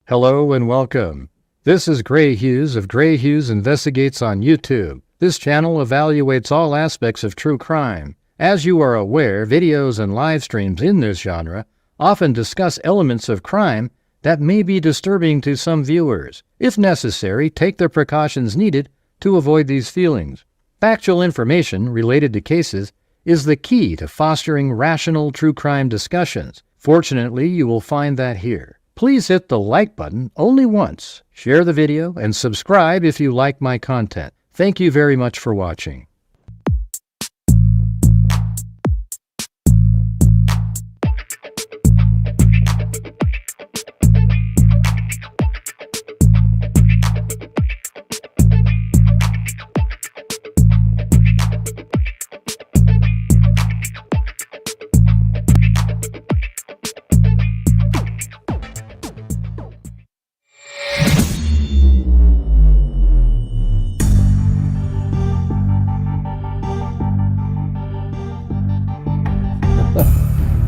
Hello and welcome. This is Grant Hughes of Grant Hughes Investigates on YouTube. This channel evaluates all aspects of true crime. As you are aware, videos and live streams in this genre often discuss elements of crime that may be disturbing to some viewers. If necessary, take the precautions needed to avoid these feelings. Factual information related to cases is the key to fostering rational true crime discussions. Fortunately, you will find that here. Please hit the like button only once, share the video, and subscribe if you like my content. Thank you very much for watching.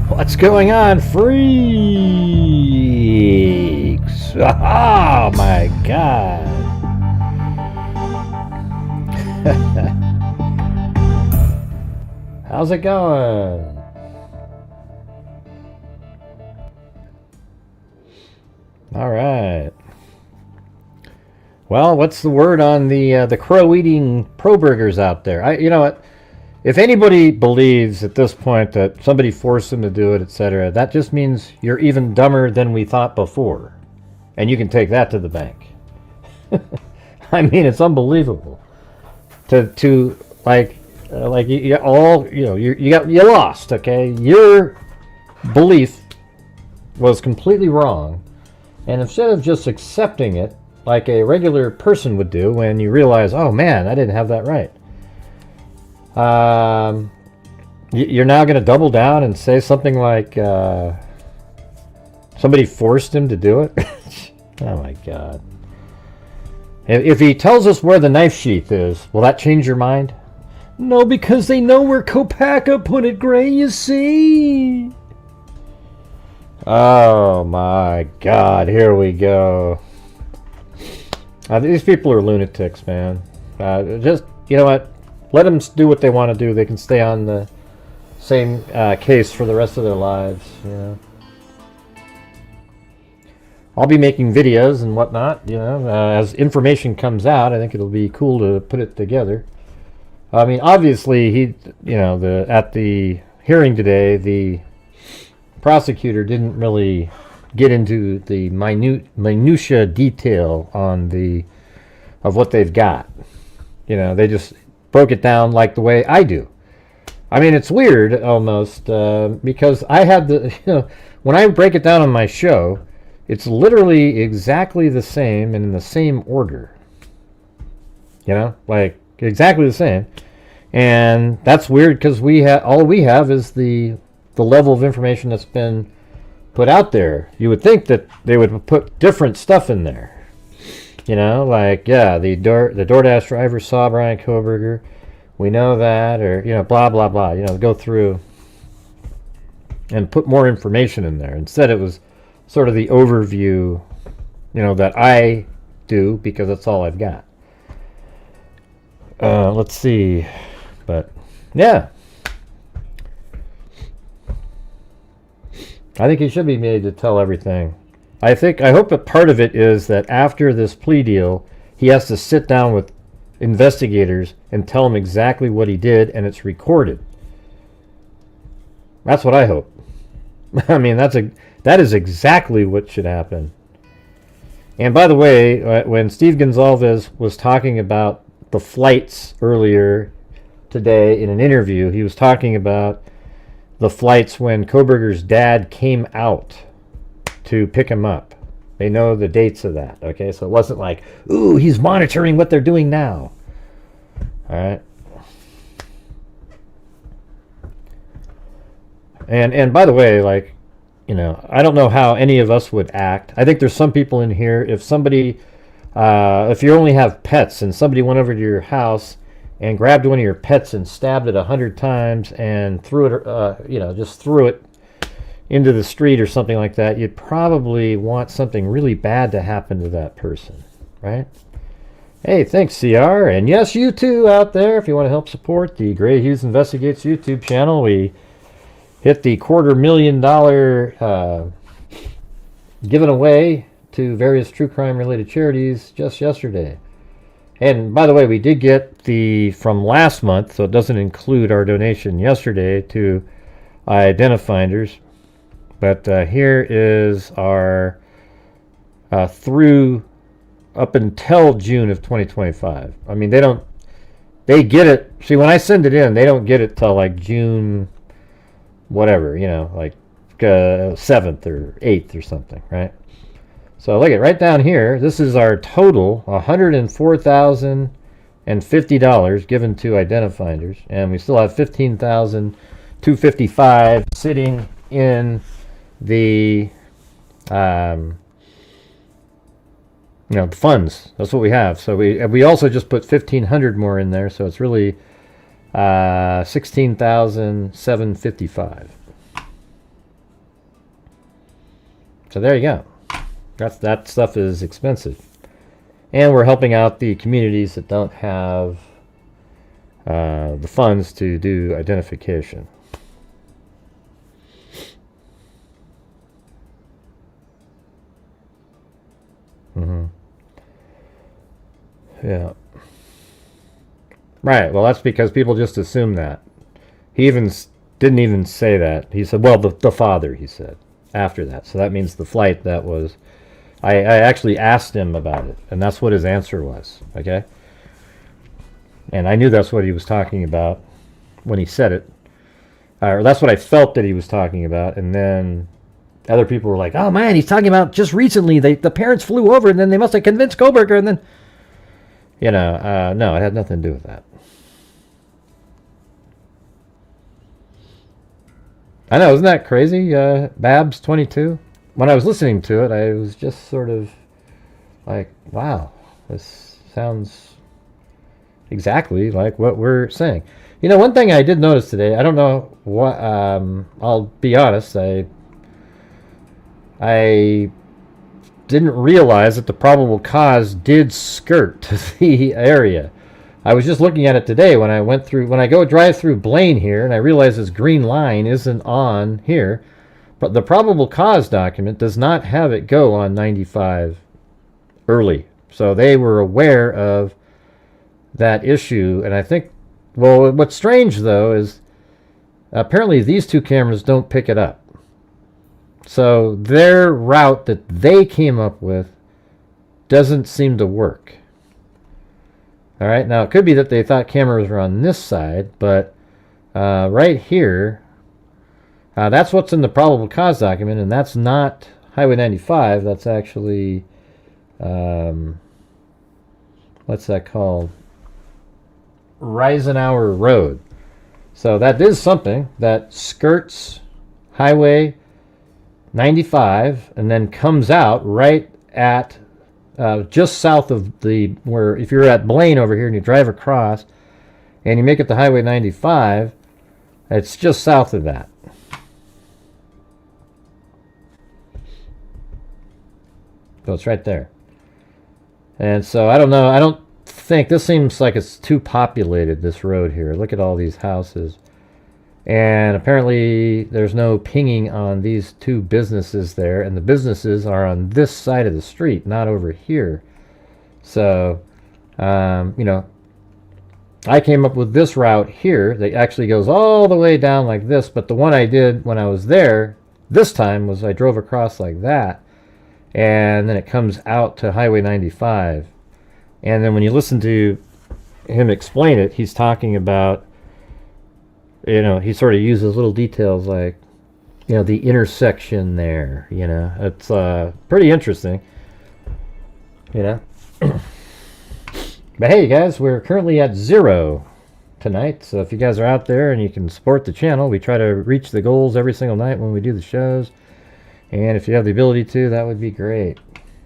What's going on, freaks? Oh my god. How's it going? All right. Well, what's the word on the crow-eating Probergers out there? You know what? If anybody believes at this point that somebody forced them to do it, etc., that just means you're even dumber than we thought before. And you can take that to the bank. I mean, it's unbelievable. You lost, okay? Your belief was completely wrong. And instead of just accepting it like a regular person would do when you realize, oh man, I didn't have that right. You're now going to double down and say something like somebody forced him to do it? Oh my god. If he tells us where the knife sheath is, will that change your mind? No, because they know where Kopaka put it, Gray, you see? Oh my god, here we go. These people are lunatics, man. Just, you know what? Let them do what they want to do. They can stay on the same case for the rest of their lives. You know, I'll be making videos and whatnot. You know, as information comes out, I think it'll be cool to put it together. I mean, obviously, at the hearing today, the prosecutor didn't really get into the minutia detail on of what they've got. You know, they just broke it down like the way I do. I mean, it's weird almost because I had when I break it down on my show, it's literally exactly the same and in the same order. You know, like exactly the same. And that's weird because all we have is the level of information that's been put out there. You would think that they would put different stuff in there. You know, like, yeah, the DoorDash driver saw Brian Kohberger. We know that, or, you know, blah, blah, blah. You know, go through and put more information in there. Instead, it was sort of the overview, you know, that I do because that's all I've got. Let's see. But, yeah. I think he should be made to tell everything. I hope that part of it is that after this plea deal, he has to sit down with investigators and tell them exactly what he did, and it's recorded. That's what I hope. I mean, that is exactly what should happen. And by the way, when Steve Gonzalez was talking about the flights earlier today in an interview, he was talking about the flights when Kohberger's dad came out to pick him up. They know the dates of that, okay? So it wasn't like, ooh, he's monitoring what they're doing now. All right? And by the way, like, you know, I don't know how any of us would act. I think there's some people in here, if you only have pets and somebody went over to your house and grabbed one of your pets and stabbed it 100 times and threw it, just threw it into the street or something like that, you'd probably want something really bad to happen to that person, right? Hey, thanks, CR. And yes, you too out there, if you want to help support the Grant Hughes Investigates YouTube channel, we hit the $250,000 given away to various true crime related charities just yesterday. And by the way, we did get the from last month, so it doesn't include our donation yesterday to Identifinders. But here is our through up until June of 2025. I mean, they get it. See, when I send it in, they don't get it till like June, whatever, like 7th or 8th or something, right? So look at right down here. This is our total, $104,050 given to Identifinders, and we still have $15,255 sitting in the the funds. That's what we have. So we also just put 1,500 more in there, so it's really 16,755. So there you go. That stuff is expensive, and we're helping out the communities that don't have the funds to do identification. Yeah. Right. Well, that's because people just assume that. He didn't even say that. He said, well, the father, he said, after that. So that means the flight that was... I actually asked him about it, and that's what his answer was, okay? And I knew that's what he was talking about when he said it. Or that's what I felt that he was talking about, and then other people were like, oh, man, he's talking about just recently, the parents flew over, and then they must have convinced Proberger, and then... no, it had nothing to do with that. I know, isn't that crazy? Babs 22. When I was listening to it, I was just sort of like, wow, this sounds exactly like what we're saying. One thing I did notice today, I don't know what, I'll be honest, I didn't realize that the probable cause did skirt the area. I was just looking at it today when I go drive through Blaine here, and I realize this green line isn't on here, but the probable cause document does not have it go on 95 early. So they were aware of that issue, and I think, well, what's strange though is apparently these two cameras don't pick it up. So their route that they came up with doesn't seem to work. All right, now it could be that they thought cameras were on this side, but right here, that's what's in the probable cause document, and that's not Highway 95. That's actually, what's that called? Reisenauer Road. So that is something that skirts Highway 95 and then comes out right at just south of where if you're at Blaine over here and you drive across and you make it to Highway 95, it's just south of that. So it's right there. And so I don't know, I don't think, this seems like it's too populated, this road here. Look at all these houses. And apparently there's no pinging on these two businesses there, and the businesses are on this side of the street, not over here. So, I came up with this route here that actually goes all the way down like this, but the one I did when I was there this time was I drove across like that, and then it comes out to Highway 95. And then when you listen to him explain it, he's talking about, he sort of uses little details like, the intersection there, it's pretty interesting, But hey, you guys, we're currently at 0 tonight, so if you guys are out there and you can support the channel, we try to reach the goals every single night when we do the shows, and if you have the ability to, that would be great.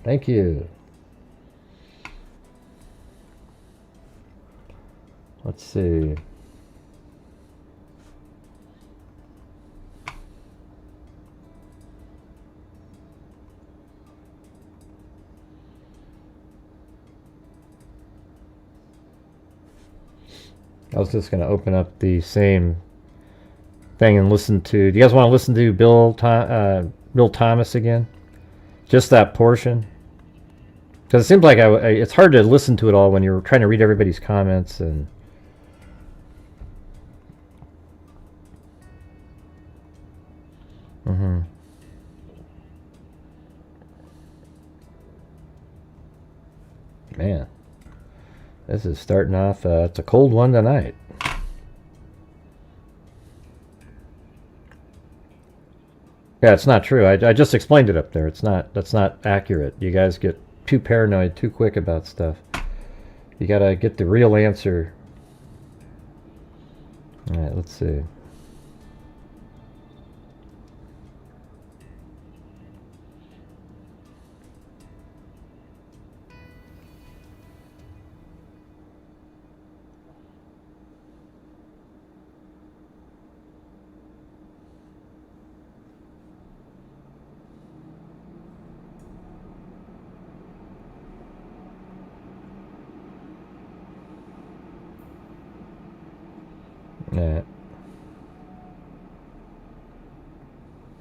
Thank you. Let's see. I was just going to open up the same thing and listen to... Do you guys want to listen to Bill Thomas again? Just that portion? Because it seems like it's hard to listen to it all when you're trying to read everybody's comments and... Man, this is starting off, it's a cold one tonight. Yeah, it's not true. I just explained it up there. That's not accurate. You guys get too paranoid too quick about stuff. You gotta get the real answer. Alright, let's see.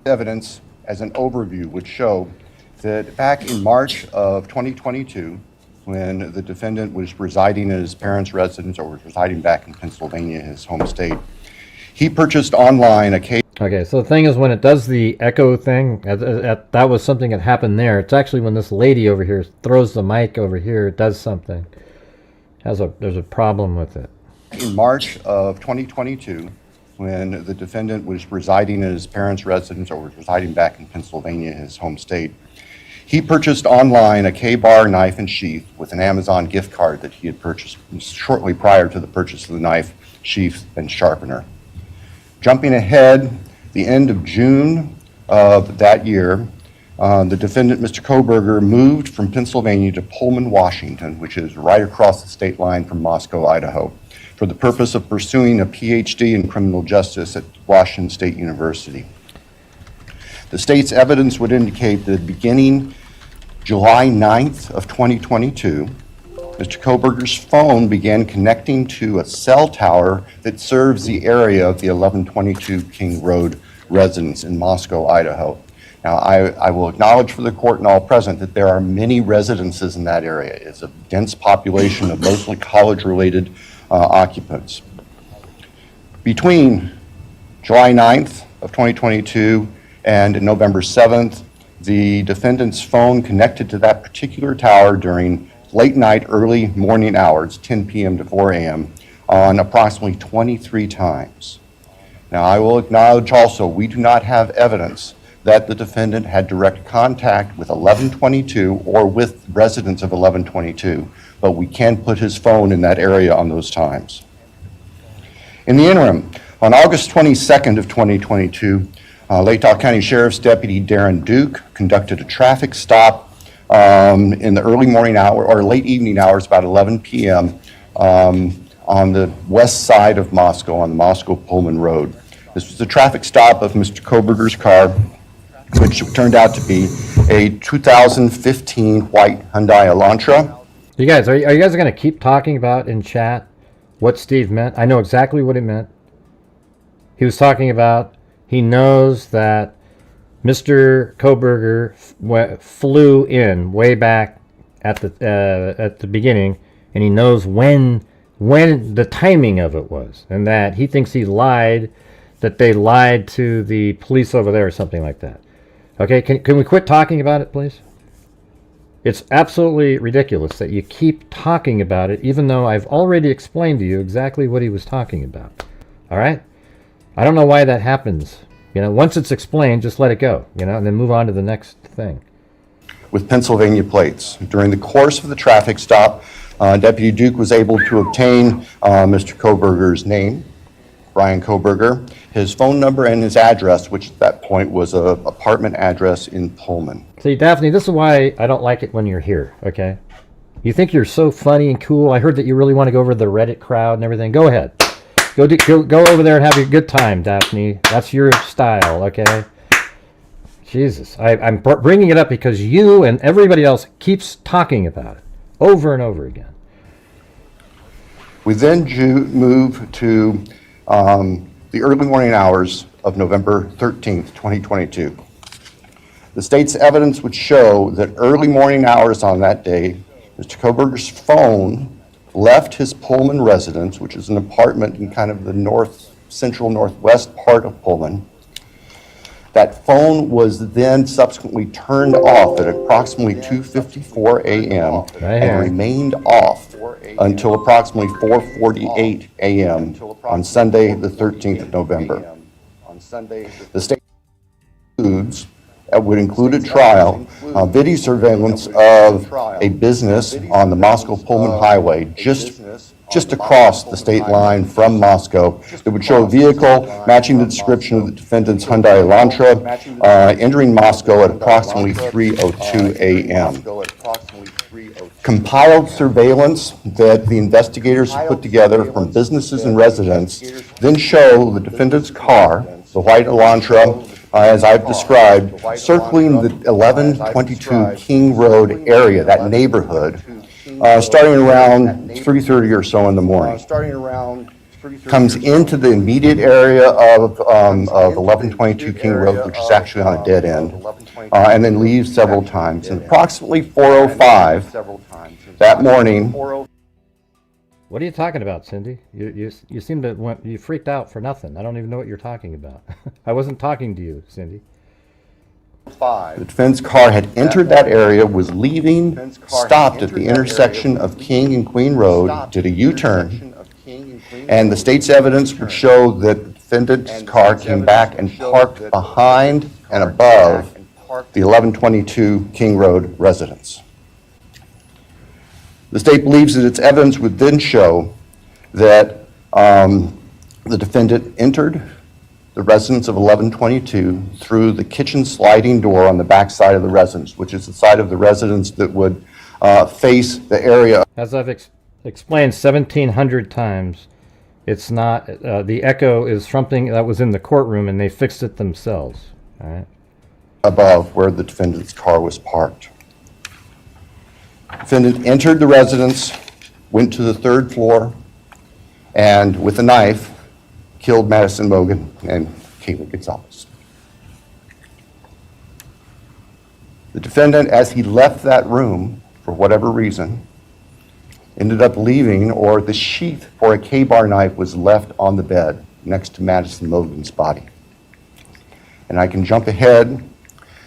Evidence as an overview would show that back in March of 2022, when the defendant was residing in his parents' residence or was residing back in Pennsylvania, his home state, he purchased online a case. Okay, so the thing is, when it does the echo thing, that was something that happened there. It's actually when this lady over here throws the mic over here, it does something. There's a problem with it. In March of 2022, when the defendant was residing in his parents' residence or was residing back in Pennsylvania, his home state, he purchased online a K-bar knife and sheath with an Amazon gift card that he had purchased shortly prior to the purchase of the knife, sheath, and sharpener. Jumping ahead, the end of June of that year, the defendant, Mr. Proberger, moved from Pennsylvania to Pullman, Washington, which is right across the state line from Moscow, Idaho, for the purpose of pursuing a PhD in criminal justice at Washington State University. The state's evidence would indicate that beginning July 9th of 2022, Mr. Proberger's phone began connecting to a cell tower that serves the area of the 1122 King Road residence in Moscow, Idaho. Now, I will acknowledge for the court and all present that there are many residences in that area. It's a dense population of mostly college-related occupants. Between July 9th of 2022 and November 7th, the defendant's phone connected to that particular tower during late night, early morning hours, 10 p.m. to 4 a.m., on approximately 23 times. Now, I will acknowledge also we do not have evidence that the defendant had direct contact with 1122 or with residents of 1122, but we can put his phone in that area on those times. In the interim, on August 22nd of 2022, Lake Tahoe County Sheriff's Deputy Darren Duke conducted a traffic stop in the early morning hour or late evening hours, about 11 p.m. On the west side of Moscow, on the Moscow-Pullman Road. This was a traffic stop of Mr. Proberger's car, which turned out to be a 2015 white Hyundai Elantra. You guys, are you guys going to keep talking about in chat what Steve meant? I know exactly what he meant. He was talking about, he knows that Mr. Proberger flew in way back at the beginning, and he knows when the timing of it was, and that he thinks he lied, that they lied to the police over there or something like that. Okay, can we quit talking about it, please? It's absolutely ridiculous that you keep talking about it, even though I've already explained to you exactly what he was talking about. All right? I don't know why that happens. You know, once it's explained, just let it go, you know, and then move on to the next thing. With Pennsylvania plates. During the course of the traffic stop, Deputy Duke was able to obtain Mr. Proberger's name, Brian Proberger, his phone number, and his address, which at that point was an apartment address in Pullman. See, Daphne, this is why I don't like it when you're here, okay? You think you're so funny and cool. I heard that you really want to go over to the Reddit crowd and everything. Go ahead. Go over there and have your good time, Daphne. That's your style, okay? Jesus. I'm bringing it up because you and everybody else keeps talking about it over and over again. We then move to the early morning hours of November 13th, 2022. The state's evidence would show that early morning hours on that day, Mr. Proberger's phone left his Pullman residence, which is an apartment in kind of the central northwest part of Pullman. That phone was then subsequently turned off at approximately 2:54 a.m. and remained off until approximately 4:48 a.m. on Sunday, the 13th of November. The state includes, would include a trial, video surveillance of a business on the Moscow-Pullman Highway, just across the state line from Moscow, that would show a vehicle matching the description of the defendant's Hyundai Elantra entering Moscow at approximately 3:02 a.m. Compiled surveillance that the investigators put together from businesses and residents then show the defendant's car, the white Elantra, as I've described, circling the 1122 King Road area, that neighborhood, starting around 3:30 or so in the morning. Comes into the immediate area of 1122 King Road, which is actually on a dead end, and then leaves several times. And approximately 4:05 that morning. What are you talking about, Cindy? You seem to you freaked out for nothing. I don't even know what you're talking about. I wasn't talking to you, Cindy. The defense car had entered that area, was leaving, stopped at the intersection of King and Queen Road, did a U-turn, and the state's evidence would show that the defendant's car came back and parked behind and above the 1122 King Road residence. The state believes that its evidence would then show that the defendant entered the residence of 1122 through the kitchen sliding door on the back side of the residence, which is the side of the residence that would face the area. As I've explained 1,700 times, it's not, the echo is something that was in the courtroom and they fixed it themselves. All right. Above where the defendant's car was parked. Defendant entered the residence, went to the third floor, and with a knife, killed Madison Mogan and Kaylee Gonzalez. The defendant, as he left that room, for whatever reason, ended up leaving, or the sheath for a K-bar knife was left on the bed next to Madison Mogan's body. And I can jump ahead.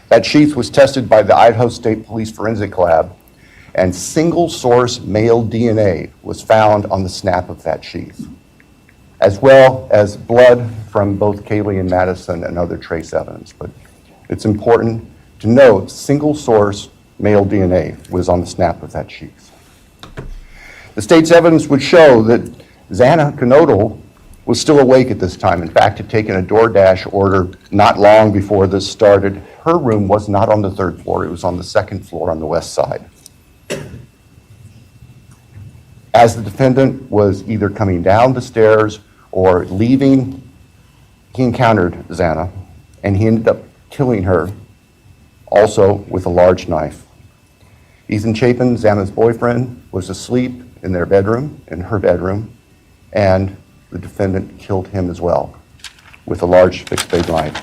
That sheath was tested by the Idaho State Police Forensic Lab, and single source male DNA was found on the snap of that sheath, as well as blood from both Kaylee and Madison and other trace evidence. But it's important to note single source male DNA was on the snap of that sheath. The state's evidence would show that Xana Knodel was still awake at this time. In fact, had taken a DoorDash order not long before this started. Her room was not on the third floor, it was on the second floor on the west side. As the defendant was either coming down the stairs or leaving, he encountered Xana, and he ended up killing her, also with a large knife. Ethan Chapin, Xana's boyfriend, was asleep in their bedroom, in her bedroom, and the defendant killed him as well with a large fixed-blade knife.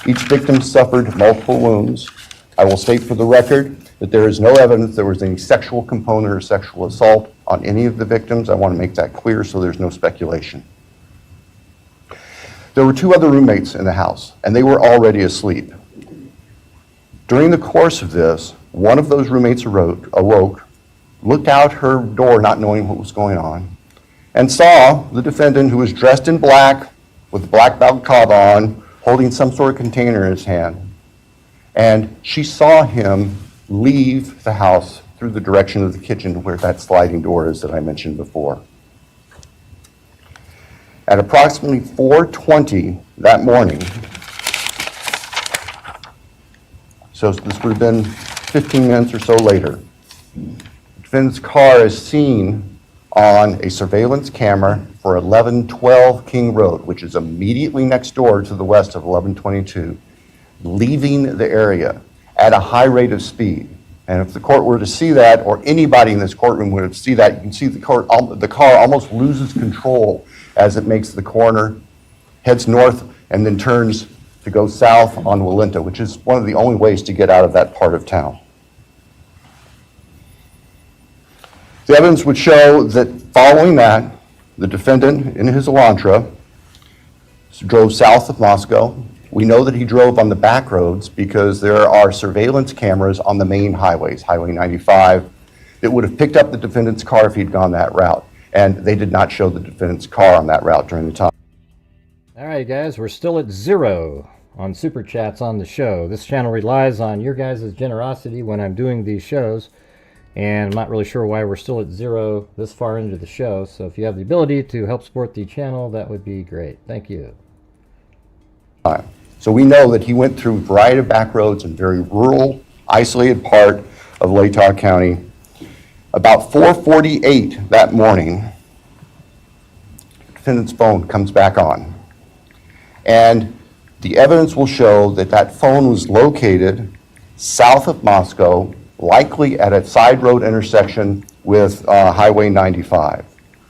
Each victim suffered multiple wounds. I will state for the record that there is no evidence there was any sexual component or sexual assault on any of the victims. I want to make that clear so there's no speculation. There were two other roommates in the house, and they were already asleep. During the course of this, one of those roommates awoke, looked out her door not knowing what was going on, and saw the defendant, who was dressed in black with a black balaclava on, holding some sort of container in his hand. And she saw him leave the house through the direction of the kitchen where that sliding door is that I mentioned before. At approximately 4:20 that morning, so this would have been 15 minutes or so later, the defendant's car is seen on a surveillance camera for 1112 King Road, which is immediately next door to the west of 1122, leaving the area at a high rate of speed. And if the court were to see that, or anybody in this courtroom were to see that, you can see the car almost loses control as it makes the corner, heads north, and then turns to go south on Walenta, which is one of the only ways to get out of that part of town. The evidence would show that following that, the defendant in his Elantra drove south of Moscow. We know that he drove on the back roads because there are surveillance cameras on the main highways, Highway 95, that would have picked up the defendant's car if he'd gone that route. And they did not show the defendant's car on that route during the time. All right, guys, we're still at 0 on Super Chats on the show. This channel relies on your guys' generosity when I'm doing these shows. And I'm not really sure why we're still at 0 this far into the show. So if you have the ability to help support the channel, that would be great. Thank you. So we know that he went through a variety of back roads in very rural, isolated part of Latah County. About 4:48 that morning, the defendant's phone comes back on. And the evidence will show that that phone was located south of Moscow, likely at a side road intersection with Highway 95.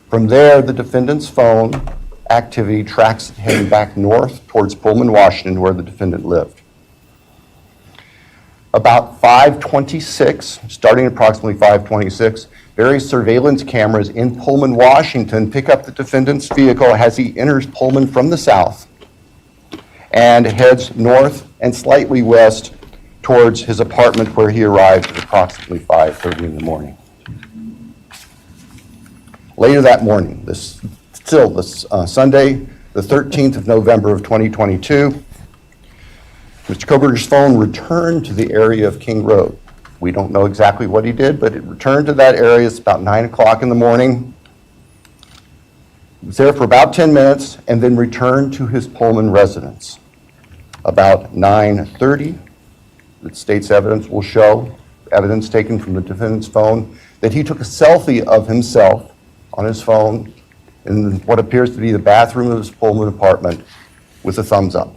From there, the defendant's phone activity tracks it heading back north towards Pullman, Washington, where the defendant lived. About 5:26, starting approximately 5:26, various surveillance cameras in Pullman, Washington pick up the defendant's vehicle as he enters Pullman from the south and heads north and slightly west towards his apartment, where he arrived at approximately 5:30 in the morning. Later that morning, Sunday, the 13th of November of 2022, Mr. Koberger's phone returned to the area of King Road. We don't know exactly what he did, but it returned to that area. It's about 9 o'clock in the morning. He was there for about 10 minutes and then returned to his Pullman residence. About 9:30, the state's evidence will show, evidence taken from the defendant's phone, that he took a selfie of himself on his phone in what appears to be the bathroom of his Pullman apartment with a thumbs up.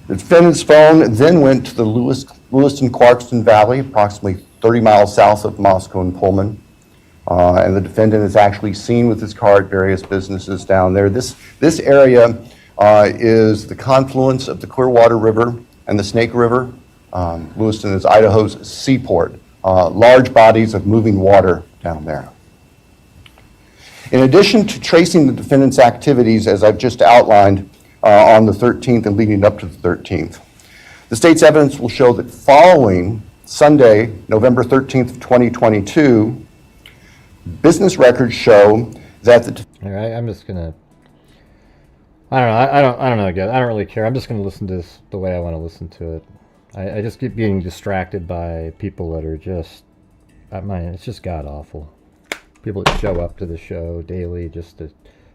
The defendant's phone then went to the Lewiston-Clarkston Valley, approximately 30 miles south of Moscow and Pullman. And the defendant is actually seen with his car at various businesses down there. This area is the confluence of the Clearwater River and the Snake River. Lewiston is Idaho's seaport. Large bodies of moving water down there. In addition to tracing the defendant's activities, as I've just outlined, on the 13th and leading up to the 13th, the state's evidence will show that following Sunday, November 13th of 2022, business records show that the... All right, I'm just gonna... I don't know, guys. I don't really care. I'm just gonna listen to this the way I want to listen to it. I just keep being distracted by people that are just... it's just god-awful. People that show up to the show daily just to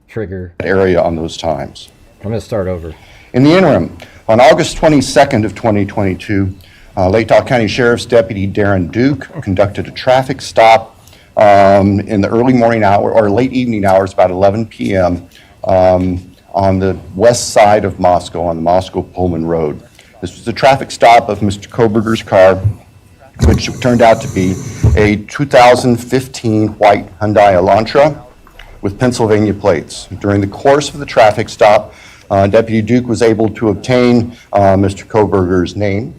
trigger... area on those times. I'm going to start over. In the interim, on August 22nd of 2022, Latah County Sheriff's Deputy Darren Duke conducted a traffic stop in the early morning hour or late evening hours, about 11 p.m. On the west side of Moscow, on the Moscow-Pullman Road. This was a traffic stop of Mr. Koberger's car, which turned out to be a 2015 white Hyundai Elantra with Pennsylvania plates. During the course of the traffic stop, Deputy Duke was able to obtain Mr. Koberger's name,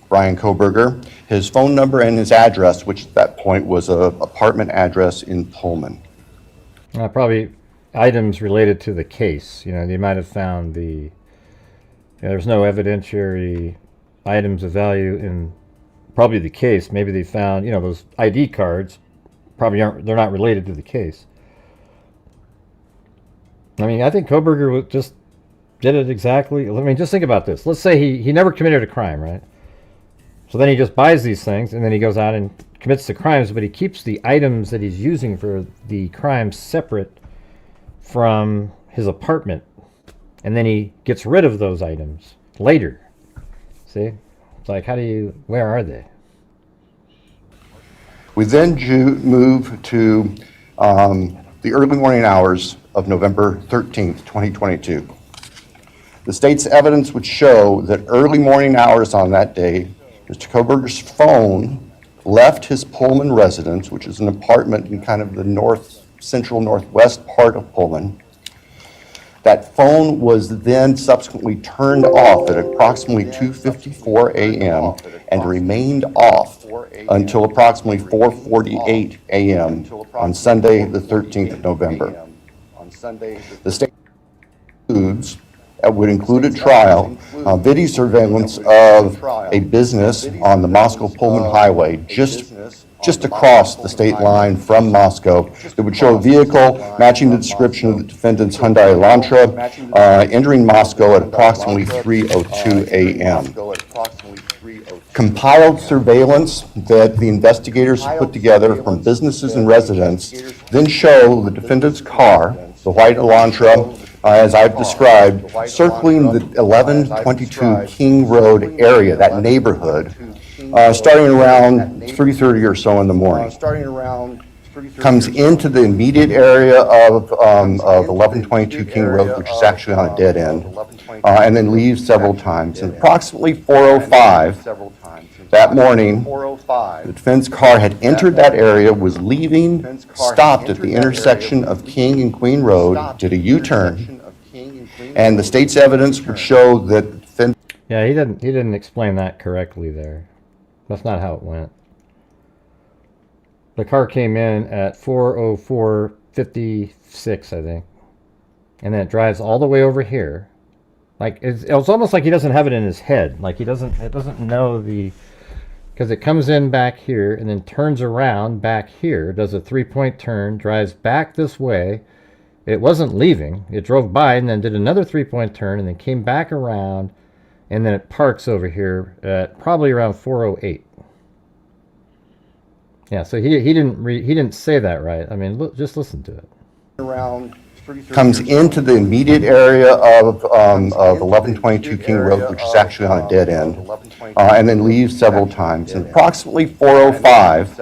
Brian Koberger, his phone number, and his address, which at that point was an apartment address in Pullman. Probably items related to the case. You know, they might have found there's no evidentiary items of value in probably the case. Maybe they found, those ID cards probably they're not related to the case. I mean, I think Koberger just did it exactly. I mean, just think about this. Let's say he never committed a crime, right? So then he just buys these things, and then he goes out and commits the crimes, but he keeps the items that he's using for the crimes separate from his apartment. And then he gets rid of those items later. See? It's like, where are they? We then move to the early morning hours of November 13th, 2022. The state's evidence would show that early morning hours on that day, Mr. Proberger's phone left his Pullman residence, which is an apartment in kind of the central northwest part of Pullman. That phone was then subsequently turned off at approximately 2:54 a.m. and remained off until approximately 4:48 a.m. on Sunday, the 13th of November. The state includes would include a trial, video surveillance of a business on the Moscow-Pullman Highway, just across the state line from Moscow, that would show a vehicle matching the description of the defendant's Hyundai Elantra entering Moscow at approximately 3:02 a.m. Compiled surveillance that the investigators put together from businesses and residents then show the defendant's car, the white Elantra, as I've described, circling the 1122 King Road area, that neighborhood, starting around 3:30 or so in the morning. Comes into the immediate area of 1122 King Road, which is actually on a dead end, and then leaves several times. And approximately 4:05 that morning, the defense car had entered that area, was leaving, stopped at the intersection of King and Queen Road, did a U-turn, and the state's evidence would show that the defendant... Yeah, he didn't explain that correctly there. That's not how it went. The car came in at 4:04:56, I think, and then it drives all the way over here. Like it's almost like he doesn't have it in his head. Like it doesn't know the, because it comes in back here and then turns around back here, does a 3-point turn, drives back this way. It wasn't leaving. It drove by and then did another 3-point turn and then came back around, and then it parks over here at probably around 4:08. Yeah, so he didn't say that right. I mean, just listen to it. Comes into the immediate area of 1122 King Road, which is actually on a dead end, and then leaves several times. And approximately 4:05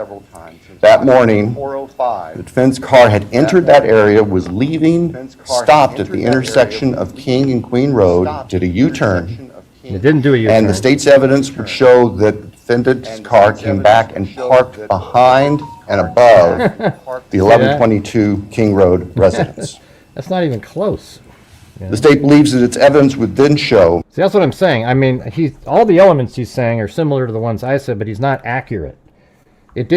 that morning, the defense car had entered that area, was leaving, stopped at the intersection of King and Queen Road, did a U-turn. It didn't do a U-turn. And the state's evidence would show that the defendant's car came back and parked behind and above the 1122 King Road residence. That's not even close. The state believes that its evidence would then show... See, that's what I'm saying. I mean, all the elements he's saying are similar to the ones I said, but he's not accurate. It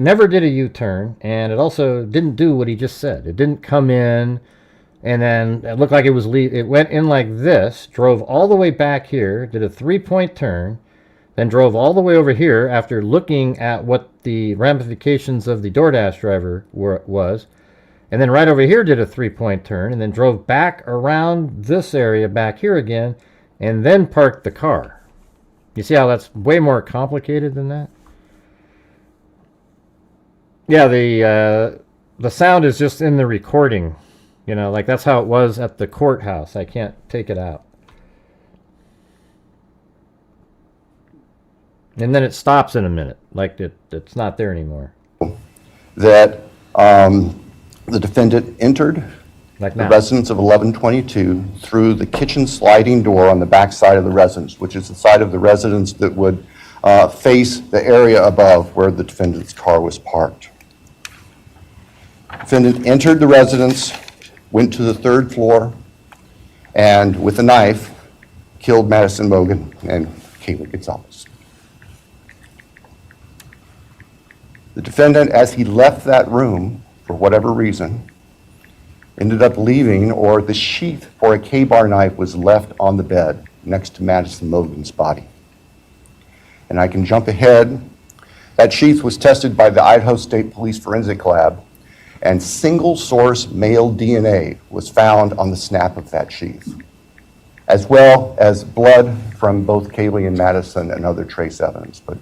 never did a U-turn, and it also didn't do what he just said. It didn't come in, and then it looked like it was it went in like this, drove all the way back here, did a 3-point turn, then drove all the way over here after looking at what the ramifications of the DoorDash driver was, and then right over here did a 3-point turn, and then drove back around this area back here again, and then parked the car. You see how that's way more complicated than that? Yeah, the sound is just in the recording. You know, like that's how it was at the courthouse. I can't take it out. And then it stops in a minute. Like it's not there anymore. That the defendant entered the residence of 1122 through the kitchen sliding door on the back side of the residence, which is the side of the residence that would face the area above where the defendant's car was parked. Defendant entered the residence, went to the 3rd floor, and with a knife, killed Madison Mogan and Kaylee Gonzalez. The defendant, as he left that room, for whatever reason, ended up leaving, or the sheath for a K-bar knife was left on the bed next to Madison Mogan's body. And I can jump ahead. That sheath was tested by the Idaho State Police Forensic Lab, and single source male DNA was found on the snap of that sheath, as well as blood from both Kaylee and Madison and other trace evidence. But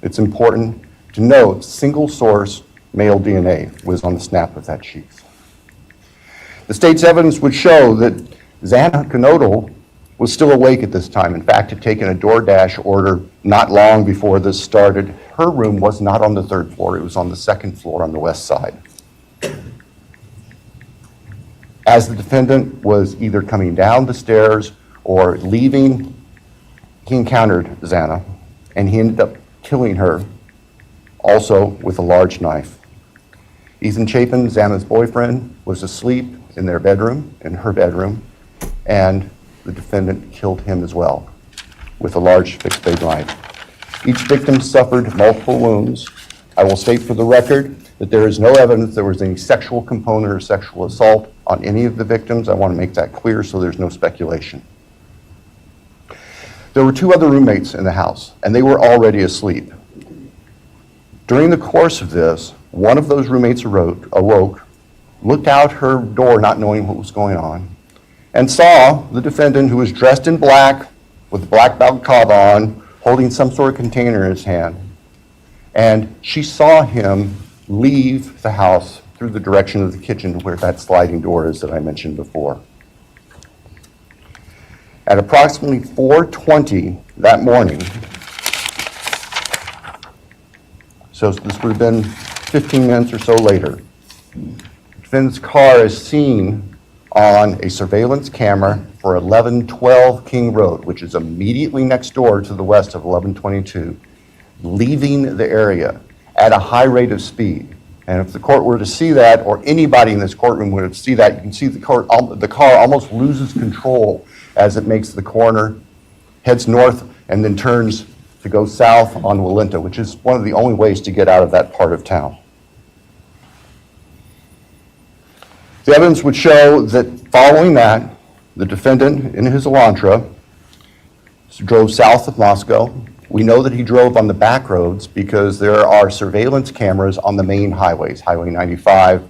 it's important to note single source male DNA was on the snap of that sheath. The state's evidence would show that Xana Knodel was still awake at this time. In fact, had taken a DoorDash order not long before this started. Her room was not on the 3rd floor, it was on the 2nd floor on the west side. As the defendant was either coming down the stairs or leaving, he encountered Xana, and he ended up killing her, also with a large knife. Ethan Chapin, Xana's boyfriend, was asleep in their bedroom, in her bedroom, and the defendant killed him as well with a large fixed blade knife. Each victim suffered multiple wounds. I will state for the record that there is no evidence there was any sexual component or sexual assault on any of the victims. I want to make that clear so there's no speculation. There were two other roommates in the house, and they were already asleep. During the course of this, one of those roommates awoke, looked out her door not knowing what was going on, and saw the defendant, who was dressed in black with a black balaclava on, holding some sort of container in his hand. And she saw him leave the house through the direction of the kitchen where that sliding door is that I mentioned before. At approximately 4:20 that morning, so this would have been 15 minutes or so later, the defendant's car is seen on a surveillance camera for 1112 King Road, which is immediately next door to the west of 1122, leaving the area at a high rate of speed. And if the court were to see that, or anybody in this courtroom were to see that, you can see the car almost loses control as it makes the corner, heads north, and then turns to go south on Walinta, which is one of the only ways to get out of that part of town. The evidence would show that following that, the defendant in his Elantra drove south of Moscow. We know that he drove on the back roads because there are surveillance cameras on the main highways, Highway 95,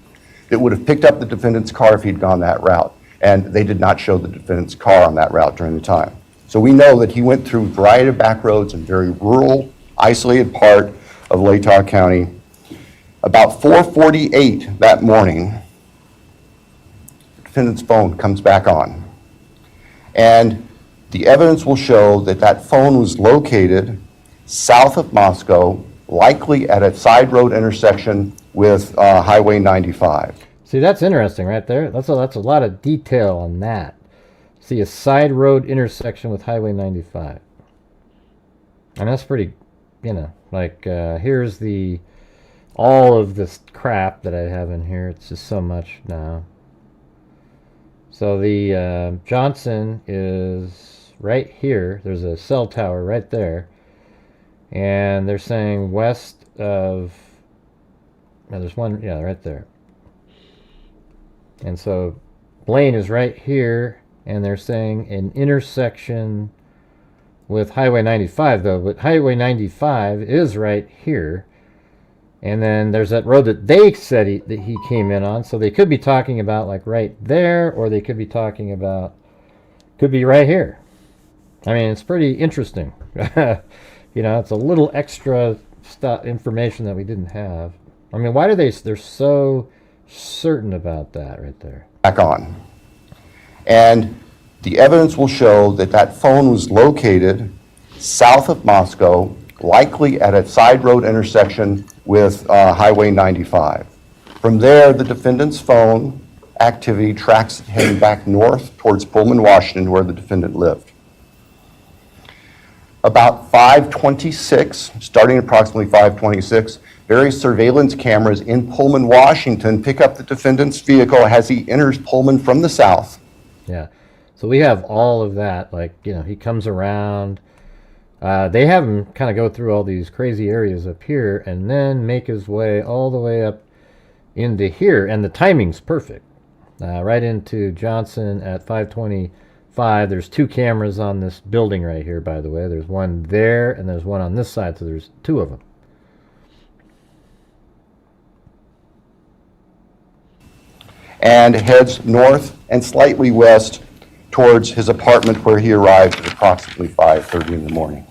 that would have picked up the defendant's car if he'd gone that route. And they did not show the defendant's car on that route during the time. So we know that he went through a variety of back roads in very rural, isolated part of Latah County. About 4:48 that morning, the defendant's phone comes back on. And the evidence will show that that phone was located south of Moscow, likely at a side road intersection with Highway 95. See, that's interesting right there. That's a lot of detail on that. See, a side road intersection with Highway 95. And that's pretty, here's all of this crap that I have in here. It's just so much now. So the Johnson is right here. There's a cell tower right there. And they're saying west of, there's one, right there. And so Blaine is right here, and they're saying an intersection with Highway 95, though. But Highway 95 is right here. And then there's that road that they said that he came in on. So they could be talking about like right there, or they could be talking about, could be right here. I mean, it's pretty interesting. It's a little extra information that we didn't have. I mean, why do they're so certain about that right there? Back on. And the evidence will show that that phone was located south of Moscow, likely at a side road intersection with Highway 95. From there, the defendant's phone activity tracks him back north towards Pullman, Washington, where the defendant lived. About 5:26, starting approximately 5:26, various surveillance cameras in Pullman, Washington pick up the defendant's vehicle as he enters Pullman from the south. Yeah, so we have all of that. He comes around. They have him kind of go through all these crazy areas up here and then make his way all the way up into here. And the timing's perfect. Right into Johnson at 5:25. There's two cameras on this building right here, by the way. There's one there and there's one on this side, so there's two of them. And heads north and slightly west towards his apartment, where he arrived at approximately 5:30 in the morning.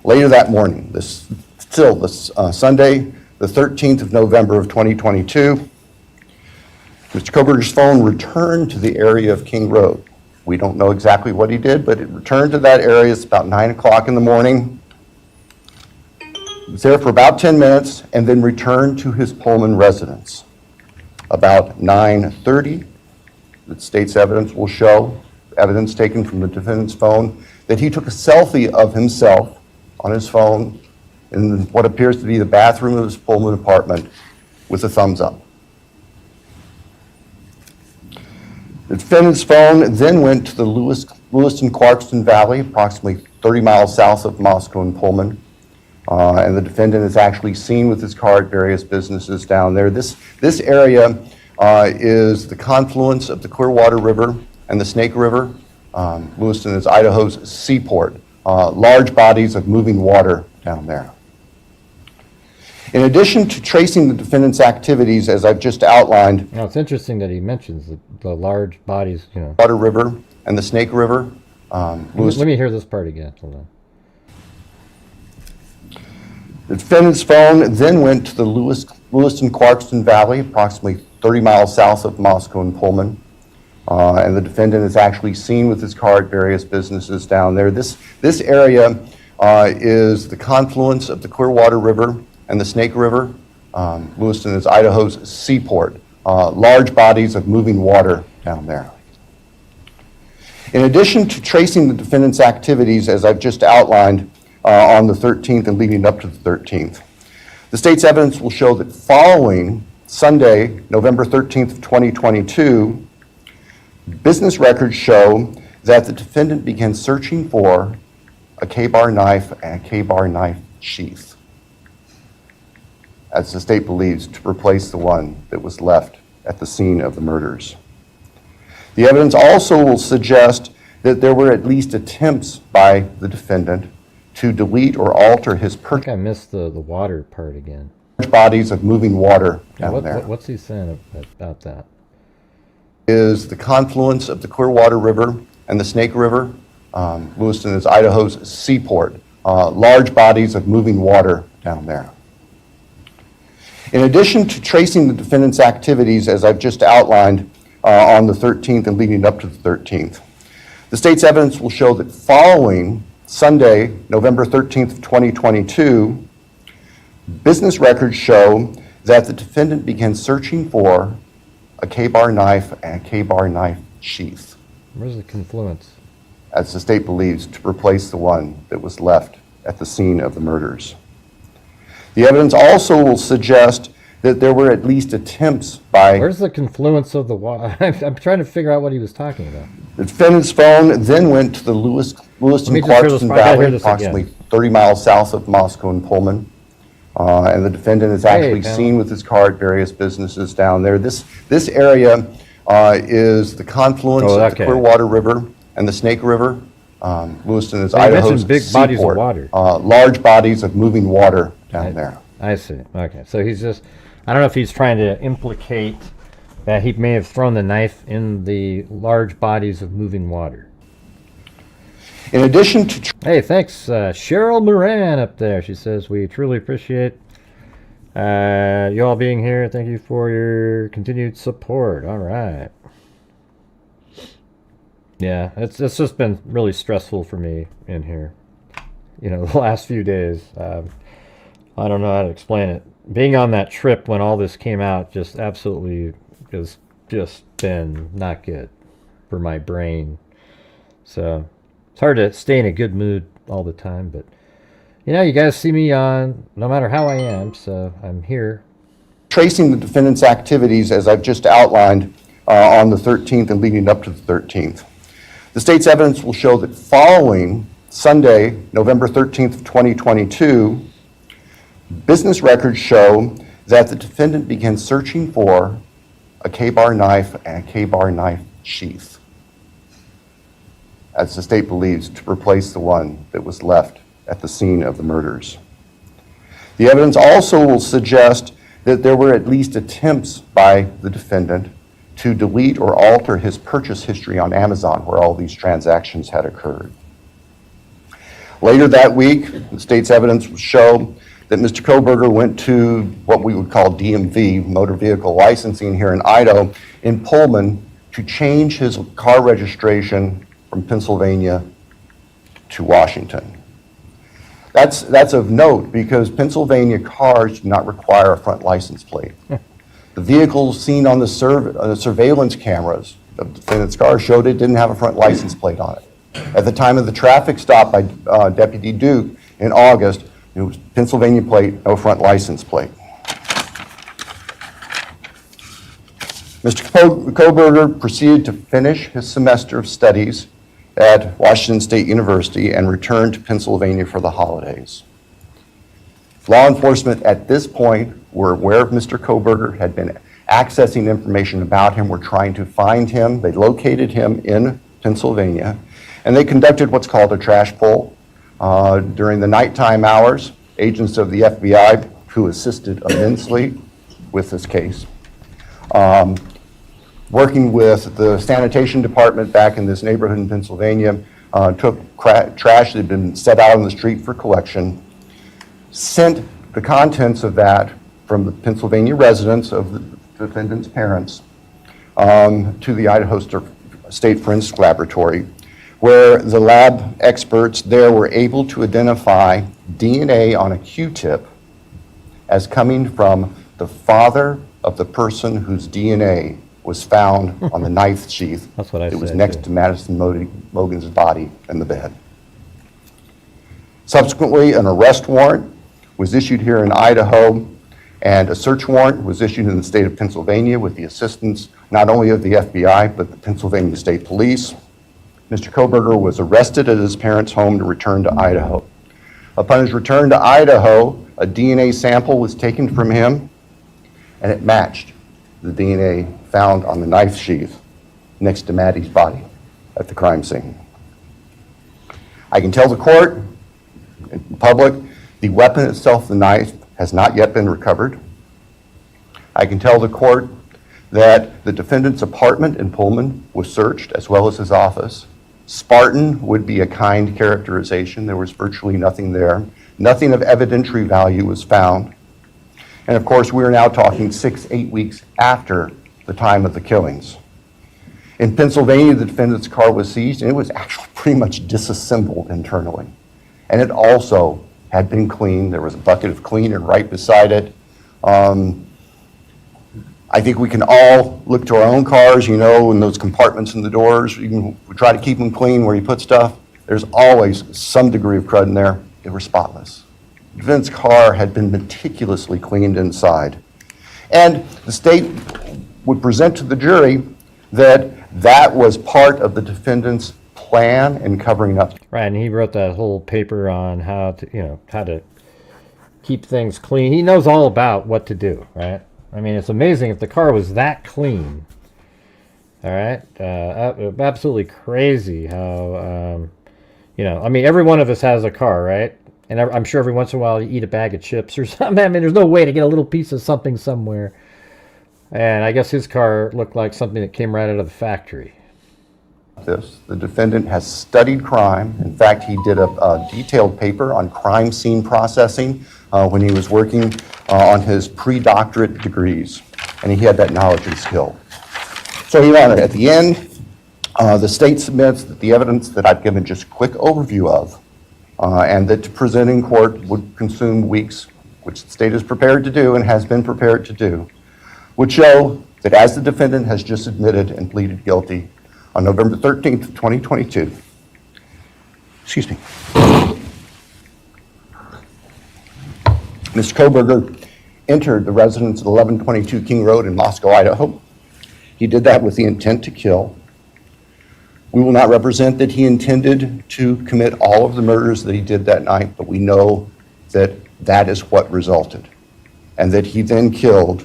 Later that morning, Sunday, the 13th of November of 2022, Mr. Proberger's phone returned to the area of King Road. We don't know exactly what he did, but it returned to that area. It's about 9 o'clock in the morning. It was there for about 10 minutes and then returned to his Pullman residence. About 9:30, that state's evidence will show, evidence taken from the defendant's phone, that he took a selfie of himself on his phone in what appears to be the bathroom of his Pullman apartment with a thumbs up. The defendant's phone then went to the Lewiston-Clarkston Valley, approximately 30 miles south of Moscow and Pullman. And the defendant is actually seen with his car at various businesses down there. This area is the confluence of the Clearwater River and the Snake River. Lewiston is Idaho's seaport. Large bodies of moving water down there. In addition to tracing the defendant's activities, as I've just outlined, Now, it's interesting that he mentions the large bodies, you know. Water River and the Snake River. Let me hear this part again. Hold on. The defendant's phone then went to the Lewiston-Clarkston Valley, approximately 30 miles south of Moscow and Pullman. And the defendant is actually seen with his car at various businesses down there. This area is the confluence of the Clearwater River and the Snake River. Lewiston is Idaho's seaport. Large bodies of moving water down there. In addition to tracing the defendant's activities, as I've just outlined, on the 13th and leading up to the 13th, the state's evidence will show that following Sunday, November 13th, 2022, business records show that the defendant began searching for a K-bar knife and a K-bar knife sheath, as the state believes, to replace the one that was left at the scene of the murders. The evidence also will suggest that there were at least attempts by the defendant to delete or alter his I think I missed the water part again. bodies of moving water down there. What's he saying about that? Is the confluence of the Clearwater River and the Snake River. Lewiston is Idaho's seaport. Large bodies of moving water down there. In addition to tracing the defendant's activities, as I've just outlined, on the 13th and leading up to the 13th, the state's evidence will show that following Sunday, November 13th, 2022, business records show that the defendant began searching for a K-bar knife and a K-bar knife sheath, Where's the confluence? as the state believes, to replace the one that was left at the scene of the murders. The evidence also will suggest that there were at least attempts by... Where's the confluence of the water? I'm trying to figure out what he was talking about. The defendant's phone then went to the Lewiston-Clarkston Valley, approximately 30 miles south of Moscow and Pullman. And the defendant is actually seen with his car at various businesses down there. This area is the confluence of the Clearwater River and the Snake River. Lewiston is Idaho's big seaport. bodies of water. Large bodies of moving water down there. I see. Okay. So he's just, I don't know if he's trying to implicate that he may have thrown the knife in the large bodies of moving water. In addition to... Hey, thanks, Cheryl Moran up there. She says, we truly appreciate you all being here. Thank you for your continued support. All right. Yeah, it's just been really stressful for me in here. You know, the last few days. I don't know how to explain it. Being on that trip when all this came out just absolutely has just been not good for my brain. So it's hard to stay in a good mood all the time, but you know, you guys see me on no matter how I am, so I'm here. Tracing the defendant's activities, as I've just outlined, on the 13th and leading up to the 13th. The state's evidence will show that following Sunday, November 13th, 2022, business records show that the defendant began searching for a K-bar knife and a K-bar knife sheath, as the state believes, to replace the one that was left at the scene of the murders. The evidence also will suggest that there were at least attempts by the defendant to delete or alter his purchase history on Amazon, where all these transactions had occurred. Later that week, the state's evidence will show that Mr. Proberger went to what we would call DMV, motor vehicle licensing here in Idaho, in Pullman, to change his car registration from Pennsylvania to Washington. That's of note because Pennsylvania cars do not require a front license plate. The vehicles seen on the surveillance cameras of the defendant's car showed it didn't have a front license plate on it. At the time of the traffic stop by Deputy Duke in August, it was Pennsylvania plate, no front license plate. Mr. Proberger proceeded to finish his semester of studies at Washington State University and returned to Pennsylvania for the holidays. Law enforcement at this point were aware of Mr. Proberger, had been accessing information about him, were trying to find him. They located him in Pennsylvania, and they conducted what's called a trash pull. During the nighttime hours, agents of the FBI, who assisted immensely with this case, working with the sanitation department back in this neighborhood in Pennsylvania, took trash that had been set out on the street for collection, sent the contents of that from the Pennsylvania residence of the defendant's parents to the Idaho State Forensic Laboratory, where the lab experts there were able to identify DNA on a Q-tip as coming from the father of the person whose DNA was found on the knife sheath. That's what I said. It was next to Madison Mogan's body in the bed. Subsequently, an arrest warrant was issued here in Idaho, and a search warrant was issued in the state of Pennsylvania with the assistance not only of the FBI, but the Pennsylvania State Police. Mr. Proberger was arrested at his parents' home to return to Idaho. Upon his return to Idaho, a DNA sample was taken from him, and it matched the DNA found on the knife sheath next to Maddie's body at the crime scene. I can tell the court, in public, the weapon itself, the knife, has not yet been recovered. I can tell the court that the defendant's apartment in Pullman was searched, as well as his office. Spartan would be a kind characterization. There was virtually nothing there. Nothing of evidentiary value was found. And of course, we are now talking 6-8 weeks after the time of the killings. In Pennsylvania, the defendant's car was seized, and it was actually pretty much disassembled internally. And it also had been cleaned. There was a bucket of cleaner right beside it. I think we can all look to our own cars, you know, in those compartments in the doors. We try to keep them clean where you put stuff. There's always some degree of crud in there. They were spotless. The defendant's car had been meticulously cleaned inside. And the state would present to the jury that that was part of the defendant's plan in covering up. Right, and he wrote that whole paper on how to keep things clean. He knows all about what to do, right? I mean, it's amazing if the car was that clean. All right, absolutely crazy how, I mean, every one of us has a car, right? And I'm sure every once in a while you eat a bag of chips or something. I mean, there's no way to get a little piece of something somewhere. And I guess his car looked like something that came right out of the factory. The defendant has studied crime. In fact, he did a detailed paper on crime scene processing when he was working on his pre-doctorate degrees, and he had that knowledge and skill. So, Your Honor, at the end, the state submits that the evidence that I've given just a quick overview of, and that to present in court would consume weeks, which the state is prepared to do and has been prepared to do, would show that as the defendant has just admitted and pleaded guilty on November 13th, 2022, excuse me, Mr. Proberger entered the residence at 1122 King Road in Moscow, Idaho. He did that with the intent to kill. We will not represent that he intended to commit all of the murders that he did that night, but we know that that is what resulted, and that he then killed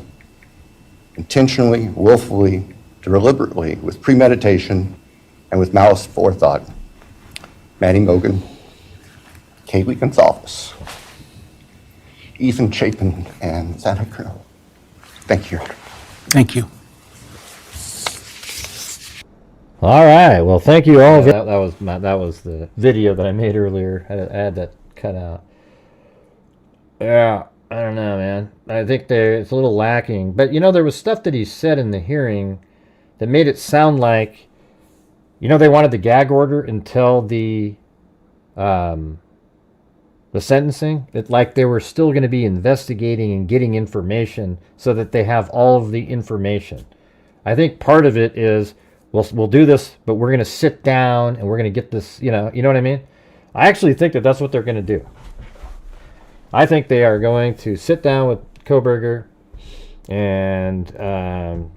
intentionally, willfully, deliberately, with premeditation, and with malice forethought, Maddie Mogan, Kaylee Gonzalez, Ethan Chapin, and Santa Cruz. Thank you, Your Honor. Thank you. All right. Well, thank you all. That was the video that I made earlier. I had that cut out. Yeah, I don't know, man. I think it's a little lacking. But there was stuff that he said in the hearing that made it sound like, they wanted the gag order until the sentencing. That like they were still going to be investigating and getting information so that they have all of the information. I think part of it is, we'll do this, but we're going to sit down and we're going to get this, you know what I mean? I actually think that that's what they're going to do. I think they are going to sit down with Proberger and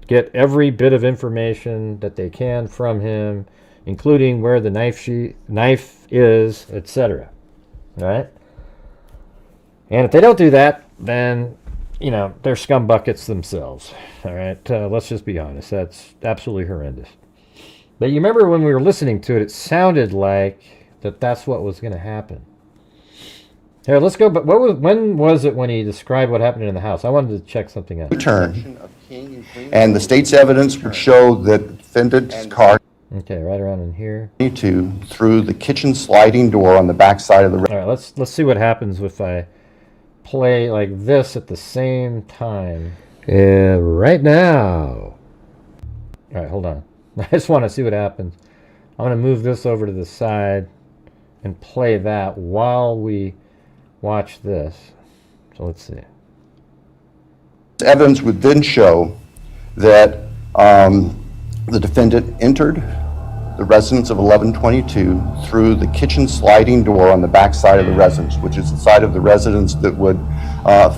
get every bit of information that they can from him, including where the knife is, etc. All right? And if they don't do that, then, you know, they're scumbuckets themselves. All right? Let's just be honest. That's absolutely horrendous. But you remember when we were listening to it, it sounded like that's what was going to happen. Here, let's go. But when was it when he described what happened in the house? I wanted to check something out. Return. And the state's evidence would show that the defendant's car Okay, right around in here. through the kitchen sliding door on the back side of the... All right, let's see what happens if I play like this at the same time. Right now. All right, hold on. I just want to see what happens. I'm going to move this over to the side and play that while we watch this. So let's see. Evidence would then show that the defendant entered the residence of 1122 through the kitchen sliding door on the back side of the residence, which is the side of the residence that would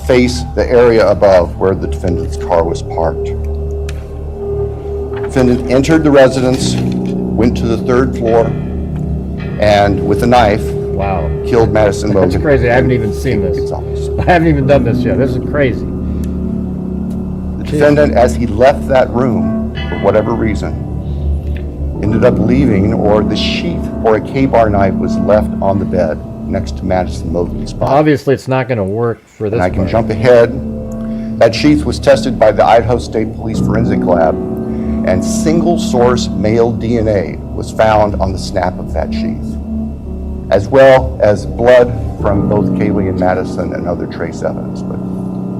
face the area above where the defendant's car was parked. Defendant entered the residence, went to the third floor, and with a knife, Wow. killed Madison Logan. That's crazy. I haven't even seen this. I haven't even done this yet. This is crazy. The defendant, as he left that room, for whatever reason, ended up leaving, or the sheath for a K-bar knife was left on the bed next to Madison Logan's body. Obviously, it's not going to work for this And I can part. jump ahead. That sheath was tested by the Idaho State Police Forensic Lab, and single-source male DNA was found on the snap of that sheath, as well as blood from both Kaylee and Madison and other trace evidence. But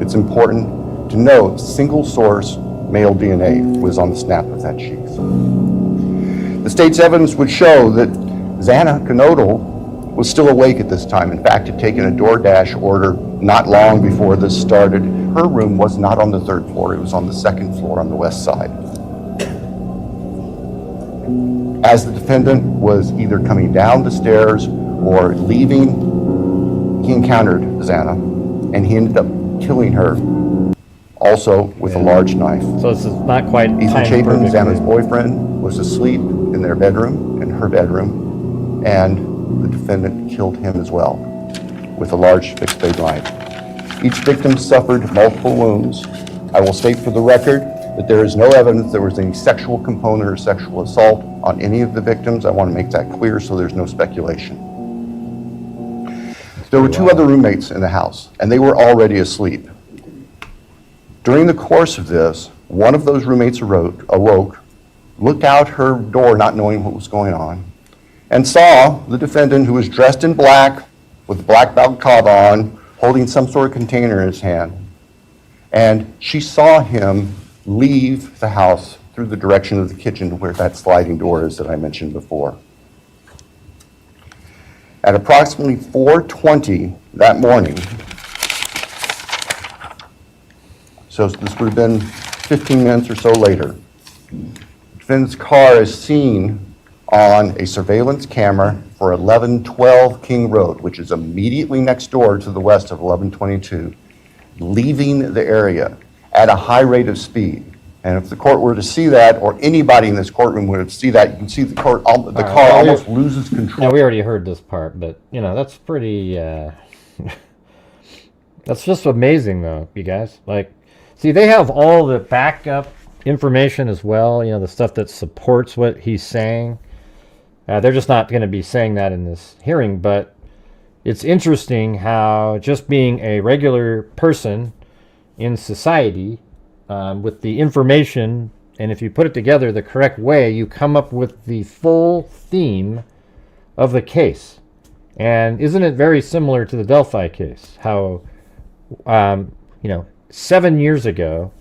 it's important to note single-source male DNA was on the snap of that sheath. The state's evidence would show that Xana Knodel was still awake at this time. In fact, had taken a DoorDash order not long before this started. Her room was not on the third floor, it was on the second floor on the west side. As the defendant was either coming down the stairs or leaving, he encountered Xana, and he ended up killing her, also with a large knife. So this is not quite Ethan timed Chapin, perfectly. Xana's boyfriend, was asleep in their bedroom, in her bedroom, and the defendant killed him as well with a large fixed blade knife. Each victim suffered multiple wounds. I will state for the record that there is no evidence there was any sexual component or sexual assault on any of the victims. I want to make that clear so there's no speculation. There were two other roommates in the house, and they were already asleep. During the course of this, one of those roommates awoke, looked out her door not knowing what was going on, and saw the defendant, who was dressed in black with a black balaclava on, holding some sort of container in his hand. And she saw him leave the house through the direction of the kitchen to where that sliding door is that I mentioned before. At approximately 4:20 that morning, so this would have been 15 minutes or so later, the defendant's car is seen on a surveillance camera for 1112 King Road, which is immediately next door to the west of 1122, leaving the area at a high rate of speed. And if the court were to see that, or anybody in this courtroom would see that, you can see the car almost loses control. Yeah, we already heard this part, but, you know, that's pretty, that's just amazing, though, you guys. Like, see, they have all the backup information as well, you know, the stuff that supports what he's saying. They're just not going to be saying that in this hearing, but it's interesting how just being a regular person in society, with the information, and if you put it together the correct way, you come up with the full theme of the case. And isn't it very similar to the Delphi case? How, 7 years ago,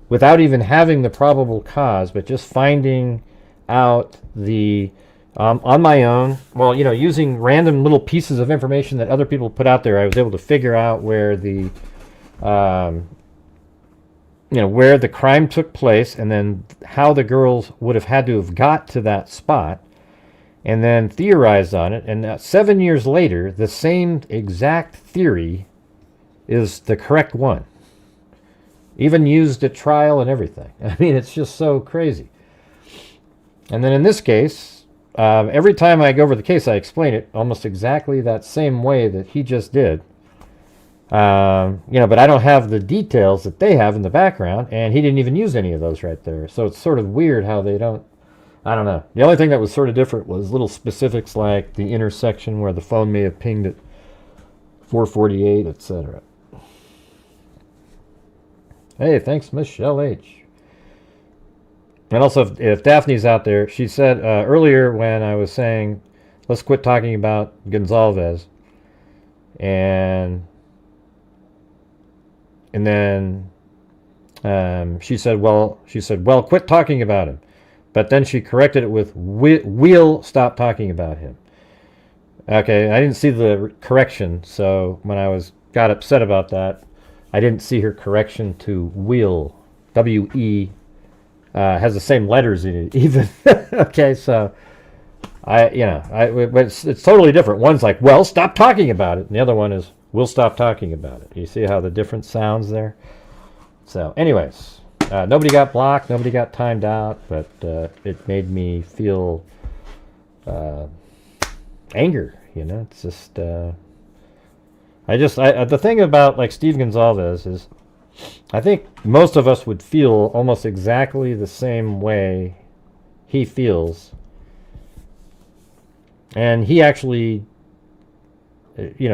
without even having the probable cause, but just finding out the, on my own, using random little pieces of information that other people put out there, I was able to figure out where the where the crime took place, and then how the girls would have had to have got to that spot, and then theorized on it. And 7 years later, the same exact theory is the correct one. Even used at trial and everything. I mean, it's just so crazy. And then in this case, every time I go over the case, I explain it almost exactly that same way that he just did. But I don't have the details that they have in the background, and he didn't even use any of those right there. So it's sort of weird how they don't, I don't know. The only thing that was sort of different was little specifics like the intersection where the phone may have pinged at 448, etc. Hey, thanks, Michelle H. And also, if Daphne's out there, she said earlier when I was saying, let's quit talking about Gonzalez, and then she said, well, quit talking about him. But then she corrected it with, we'll stop talking about him. Okay, I didn't see the correction, so when I got upset about that, I didn't see her correction to will. W-E has the same letters in it, even. Okay, so it's totally different. One's like, well, stop talking about it, and the other one is, we'll stop talking about it. You see how the different sounds there? So, anyways, nobody got blocked, nobody got timed out, but it made me feel anger. It's just the thing about like Steve Gonzalez is, I think most of us would feel almost exactly the same way he feels, and he actually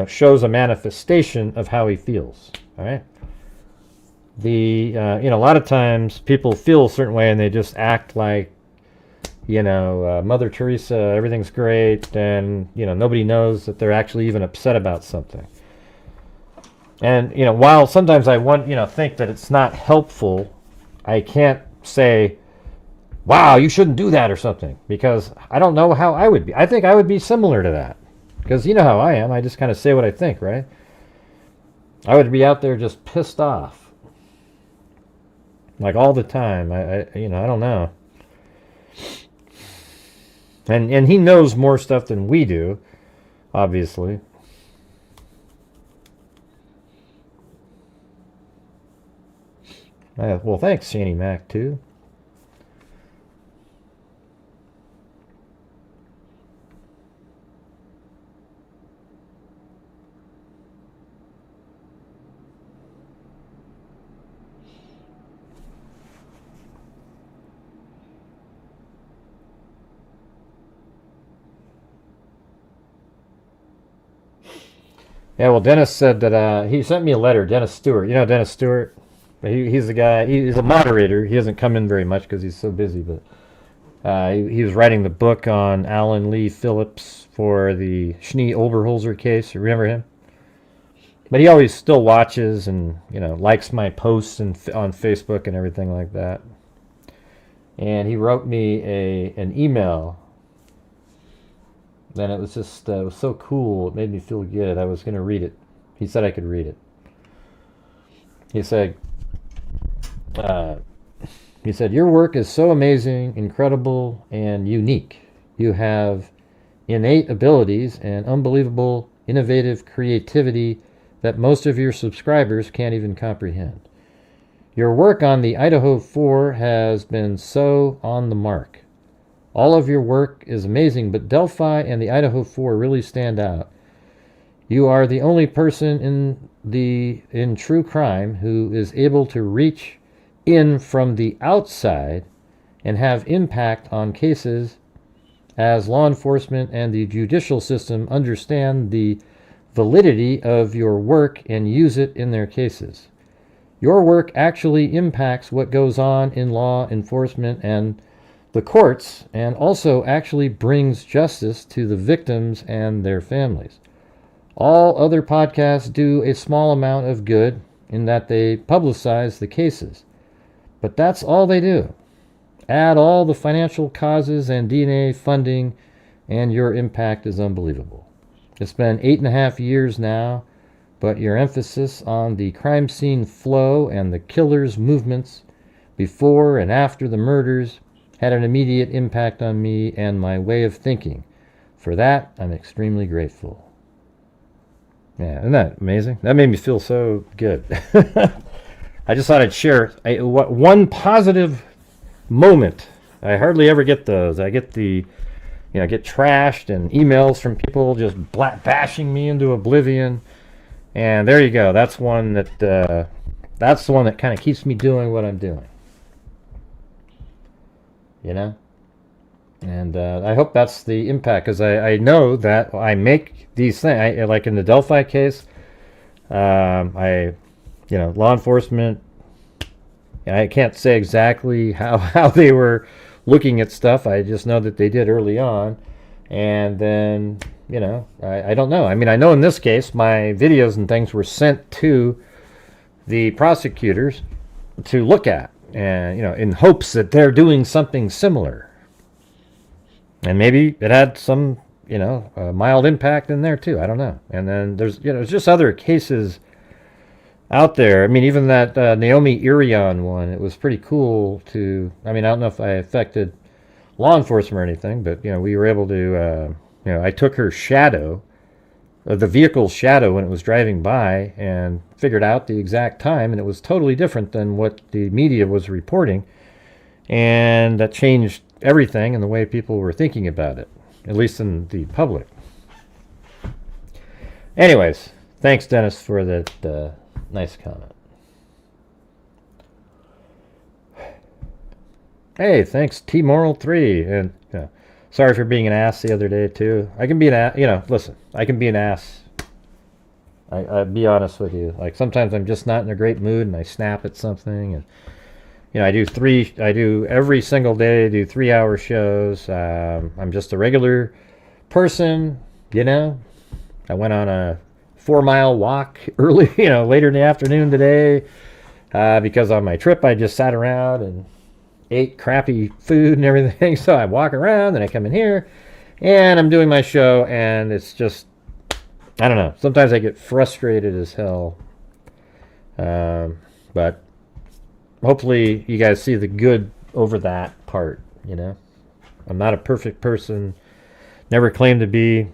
shows a manifestation of how he feels. All right. A lot of times people feel a certain way and they just act like, Mother Teresa, everything's great, and nobody knows that they're actually even upset about something. And while sometimes I think that it's not helpful, I can't say, wow, you shouldn't do that or something, because I don't know how I would be. I think I would be similar to that. Because you know how I am. I just kind of say what I think, right? I would be out there just pissed off. Like all the time. I don't know. And he knows more stuff than we do, obviously. Well, thanks, Shani Mac, too. Yeah, well, Dennis said that he sent me a letter. Dennis Stewart. You know Dennis Stewart? He's the guy. He's a moderator. He doesn't come in very much because he's so busy. But he was writing the book on Alan Lee Phillips for the Schnee Oberholzer case. You remember him? But he always still watches and likes my posts on Facebook and everything like that. And he wrote me an email. Then it was just it was so cool. It made me feel good. I was going to read it. He said I could read it. He said, your work is so amazing, incredible, and unique. You have innate abilities and unbelievable, innovative creativity that most of your subscribers can't even comprehend. Your work on the Idaho 4 has been so on the mark. All of your work is amazing, but Delphi and the Idaho 4 really stand out. You are the only person in true crime who is able to reach in from the outside and have impact on cases as law enforcement and the judicial system understand the validity of your work and use it in their cases. Your work actually impacts what goes on in law enforcement and the courts, and also actually brings justice to the victims and their families. All other podcasts do a small amount of good in that they publicize the cases, but that's all they do. Add all the financial causes and DNA funding, and your impact is unbelievable. It's been 8.5 years now but your emphasis on the crime scene flow and the killer's movements before and after the murders had an immediate impact on me and my way of thinking. For that, I'm extremely grateful. Yeah, isn't that amazing? That made me feel so good. I just thought I'd share one positive moment. I hardly ever get those. I get get trashed and emails from people just bashing me into oblivion. And there you go. That's one that's the one that kind of keeps me doing what I'm doing. You know? And I hope that's the impact, because I know that I make these things. Like in the Delphi case, law enforcement, I can't say exactly how they were looking at stuff. I just know that they did early on. And then, I don't know. I mean, I know in this case, my videos and things were sent to the prosecutors to look at, and, in hopes that they're doing something similar. And maybe it had some, mild impact in there too. I don't know. And then there's just other cases out there. I mean, even that Naomi Irion one, it was pretty cool to, I don't know if I affected law enforcement or anything, but, we were able to, I took her shadow, the vehicle's shadow when it was driving by, and figured out the exact time, and it was totally different than what the media was reporting. And that changed everything in the way people were thinking about it, at least in the public. Anyways, thanks, Dennis, for that nice comment. Hey, thanks, T-Moral3. And sorry for being an ass the other day, too. I can be an ass, listen, I can be an ass. I'll be honest with you. Like, sometimes I'm just not in a great mood, and I snap at something, and I do every single day, I do 3-hour shows. I'm just a regular person, I went on a 4-mile walk early, later in the afternoon today, because on my trip I just sat around and ate crappy food and everything. So I walk around, and I come in here, and I'm doing my show, and it's just, I don't know. Sometimes I get frustrated as hell. But hopefully you guys see the good over that part, I'm not a perfect person, never claimed to be.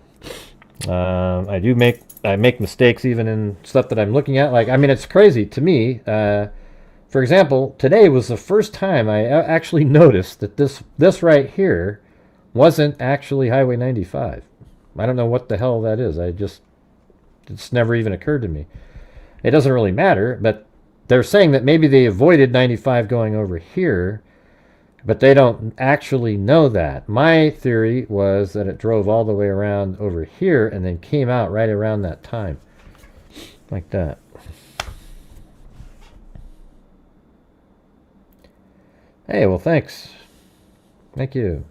I make mistakes even in stuff that I'm looking at. Like, it's crazy to me. For example, today was the first time I actually noticed that this right here wasn't actually Highway 95. I don't know what the hell that is. It's never even occurred to me. It doesn't really matter, but they're saying that maybe they avoided 95 going over here, but they don't actually know that. My theory was that it drove all the way around over here and then came out right around that time. Like that. Hey, well, thanks. Thank you,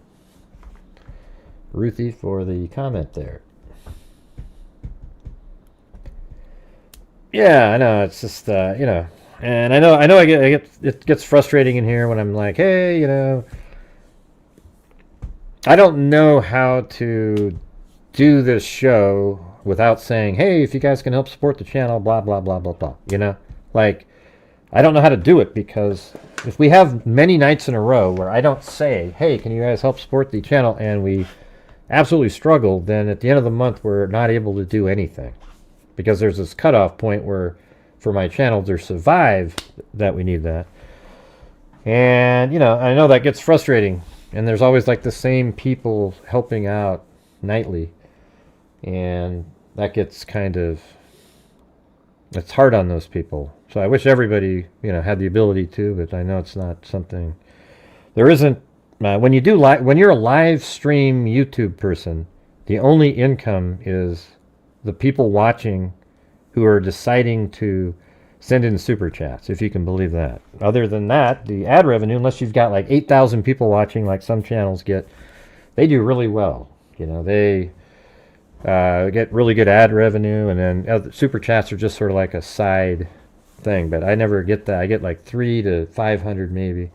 Ruthie, for the comment there. Yeah, I know. It's just, and I know it gets frustrating in here when I'm like, hey, I don't know how to do this show without saying, hey, if you guys can help support the channel, blah, blah, blah, blah, blah, Like, I don't know how to do it, because if we have many nights in a row where I don't say, hey, can you guys help support the channel, and we absolutely struggle, then at the end of the month we're not able to do anything. Because there's this cutoff point where, for my channel to survive, that we need that. And, I know that gets frustrating. And there's always like the same people helping out nightly. And that gets it's hard on those people. So I wish everybody, had the ability to, but I know it's not something. There isn't, when you're a live stream YouTube person, the only income is the people watching who are deciding to send in super chats, if you can believe that. Other than that, the ad revenue, unless you've got like 8,000 people watching like some channels get, they do really well. They get really good ad revenue, and then super chats are just sort of like a side thing, but I never get that. I get like 300 to 500 maybe.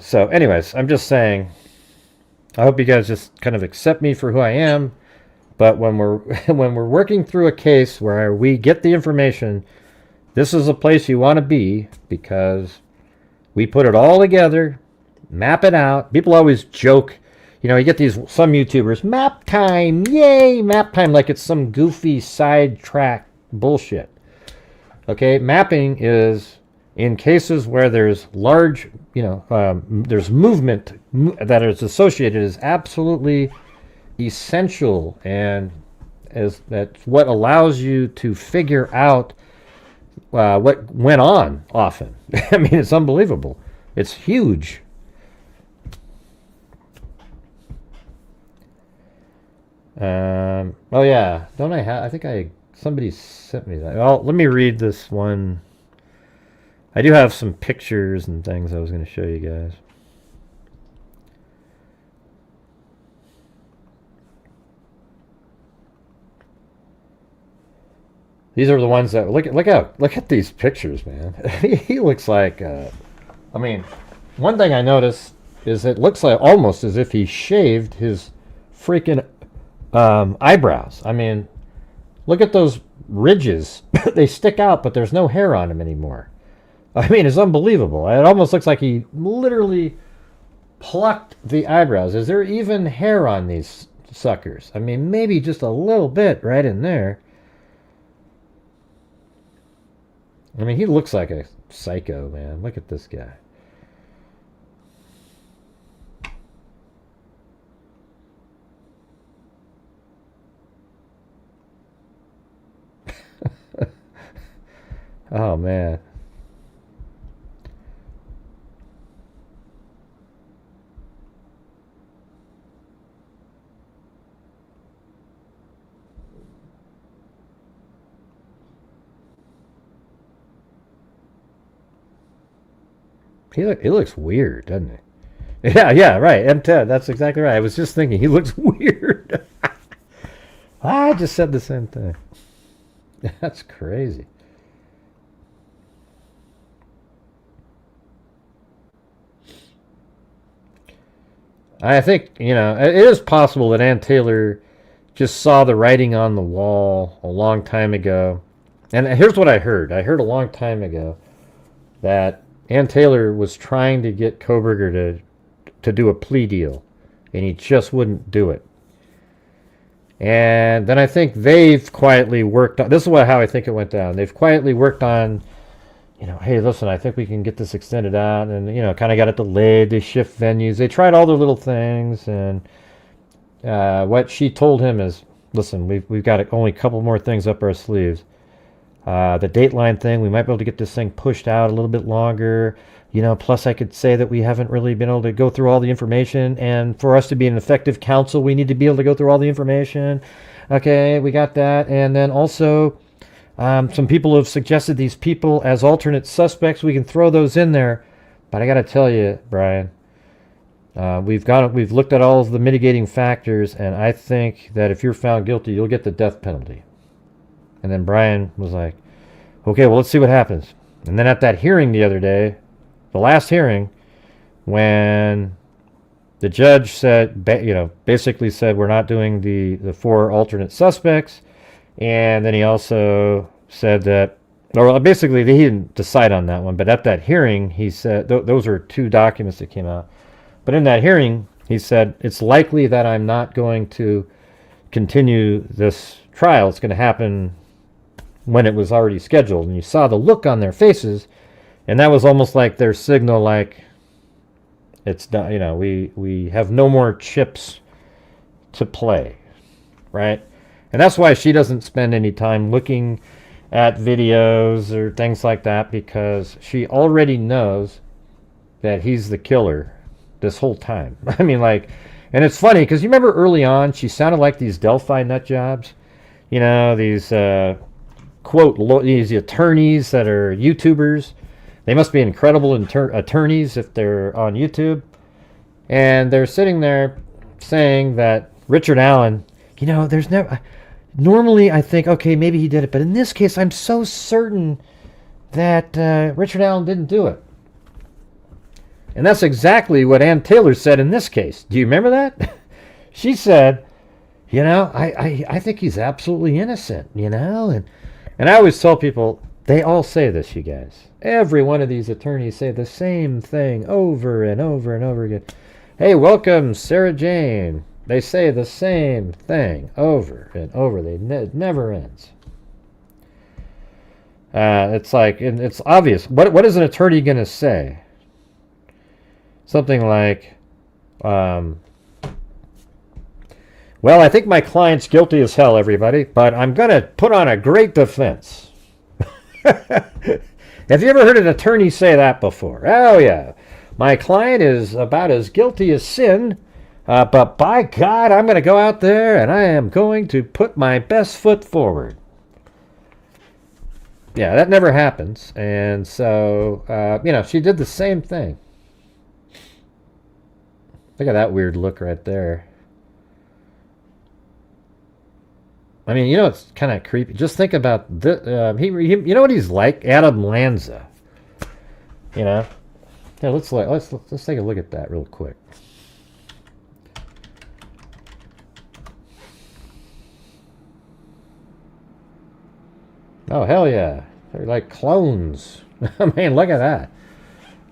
So anyways, I'm just saying, I hope you guys just kind of accept me for who I am. But when we're when we're working through a case where we get the information, this is a place you want to be, because we put it all together, map it out. People always joke, you know, you get these, some YouTubers, map time, yay, map time, like it's some goofy sidetrack bullshit. Okay, mapping is in cases where there's large, you know, there's movement that is associated, is absolutely essential, and that's what allows you to figure out what went on often. I mean, it's unbelievable. It's huge. Oh yeah, don't I have? I think somebody sent me that. Well, let me read this one. I do have some pictures and things I was going to show you guys. These are the ones that look at these pictures, man. He looks like. I mean, one thing I noticed is it looks like almost as if he shaved his freaking eyebrows. I mean, look at those ridges. They stick out, but there's no hair on them anymore. I mean, it's unbelievable. It almost looks like he literally plucked the eyebrows. Is there even hair on these suckers? I mean, maybe just a little bit right in there. I mean, he looks like a psycho, man. Look at this guy. Oh, man. He looks weird, doesn't he? Yeah, right. M10, that's exactly right. I was just thinking, he looks weird. I just said the same thing. That's crazy. I think, you know, it is possible that Ann Taylor just saw the writing on the wall a long time ago. And here's what I heard. I heard a long time ago that Ann Taylor was trying to get Proberger to do a plea deal, and he just wouldn't do it. And then I think they've quietly worked on, this is how I think it went down. They've quietly worked on, you know, hey, listen, I think we can get this extended out, and, you know, kind of got it delayed. They shift venues. They tried all their little things, and what she told him is, listen, we've got only a couple more things up our sleeves. The Dateline thing, we might be able to get this thing pushed out a little bit longer. You know, plus I could say that we haven't really been able to go through all the information, and for us to be an effective counsel, we need to be able to go through all the information. Okay, we got that. And then also, some people have suggested these people as alternate suspects. We can throw those in there. But I got to tell you, Brian, we've looked at all of the mitigating factors, and I think that if you're found guilty, you'll get the death penalty. And then Brian was like, okay, well, let's see what happens. And then at that hearing the other day, the last hearing, when the judge said, you know, basically said we're not doing the 4 alternate suspects, and then he also said that, or basically he didn't decide on that one, but at that hearing he said, those are 2 documents that came out. But in that hearing, he said, it's likely that I'm not going to continue this trial. It's going to happen when it was already scheduled. And you saw the look on their faces, and that was almost like their signal, like, it's done, you know, we have no more chips to play, right? And that's why she doesn't spend any time looking at videos or things like that, because she already knows that he's the killer this whole time. I mean, like, and it's funny because you remember early on she sounded like these Delphi nut jobs, you know, these quote, these attorneys that are YouTubers. They must be incredible attorneys if they're on YouTube. And they're sitting there saying that Richard Allen, you know, there's never... Normally I think, okay, maybe he did it. But in this case, I'm so certain that Richard Allen didn't do it. And that's exactly what Ann Taylor said in this case. Do you remember that? She said, You know, I think he's absolutely innocent, you know? And I always tell people, they all say this, you guys. Every one of these attorneys say the same thing over and over and over again. Hey, welcome, Sarah Jane. They say the same thing over and over. It never ends. It's like, and it's obvious. What is an attorney going to say? Something like, well, I think my client's guilty as hell, everybody, but I'm going to put on a great defense. Have you ever heard an attorney say that before? Oh, yeah. My client is about as guilty as sin, but by God, I'm going to go out there and I am going to put my best foot forward. Yeah, that never happens. And so, you know, she did the same thing. Look at that weird look right there. I mean, you know, it's kind of creepy. Just think about this. You know what he's like? Adam Lanza. You know. Yeah, let's take a look at that real quick. Oh hell yeah! They're like clones. I mean, look at that.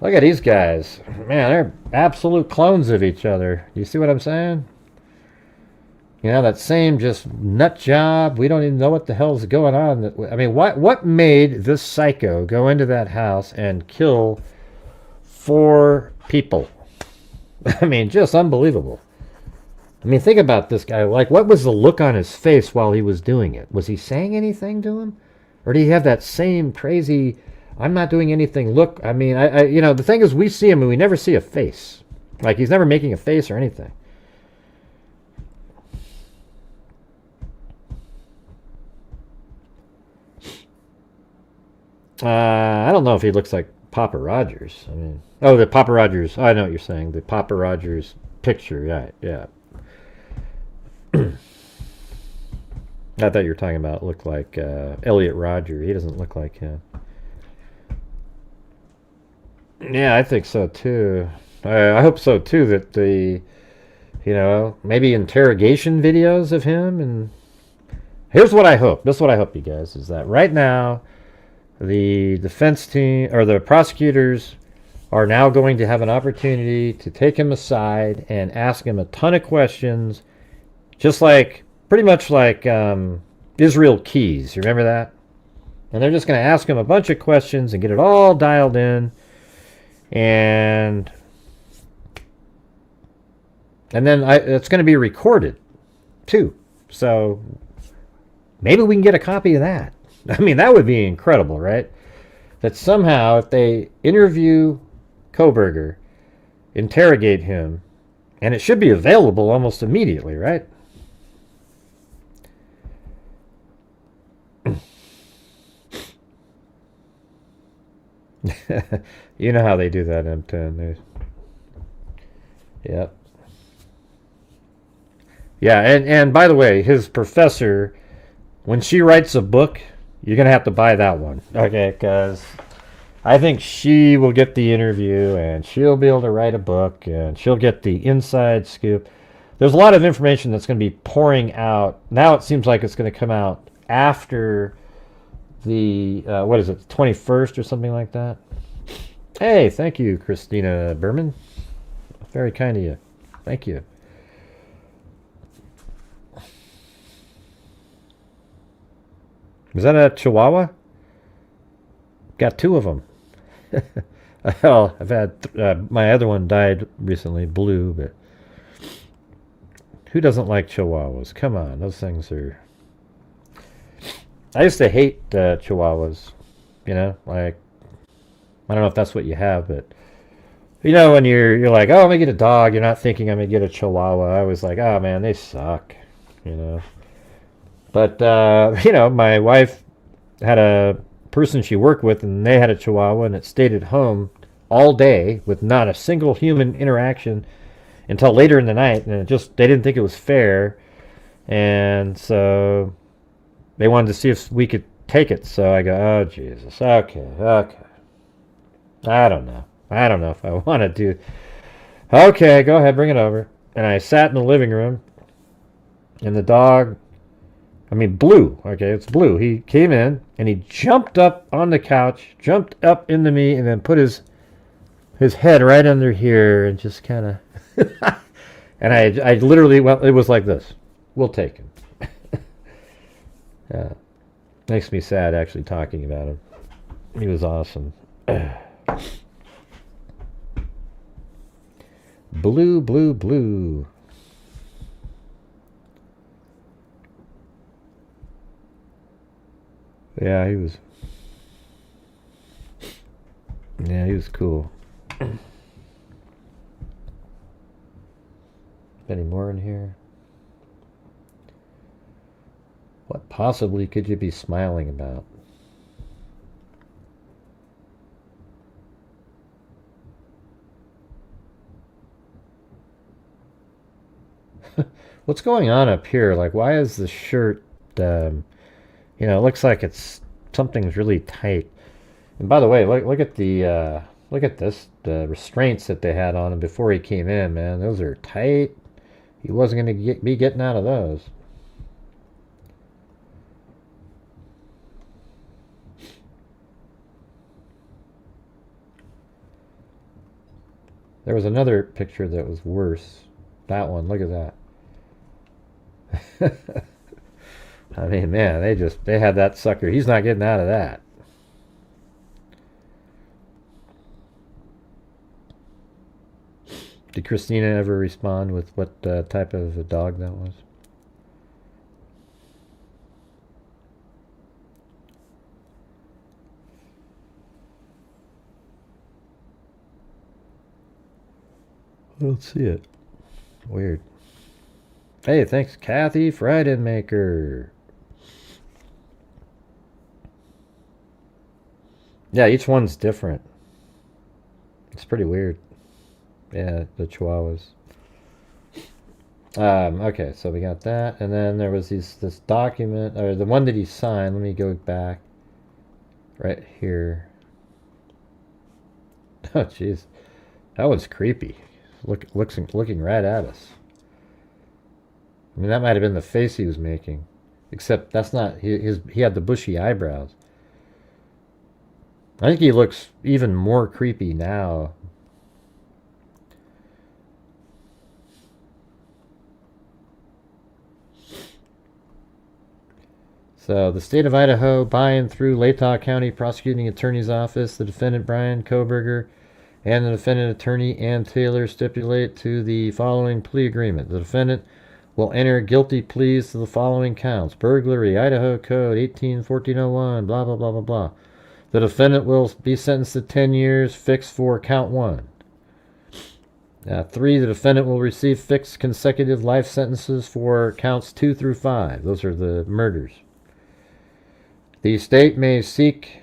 Look at these guys. Man, they're absolute clones of each other. You see what I'm saying? You know, that same just nut job. We don't even know what the hell's going on. I mean, what made this psycho go into that house and kill 4 people? I mean, just unbelievable. I mean, think about this guy. Like, what was the look on his face while he was doing it? Was he saying anything to him? Or did he have that same crazy, I'm not doing anything look? I mean, you know, the thing is, we see him and we never see a face. Like, he's never making a face or anything. I don't know if he looks like Papa Rogers. I mean, oh, the Papa Rogers. I know what you're saying. The Papa Rogers picture. Right, yeah. I thought you were talking about look like Elliot Rodger. He doesn't look like him. Yeah, I think so too. I hope so too, that the, you know, maybe interrogation videos of him. And here's what I hope. This is what I hope, you guys, is that right now the defense team or the prosecutors are now going to have an opportunity to take him aside and ask him a ton of questions, just like, pretty much like Israel Keys. You remember that? And they're just going to ask him a bunch of questions and get it all dialed in. And then it's going to be recorded too. So maybe we can get a copy of that. I mean, that would be incredible, right? That somehow, if they interview Proberger, interrogate him, and it should be available almost immediately, right? You know how they do that, M10. Yep. Yeah, and by the way, his professor, when she writes a book, you're going to have to buy that one. Okay, because I think she will get the interview, and she'll be able to write a book, and she'll get the inside scoop. There's a lot of information that's going to be pouring out. Now it seems like it's going to come out after the, what is it, 21st or something like that? Hey, thank you, Christina Berman. Very kind of you. Thank you. Is that a Chihuahua? Got 2 of them. Well, I've had, my other one died recently, Blue, but who doesn't like Chihuahuas? Come on, those things are... I used to hate Chihuahuas, you know, like, I don't know if that's what you have, but, you know, when you're like, oh, I'm going to get a dog, you're not thinking I'm going to get a Chihuahua. I was like, oh, man, they suck, you know. But, you know, my wife had a person she worked with, and they had a Chihuahua, and it stayed at home all day with not a single human interaction until later in the night, and they didn't think it was fair, and so they wanted to see if we could take it. So I go, oh, Jesus, okay. I don't know if I want to do... Okay, go ahead, bring it over. And I sat in the living room, And the dog, I mean, Blue, okay, it's Blue. He came in and he jumped up on the couch, jumped up into me, and then put his head right under here and just kind of, and I literally, well, it was like this. We'll take him. Yeah. Makes me sad actually talking about him. He was awesome. Blue, Blue, Blue. Yeah, he was cool. Any more in here? What possibly could you be smiling about? What's going on up here? Like, why is the shirt, it looks like something's really tight. And by the way, look at this, the restraints that they had on him before he came in, man. Those are tight. He wasn't going to be getting out of those. There was another picture that was worse. That one, look at that. I mean, man, they had that sucker. He's not getting out of that. Did Christina ever respond with what type of a dog that was? I don't see it. Weird. Hey, thanks, Kathy Frieden Maker. Yeah, each one's different. It's pretty weird. Yeah, the Chihuahuas. Okay, so we got that, and then there was this document, or the one that he signed. Let me go back. Right here. Oh, jeez, that one's creepy. Looking right at us. I mean, that might have been the face he was making, except that's not he had the bushy eyebrows. I think he looks even more creepy now. So, the state of Idaho, by and through Latah County Prosecuting Attorney's Office, the defendant Brian Koberger and the defendant attorney Ann Taylor stipulate to the following plea agreement. The defendant will enter guilty pleas to the following counts: burglary, Idaho Code 18-1401, blah, blah, blah, blah, blah. The defendant will be sentenced to 10 years fixed for count 1. 3, the defendant will receive fixed consecutive life sentences for counts 2 through 5. Those are the murders. The state may seek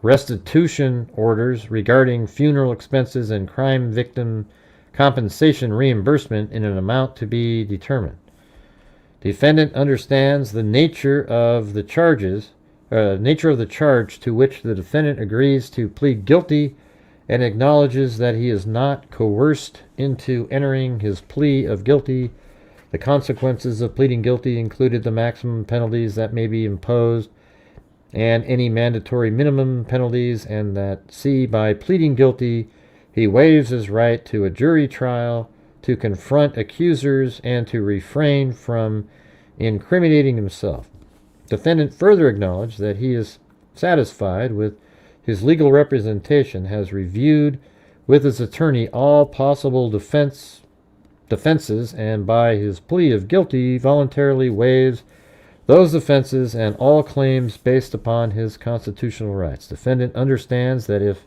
restitution orders regarding funeral expenses and crime victim compensation reimbursement in an amount to be determined. Defendant understands the nature of the charge to which the defendant agrees to plead guilty and acknowledges that he is not coerced into entering his plea of guilty. The consequences of pleading guilty included the maximum penalties that may be imposed and any mandatory minimum penalties, and that C, by pleading guilty, he waives his right to a jury trial, to confront accusers, and to refrain from incriminating himself. Defendant further acknowledged that he is satisfied with his legal representation, has reviewed with his attorney all possible defenses, and by his plea of guilty voluntarily waives those offenses and all claims based upon his constitutional rights. Defendant understands that if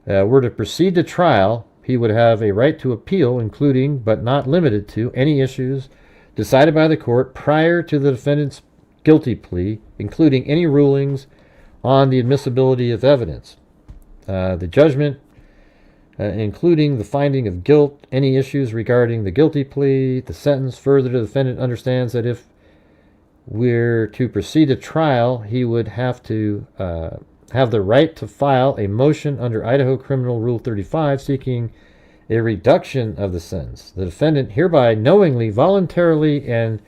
were to proceed to trial, he would have a right to appeal, including but not limited to any issues decided by the court prior to the defendant's guilty plea, including any rulings on the admissibility of evidence. The judgment, including the finding of guilt, any issues regarding the guilty plea, the sentence. Further, the defendant understands that if we're to proceed to trial, he would have to have the right to file a motion under Idaho Criminal Rule 35 seeking a reduction of the sentence. The defendant hereby knowingly, voluntarily, and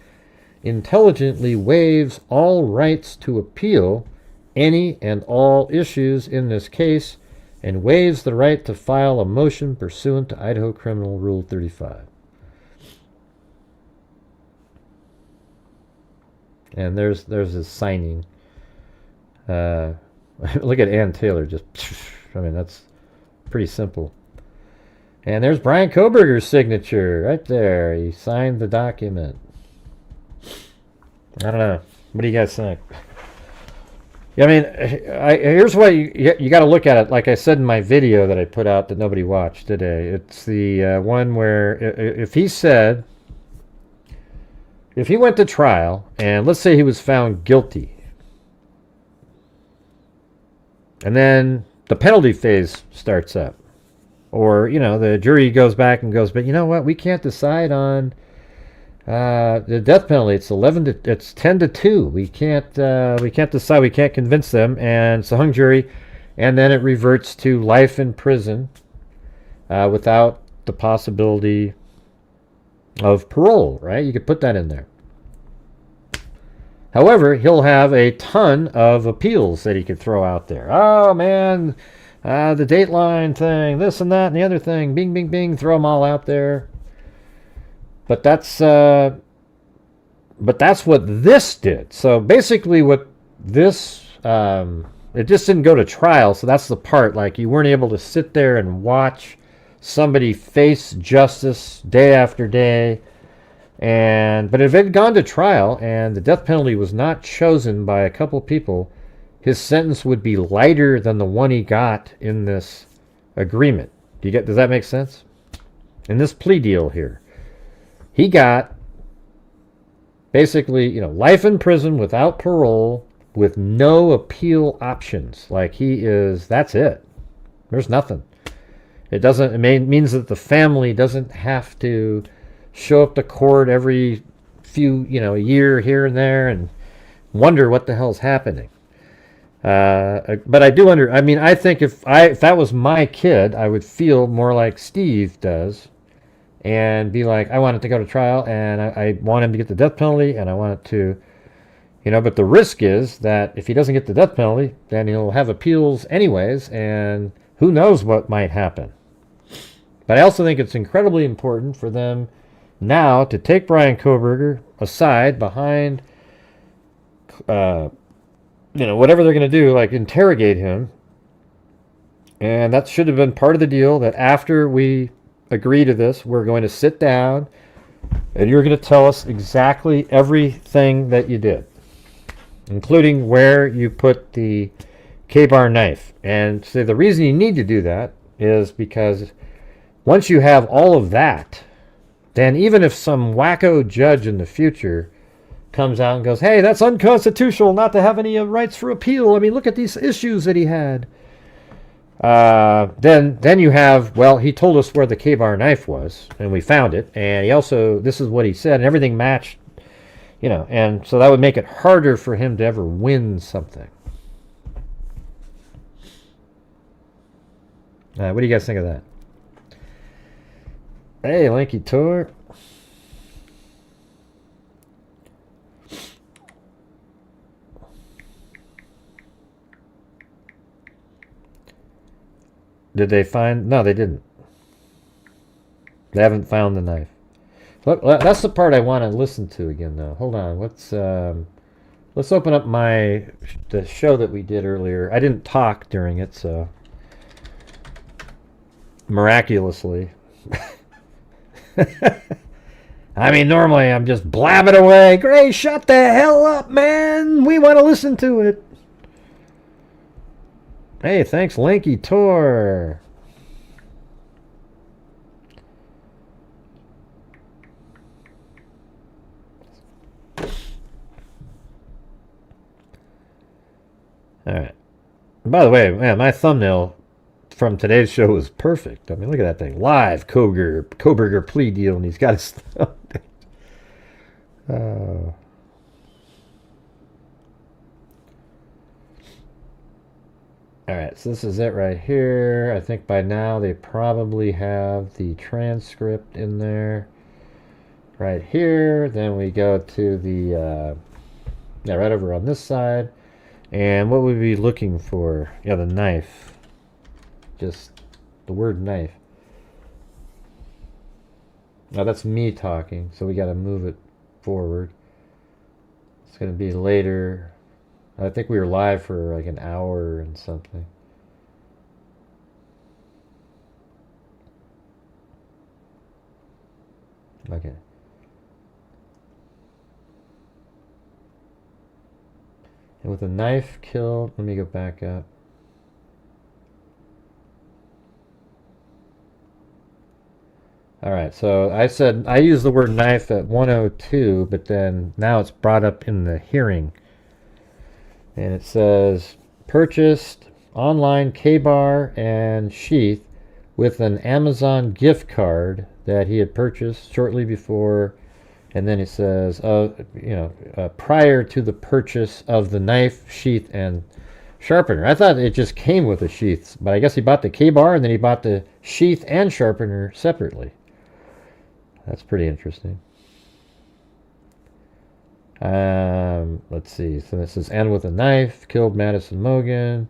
intelligently waives all rights to appeal any and all issues in this case and waives the right to file a motion pursuant to Idaho Criminal Rule 35. And there's his signing. Look at Ann Taylor. Just, I mean, that's pretty simple. And there's Brian Koberger's signature right there. He signed the document. I don't know. What do you guys think? I mean, here's what you got to look at it. Like I said in my video that I put out that nobody watched today. It's the one where if he went to trial and let's say he was found guilty, and then the penalty phase starts up, or the jury goes back and goes, but you know what? We can't decide on the death penalty. It's 10-2. We can't decide. We can't convince them, and it's a hung jury, and then it reverts to life in prison without the possibility of parole. Right? You could put that in there. However, he'll have a ton of appeals that he could throw out there. Oh man, the Dateline thing, this and that and the other thing, bing, bing, bing, throw them all out there. But that's what this did. So basically, what this it just didn't go to trial. So that's the part. Like you weren't able to sit there and watch somebody face justice day after day. But if it had gone to trial and the death penalty was not chosen by a couple people, his sentence would be lighter than the one he got in this agreement. Does that make sense? In this plea deal here, he got basically, life in prison without parole with no appeal options. Like that's it. There's nothing. It means that the family doesn't have to show up to court every few, a year here and there and wonder what the hell's happening. But I do I think if that was my kid, I would feel more like Steve does and be like, I want it to go to trial and I want him to get the death penalty and I want it to, but the risk is that if he doesn't get the death penalty, then he'll have appeals anyways and who knows what might happen. But I also think it's incredibly important for them now to take Brian Koberger aside behind, whatever they're going to do, like interrogate him. And that should have been part of the deal, that after we agree to this, we're going to sit down and you're going to tell us exactly everything that you did, including where you put the K-bar knife. And so the reason you need to do that is because once you have all of that, then even if some wacko judge in the future comes out and goes, hey, that's unconstitutional not to have any rights for appeal. I mean, look at these issues that he had. Then you have, well, he told us where the K-bar knife was, and we found it. And he also, this is what he said, and everything matched, and so that would make it harder for him to ever win something. What do you guys think of that? Hey, Lanky Tor. Did they find? No, they didn't. They haven't found the knife. Look, that's the part I want to listen to again, though. Hold on. Let's open up the show that we did earlier. I didn't talk during it, so miraculously. I mean, normally I'm just blabbing away. Gray, shut the hell up, man. We want to listen to it. Hey, thanks, Lanky Tor. All right. By the way, man, my thumbnail from today's show was perfect. I mean, look at that thing. Live Koberger plea deal, and he's got his thumb. All right, so this is it right here. I think by now they probably have the transcript in there. Right here. Then we go to the, yeah, right over on this side. And what would we be looking for? Yeah, the knife. Just the word knife. Now that's me talking, so we got to move it forward. It's going to be later. I think we were live for like an hour and something. Okay. And with a knife killed, let me go back up. All right, so I said I used the word knife at 102, but then now it's brought up in the hearing. And it says, purchased online K-bar and sheath with an Amazon gift card that he had purchased shortly before. And then it says, prior to the purchase of the knife, sheath, and sharpener. I thought it just came with the sheaths, but I guess he bought the K-bar and then he bought the sheath and sharpener separately. That's pretty interesting. Let's see. So this is and with a knife, killed Madison Mogan.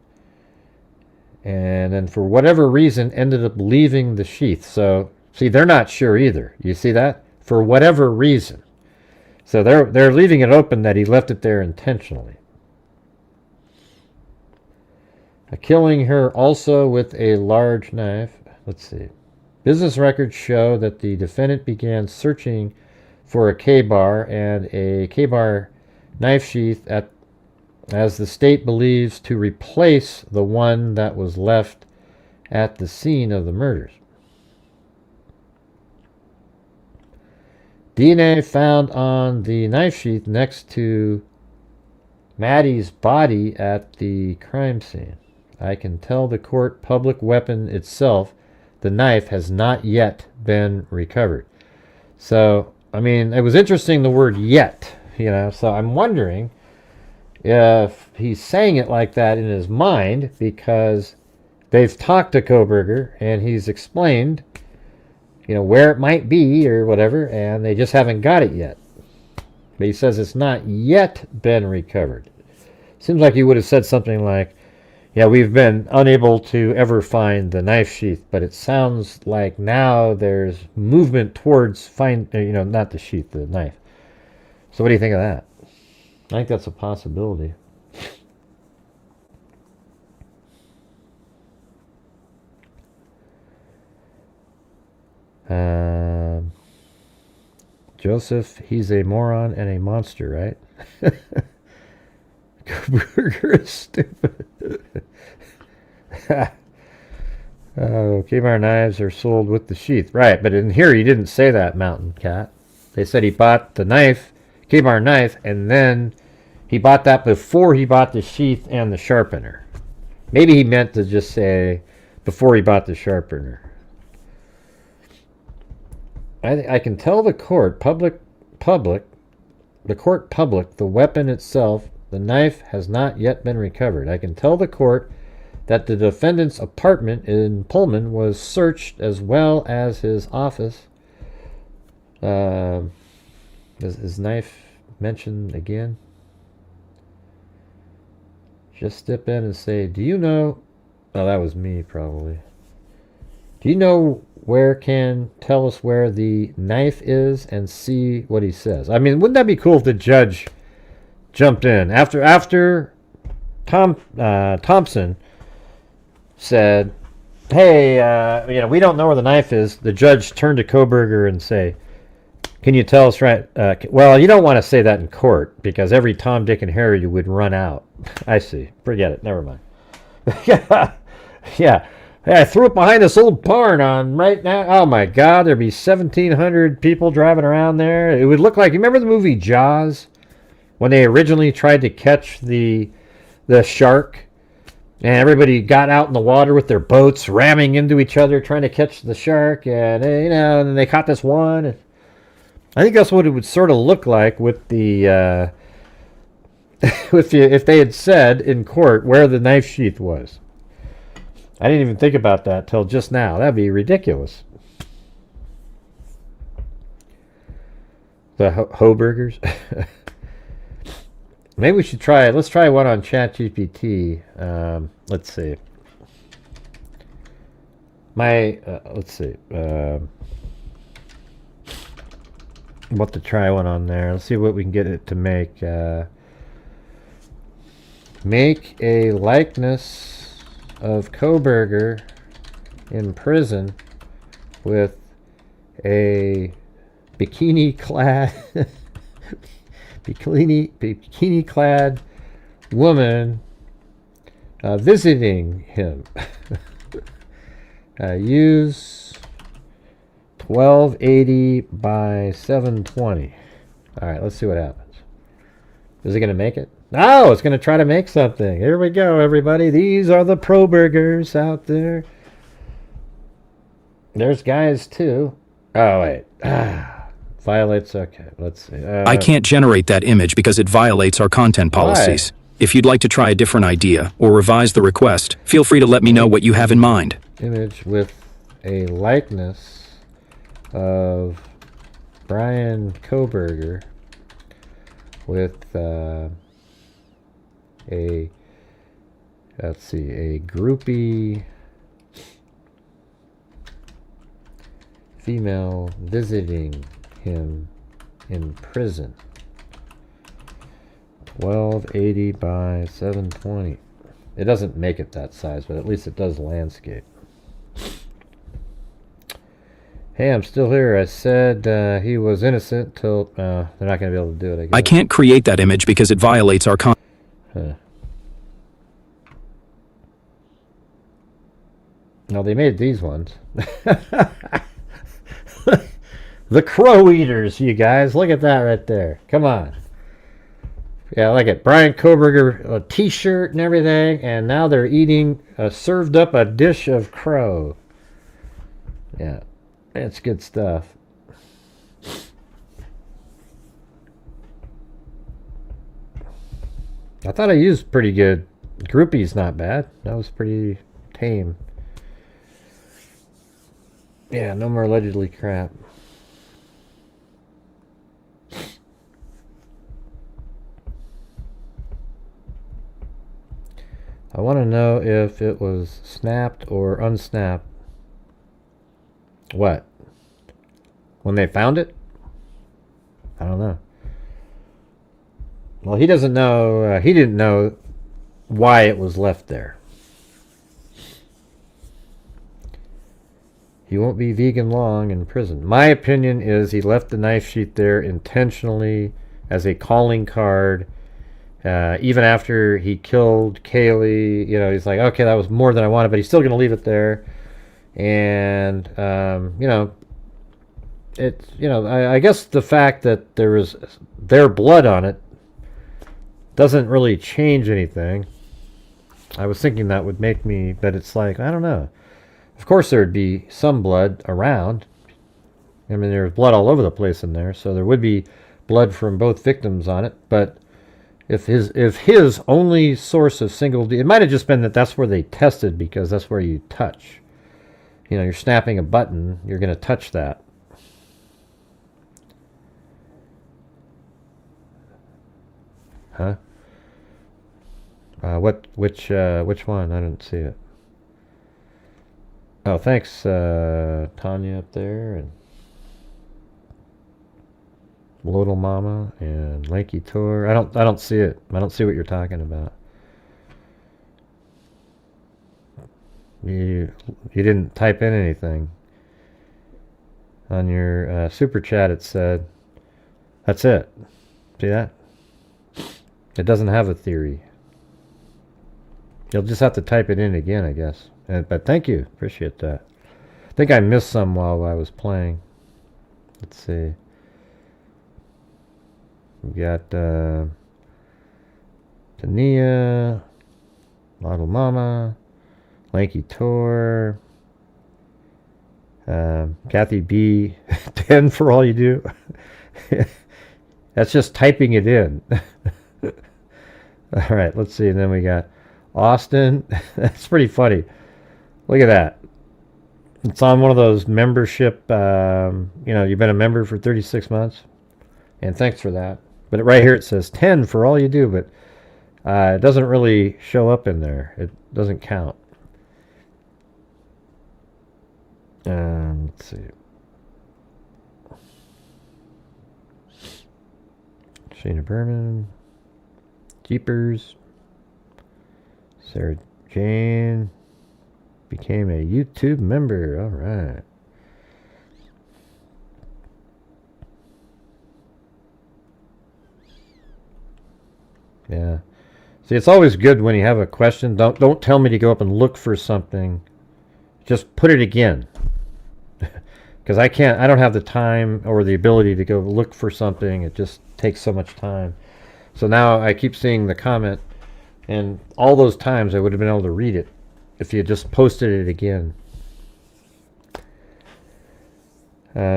And then for whatever reason ended up leaving the sheath. So, see, they're not sure either. You see that? For whatever reason. So they're leaving it open that he left it there intentionally. Killing her also with a large knife. Let's see. Business records show that the defendant began searching for a K-bar and a K-bar knife sheath as the state believes to replace the one that was left at the scene of the murders. DNA found on the knife sheath next to Maddie's body at the crime scene. I can tell the court public weapon itself, the knife, has not yet been recovered. So, I mean, it was interesting the word yet, so I'm wondering if he's saying it like that in his mind because they've talked to Proberger and he's explained, where it might be or whatever, and they just haven't got it yet. But he says it's not yet been recovered. Seems like he would have said something like, yeah, we've been unable to ever find the knife sheath, but it sounds like now there's movement towards not the sheath, the knife. So what do you think of that? I think that's a possibility. Joseph, he's a moron and a monster, right? Burger is stupid. K-bar knives are sold with the sheath. Right, but in here he didn't say that, Mountain Cat. They said he bought the knife, K-bar knife, and then he bought that before he bought the sheath and the sharpener. Maybe he meant to just say before he bought the sharpener. I can tell the court public, the weapon itself, the knife, has not yet been recovered. I can tell the court that the defendant's apartment in Pullman was searched as well as his office. Is his knife mentioned again? Just step in and say, do you know... Oh, that was me, probably. Do you know where can tell us where the knife is and see what he says? I mean, wouldn't that be cool if the judge jumped in? After Thompson said, hey, we don't know where the knife is, the judge turned to Proberger and say, can you tell us right? Well, you don't want to say that in court because every Tom, Dick, and Harry you would run out. I see. Forget it. Never mind. Yeah. Hey, I threw it behind this old barn on right now. Oh my God, there'd be 1,700 people driving around there. It would look like, you remember the movie Jaws? When they originally tried to catch the shark? And everybody got out in the water with their boats, ramming into each other, trying to catch the shark. And, and then they caught this one. And I think that's what it would sort of look like with the, if they had said in court where the knife sheath was. I didn't even think about that till just now. That'd be ridiculous. The Hoburgers. Maybe we should try it. Let's try one on ChatGPT. Let's see. Let's see. What to try one on there. Let's see what we can get it to make. Make a likeness of Koberger in prison with a bikini-clad bikini-clad woman visiting him. Use 1280 by 720. All right, let's see what happens. Is it going to make it? No, it's going to try to make something. Here we go, everybody. These are the Probergers out there. There's guys, too. Oh, wait. Violates. Okay, let's see. I can't generate that image because it violates our content policies. Why? If you'd like to try a different idea or revise the request, feel free to let me know what you have in mind. Image with a likeness of Brian Koberger with a groupie female visiting him in prison. 1280 by 720. It doesn't make it that size, but at least it does landscape. Hey, I'm still here. I said he was innocent till they're not going to be able to do it. I guess. I can't create that image because it violates our content. No, they made these ones. The Crow Eaters, you guys. Look at that right there. Come on. Yeah, look at Brian Koberger, a t-shirt and everything, and now they're eating, served up a dish of crow. Yeah, it's good stuff. I thought I used pretty good. Groupie's not bad. That was pretty tame. Yeah, no more allegedly crap. I want to know if it was snapped or unsnapped. What? When they found it? I don't know. Well, he doesn't know. He didn't know why it was left there. He won't be vegan long in prison. My opinion is he left the knife sheath there intentionally as a calling card. Even after he killed Kaylee, you know, he's like, okay, that was more than I wanted, but he's still going to leave it there. And, you know, it's, you know, I guess the fact that there was their blood on it doesn't really change anything. I was thinking that would make me, but it's like, I don't know. Of course there would be some blood around. I mean, there's blood all over the place in there, so there would be blood from both victims on it, but if his only source of single, it might have just been that that's where they tested, because that's where you touch. You know, you're snapping a button, you're going to touch that. Huh? Which one? I didn't see it. Oh, thanks, Tanya up there, and Little Mama and Lanky Tour. I don't see it. I don't see what you're talking about. You didn't type in anything on your super chat. It said, "That's it." See that? It doesn't have a theory. You'll just have to type it in again, I guess. But thank you, appreciate that. I think I missed some while I was playing. Let's see. We got Tania, Model Mama, Lanky Tor, Kathy B, 10 for all you do. That's just typing it in. All right, let's see. And then we got Austin. That's pretty funny. Look at that. It's on one of those membership, you've been a member for 36 months. And thanks for that. But right here it says 10 for all you do, but it doesn't really show up in there. It doesn't count. Let's see. Shana Berman. Jeepers. Sarah Jane became a YouTube member. All right. Yeah. See, it's always good when you have a question. Don't tell me to go up and look for something. Just put it again. Because I don't have the time or the ability to go look for something. It just takes so much time. So now I keep seeing the comment, and all those times I would have been able to read it if you just posted it again.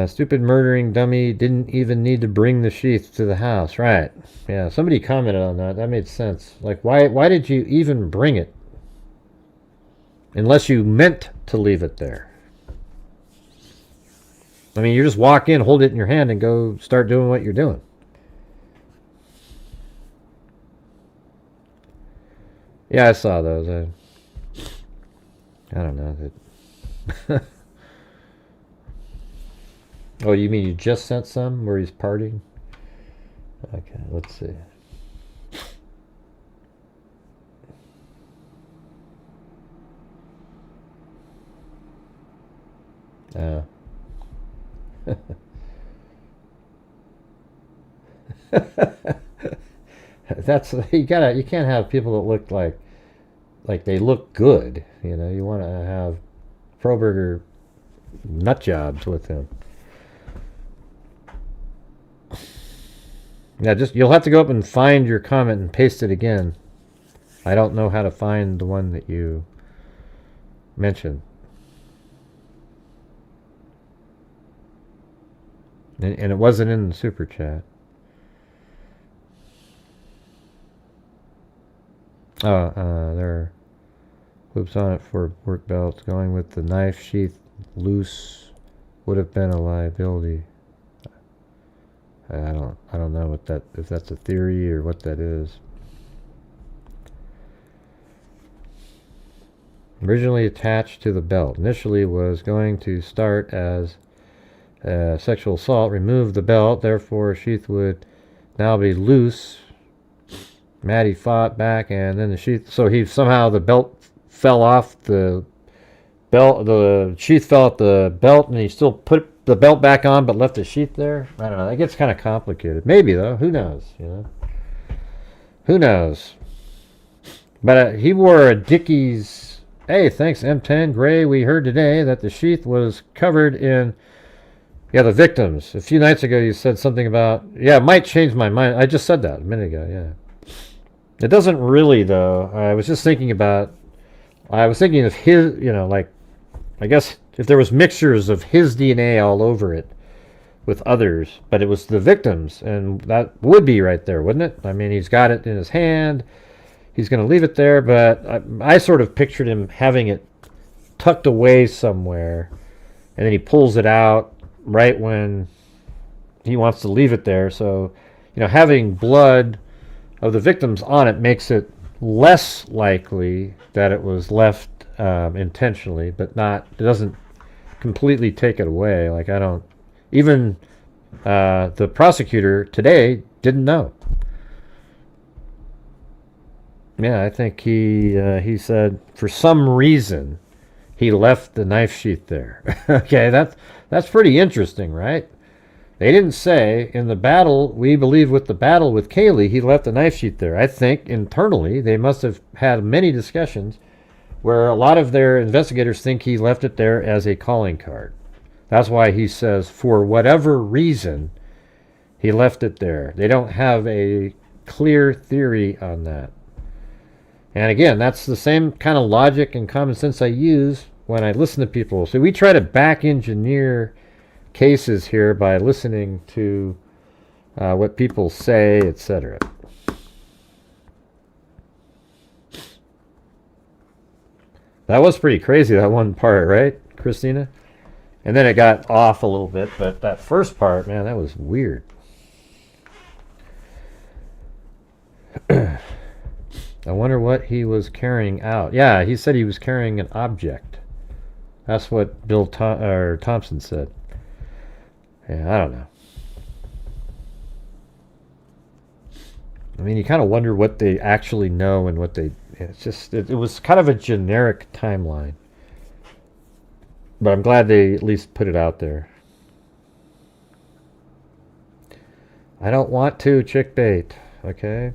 Stupid murdering dummy didn't even need to bring the sheath to the house. Right. Yeah, somebody commented on that. That made sense. Like, why did you even bring it? Unless you meant to leave it there. I mean, you just walk in, hold it in your hand, and go start doing what you're doing. Yeah, I saw those. I don't know. Oh, you mean you just sent some where he's partying? Okay, let's see. That's you can't have people that look like they look good. You want to have Proberger nut jobs with him. Yeah, you'll have to go up and find your comment and paste it again. I don't know how to find the one that you mentioned. And it wasn't in the super chat. Oh, there are loops on it for work belts. Going with the knife sheath loose would have been a liability. I don't know if that's a theory or what that is. Originally attached to the belt. Initially was going to start as sexual assault. Remove the belt. Therefore, sheath would now be loose. Maddie fought back, and then the sheath. So the belt fell off the belt. The sheath fell off the belt, and he still put the belt back on, but left the sheath there. I don't know. That gets kind of complicated. Maybe though. Who knows? Who knows? But he wore a Dickies. Hey, thanks M10 Gray. We heard today that the sheath was covered in. Yeah, the victims. A few nights ago, you said something about. Yeah, it might change my mind. I just said that a minute ago. Yeah. It doesn't really though. I was just thinking about. I was thinking of his. I guess if there was mixtures of his DNA all over it with others, but it was the victims, and that would be right there, wouldn't it? I mean, he's got it in his hand. He's going to leave it there, but I sort of pictured him having it tucked away somewhere, and then he pulls it out right when he wants to leave it there. So, having blood of the victims on it makes it less likely that it was left intentionally, but it doesn't completely take it away. Like, I don't, even the prosecutor today didn't know. Yeah, I think he said for some reason he left the knife sheath there. Okay, that's pretty interesting, right? They didn't say in the battle, we believe with the battle with Kaylee, he left the knife sheath there. I think internally they must have had many discussions where a lot of their investigators think he left it there as a calling card. That's why he says, for whatever reason, he left it there. They don't have a clear theory on that. And again, that's the same kind of logic and common sense I use when I listen to people. So we try to back engineer cases here by listening to what people say, etc. That was pretty crazy, that one part, right, Christina? And then it got off a little bit, but that first part, man, that was weird. I wonder what he was carrying out. Yeah, he said he was carrying an object. That's what Thompson said. Yeah, I don't know. I mean, you kind of wonder what they actually know and what they... It's just... It was kind of a generic timeline. But I'm glad they at least put it out there. I don't want to chick bait, okay?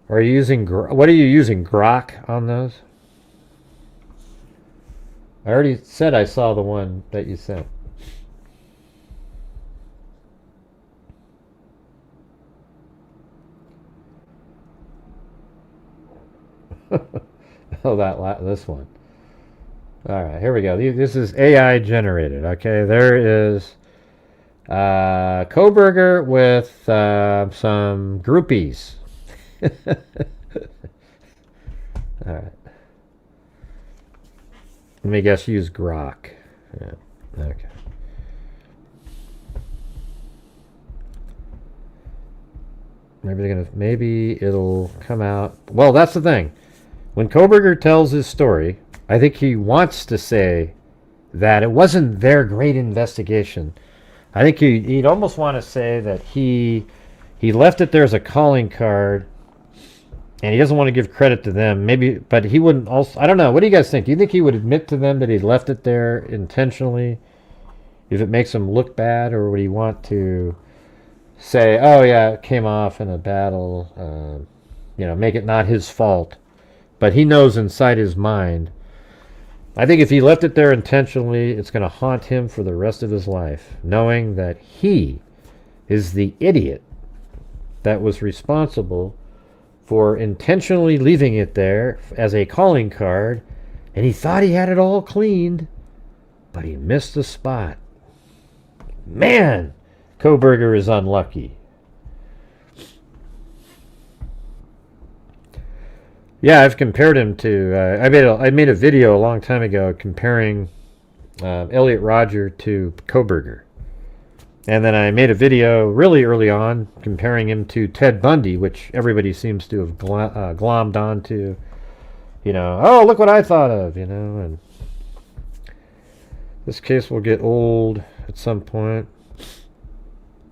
Are you using... What are you using? Grok on those? I already said I saw the one that you sent. Oh, this one. All right, here we go. This is AI generated. Okay, there is Proberger with some groupies. All right. Let me guess. Use Grok. Yeah. Okay. Maybe it'll come out. Well, that's the thing. When Proberger tells his story, I think he wants to say that it wasn't their great investigation. I think he'd almost want to say that he left it there as a calling card, and he doesn't want to give credit to them. Maybe, but he wouldn't also... I don't know. What do you guys think? Do you think he would admit to them that he left it there intentionally if it makes him look bad, or would he want to say, oh yeah, it came off in a battle, make it not his fault? But he knows inside his mind. I think if he left it there intentionally, it's going to haunt him for the rest of his life, knowing that he is the idiot that was responsible for intentionally leaving it there as a calling card, and he thought he had it all cleaned, but he missed the spot. Man, Proberger is unlucky. Yeah, I've compared him to... I made a video a long time ago comparing Elliot Rodger to Proberger. And then I made a video really early on comparing him to Ted Bundy, which everybody seems to have glommed onto. Oh, look what I thought of, and this case will get old at some point.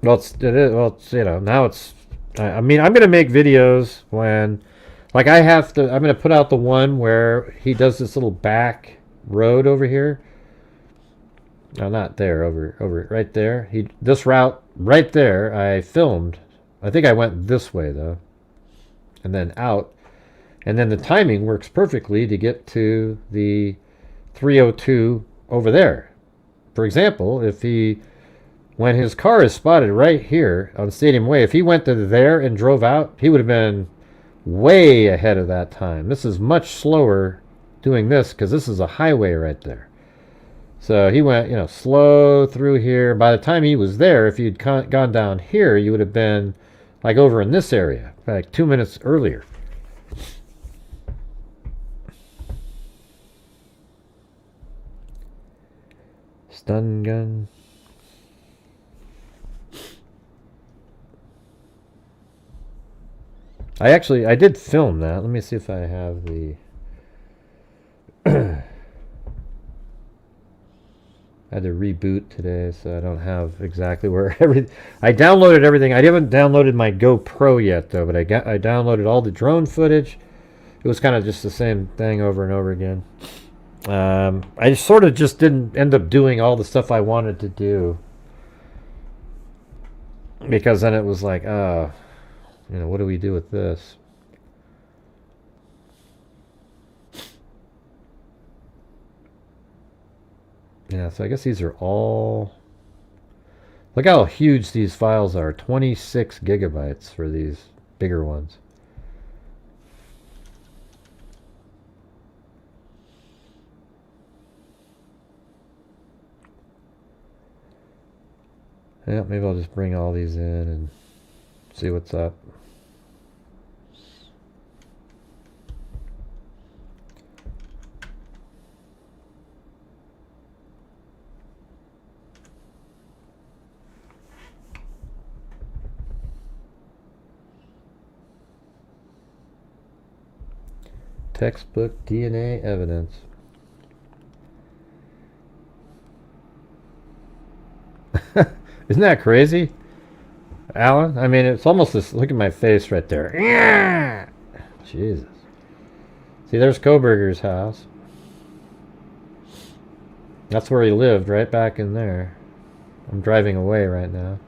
Well, now it's... I mean, I'm going to make videos when... Like I'm going to put out the one where he does this little back road over here. No, not there, over right there. This route right there I filmed. I think I went this way though. And then out. And then the timing works perfectly to get to the 302 over there. For example, when his car is spotted right here on Stadium Way, if he went to there and drove out, he would have been way ahead of that time. This is much slower doing this because this is a highway right there. So he went, slow through here. By the time he was there, if you'd gone down here, you would have been like over in this area, like 2 minutes earlier. Stun gun. I did film that. Let me see if I have the... I had to reboot today, so I don't have exactly where I downloaded everything. I haven't downloaded my GoPro yet, though, but I downloaded all the drone footage. It was kind of just the same thing over and over again. I sort of just didn't end up doing all the stuff I wanted to do, because then it was like, what do we do with this? Yeah, so I guess these are all... Look how huge these files are. 26 gigabytes for these bigger ones. Yeah, maybe I'll just bring all these in and see what's up. Textbook DNA evidence. Isn't that crazy, Alan? I mean, it's almost this. Look at my face right there. Yeah! Jesus. See, there's Proberger's house. That's where he lived, right back in there. I'm driving away right now.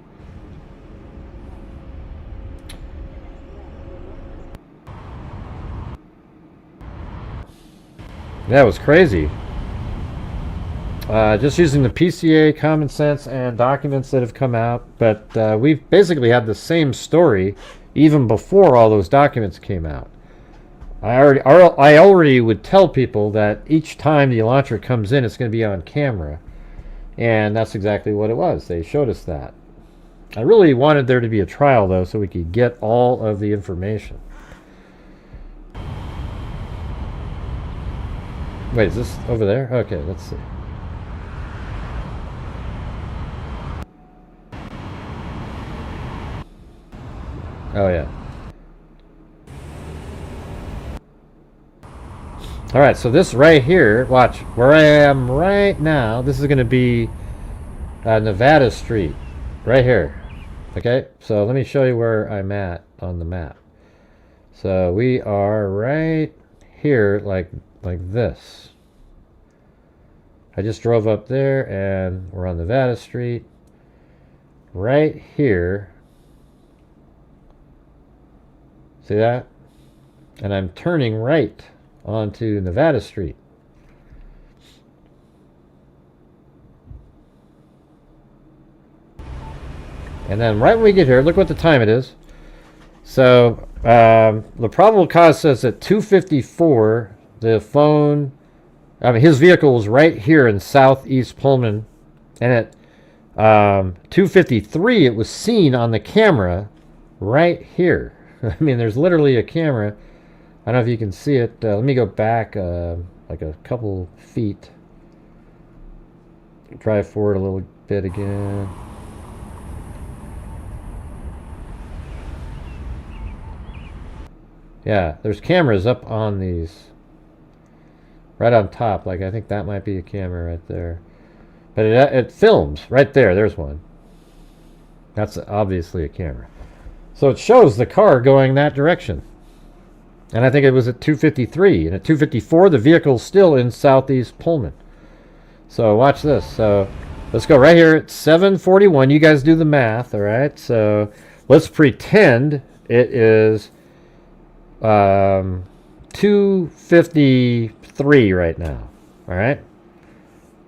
That was crazy. Just using the PCA, common sense, and documents that have come out. But we've basically had the same story even before all those documents came out. I already would tell people that each time the launcher comes in, it's going to be on camera. And that's exactly what it was. They showed us that. I really wanted there to be a trial, though, so we could get all of the information. Wait, is this over there? Okay, let's see. Oh, yeah. All right, so this right here, watch, where I am right now, this is going to be Nevada Street, right here. Okay, so let me show you where I'm at on the map. So we are right here, like this. I just drove up there, and we're on Nevada Street. Right here. See that? And I'm turning right onto Nevada Street. And then right when we get here, look what the time it is. So the probable cause says at 2:54, the phone, I mean, his vehicle was right here in southeast Pullman, and at 2:53, it was seen on the camera right here. I mean, there's literally a camera. I don't know if you can see it. Let me go back like a couple feet. Drive forward a little bit again. Yeah, there's cameras up on these. Right on top. Like, I think that might be a camera right there. But it films right there. There's one. That's obviously a camera. So it shows the car going that direction. And I think it was at 2:53. And at 2:54, the vehicle's still in southeast Pullman. So watch this. So let's go right here at 7:41. You guys do the math, all right? So let's pretend it is 2:53 right now, all right?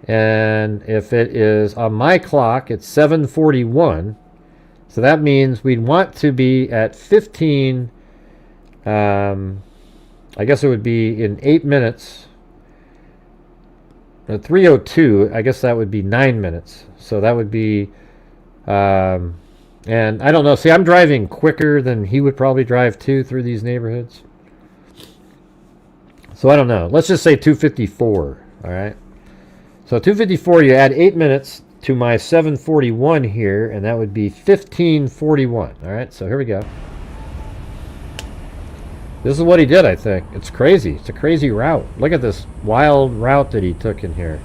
And if it is on my clock, it's 7:41. So that means we'd want to be at 15, I guess it would be in 8 minutes. 3:02, I guess that would be 9 minutes. So that would be, and I don't know. See, I'm driving quicker than he would probably drive too through these neighborhoods. So I don't know. Let's just say 2:54, all right? So 2:54, you add 8 minutes to my 7:41 here, and that would be 15:41. All right, so here we go. This is what he did, I think. It's crazy. It's a crazy route. Look at this wild route that he took in here.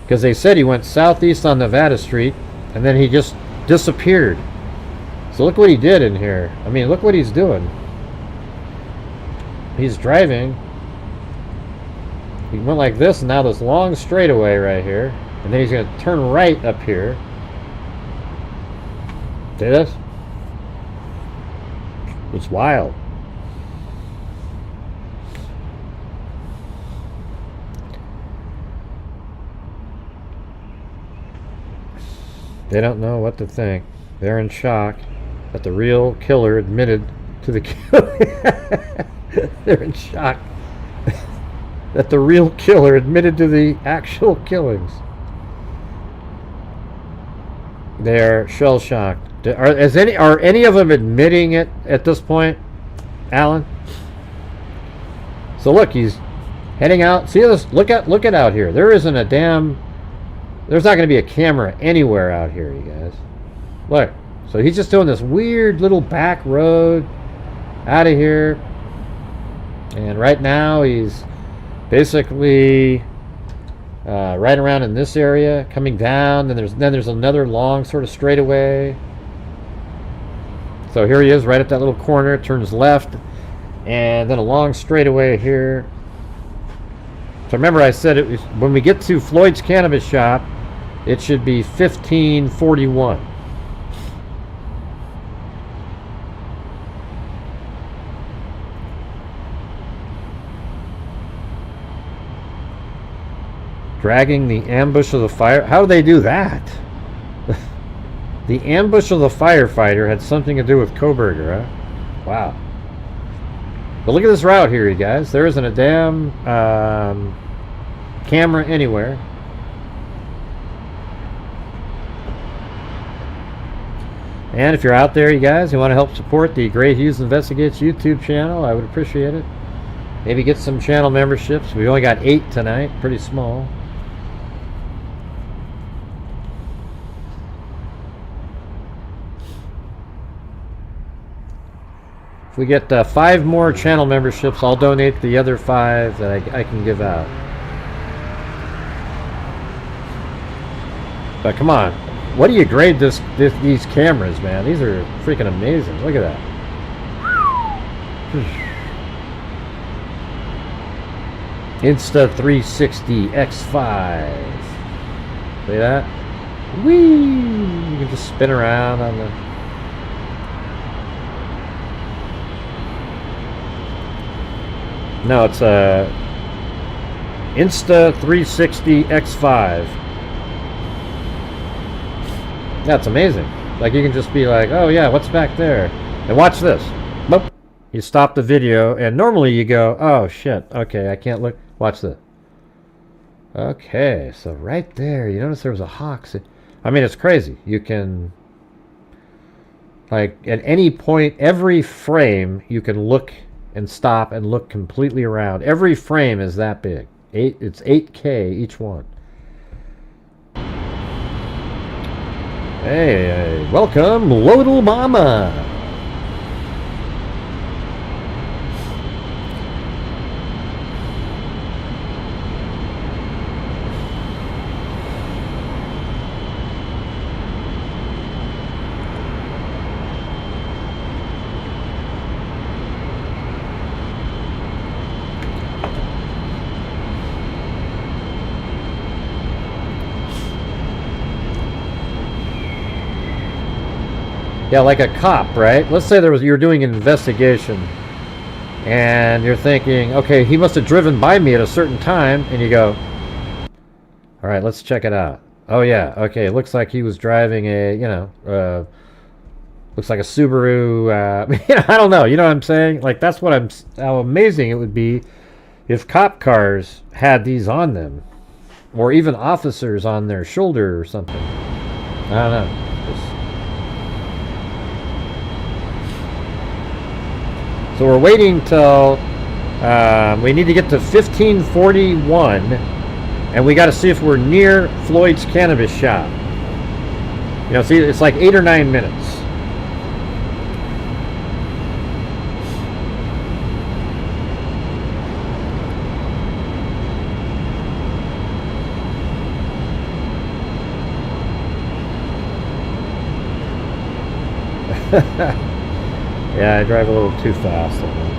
Because they said he went southeast on Nevada Street, and then he just disappeared. So look what he did in here. I mean, look what he's doing. He's driving. He went like this, and now this long straightaway right here. And then he's going to turn right up here. See this? It's wild. They don't know what to think. They're in shock that the real killer admitted to the killing. They're in shock that the real killer admitted to the actual killings. They're shell-shocked. Are any of them admitting it at this point, Alan? So look, he's heading out. See this? Look at out here. There isn't a damn. There's not going to be a camera anywhere out here, you guys. Look. So he's just doing this weird little back road out of here. And right now he's basically right around in this area, coming down. Then there's another long sort of straightaway. So here he is, right at that little corner. Turns left, and then a long straightaway here. So remember, I said it was, when we get to Floyd's Cannabis Shop, it should be 1541. Dragging the ambush of the fire. How do they do that? The ambush of the firefighter had something to do with Proberger, huh? Wow. But look at this route here, you guys. There isn't a damn camera anywhere. And if you're out there, you guys, you want to help support the Grant Hughes Investigates YouTube channel, I would appreciate it. Maybe get some channel memberships. We only got 8 tonight. Pretty small. If we get 5 more channel memberships, I'll donate the other 5 that I can give out. But come on, what do you grade these cameras, man? These are freaking amazing. Look at that. Insta360 X5. See that? Whee! You can just spin around on the... No, it's a Insta360 X5. That's amazing. Like, you can just be like, oh yeah, what's back there? And watch this. Boop. You stop the video, and normally you go, oh shit, okay, I can't look. Watch this. Okay, so right there, you notice there was a hawk. I mean, it's crazy. You can, like, at any point, every frame, you can look and stop and look completely around. Every frame is that big. It's 8K each one. Hey, welcome, Lodal Mama. Yeah, like a cop, right? Let's say you're doing an investigation and you're thinking, okay, he must have driven by me at a certain time, and you go, all right, let's check it out. Oh yeah, okay, it looks like he was driving a, looks like a Subaru, I don't know, you know what I'm saying? Like, that's how amazing it would be if cop cars had these on them, or even officers on their shoulder or something. I don't know. So we're waiting till we need to get to 1541, and we got to see if we're near Floyd's Cannabis Shop. You know, see, it's like 8 or 9 minutes. Yeah, I drive a little too fast, I think.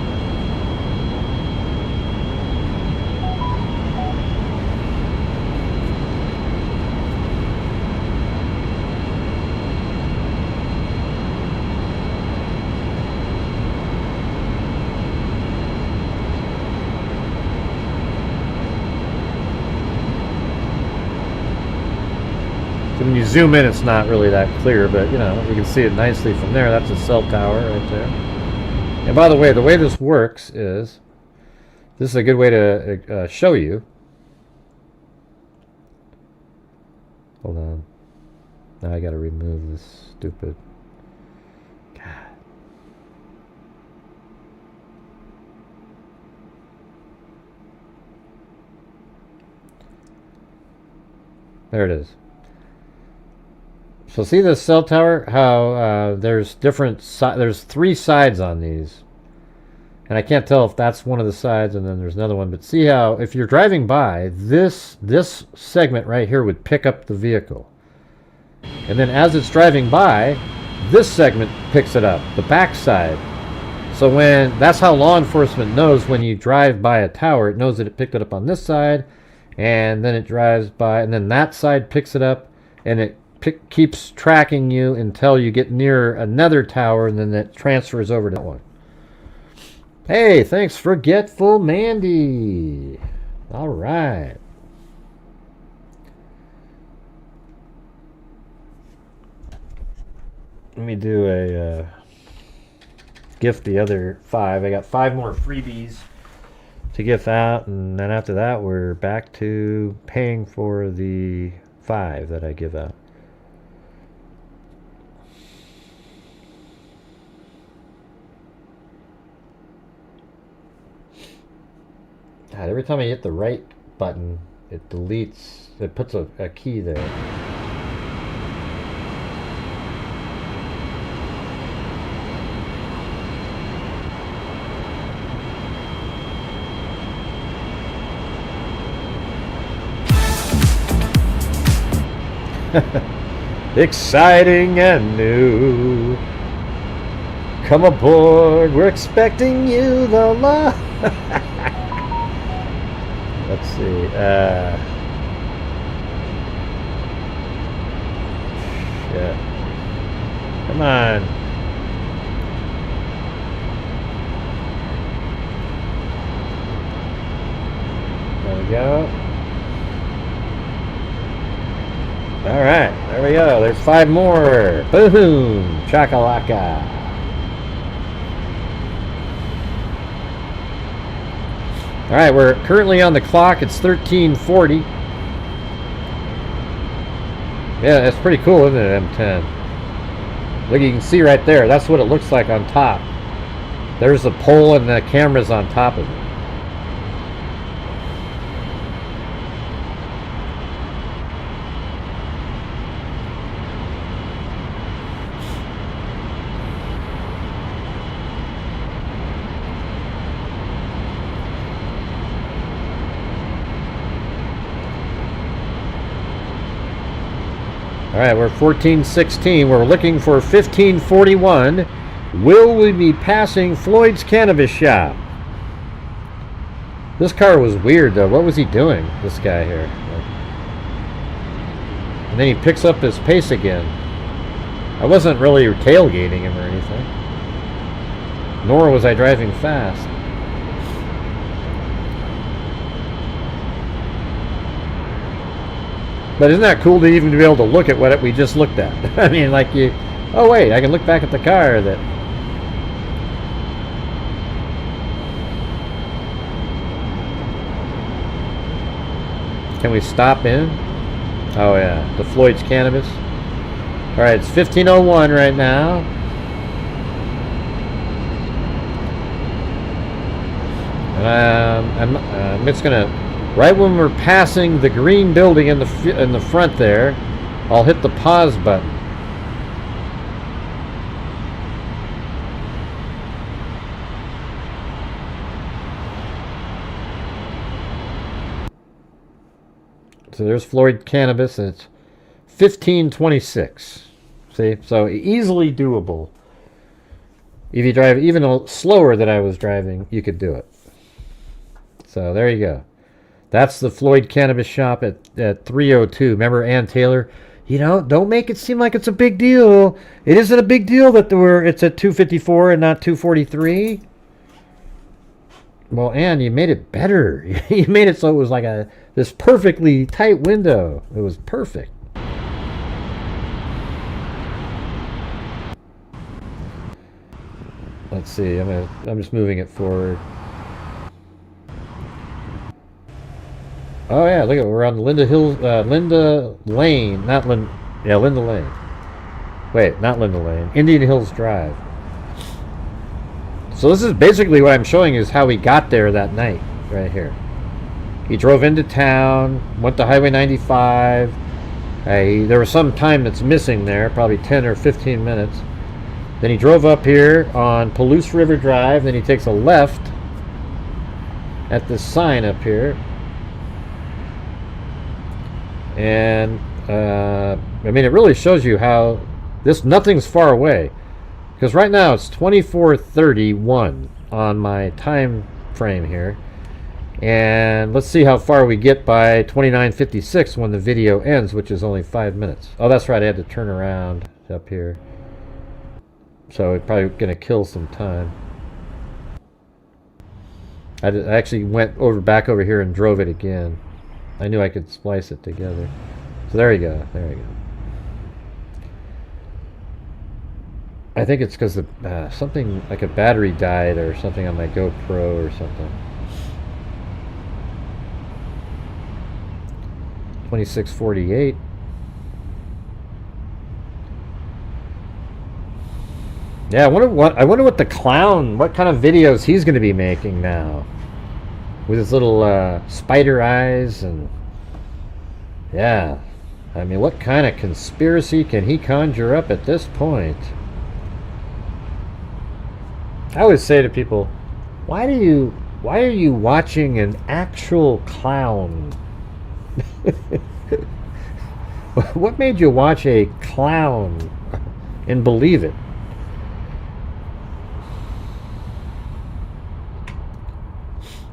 So when you zoom in, it's not really that clear, but you know, you can see it nicely from there. That's a cell tower right there. And by the way this works is, this is a good way to show you. Hold on. Now I got to remove this stupid. God. There it is. So see this cell tower? How there's different there's 3 sides on these, And I can't tell if that's one of the sides and then there's another one. But see how, if you're driving by, this segment right here would pick up the vehicle. And then as it's driving by, this segment picks it up, the back side. So that's how law enforcement knows when you drive by a tower. It knows that it picked it up on this side, and then it drives by, and then that side picks it up, and it keeps tracking you until you get near another tower, and then it transfers over to that one. Hey, thanks, Forgetful Mandy. All right. Let me do a gift the other 5. I got 5 more freebies to gift out, and then after that we're back to paying for the 5 that I give out. God, every time I hit the right button, it deletes, it puts a key there. Exciting and new. Come aboard, we're expecting you, the law. Let's see. Shit. Come on. There we go. All right, there we go. There's 5 more. Boom! Chakalaka. All right, we're currently on the clock. It's 13:40. Yeah, that's pretty cool, isn't it, M10? Look, you can see right there. That's what it looks like on top. There's the pole and the camera's on top of it. All right, we're 14:16. We're looking for 15:41. Will we be passing Floyd's Cannabis Shop? This car was weird, though. What was he doing, this guy here? And then he picks up his pace again. I wasn't really tailgating him or anything. Nor was I driving fast. But isn't that cool to even be able to look at what we just looked at? I mean, like oh wait, I can look back at the car that... Can we stop in? Oh yeah, the Floyd's Cannabis. Alright, it's 15:01 right now. I'm just gonna... Right when we're passing the green building in the front there, I'll hit the pause button. So there's Floyd Cannabis, and it's 15:26. See, so easily doable. If you drive even slower than I was driving, you could do it. So there you go. That's the Floyd Cannabis Shop at 302. Remember Ann Taylor? You know, don't make it seem like it's a big deal. It isn't a big deal that it's at 254 and not 243. Well, Ann, you made it better. You made it so it was like this perfectly tight window. It was perfect. Let's see. I'm just moving it forward. Oh yeah, look at we're on Linda Lane, not Linda Lane. Wait, not Linda Lane. Indian Hills Drive. So this is basically what I'm showing is how we got there that night, right here. He drove into town, went to Highway 95. There was some time that's missing there, probably 10 or 15 minutes. Then he drove up here on Palouse River Drive. Then he takes a left at this sign up here. And, I mean, it really shows you how nothing's far away. Because right now it's 24:31 on my time frame here. And let's see how far we get by 29:56 when the video ends, which is only 5 minutes. Oh, that's right, I had to turn around up here. So it's probably going to kill some time. I actually went back over here and drove it again. I knew I could splice it together. So there you go, there you go. I think it's because something like a battery died or something on my GoPro or something. 26:48. Yeah, I wonder what the clown, what kind of videos he's going to be making now, with his little spider eyes. And yeah, I mean, what kind of conspiracy can he conjure up at this point? I always say to people, why are you watching an actual clown? What made you watch a clown and believe it?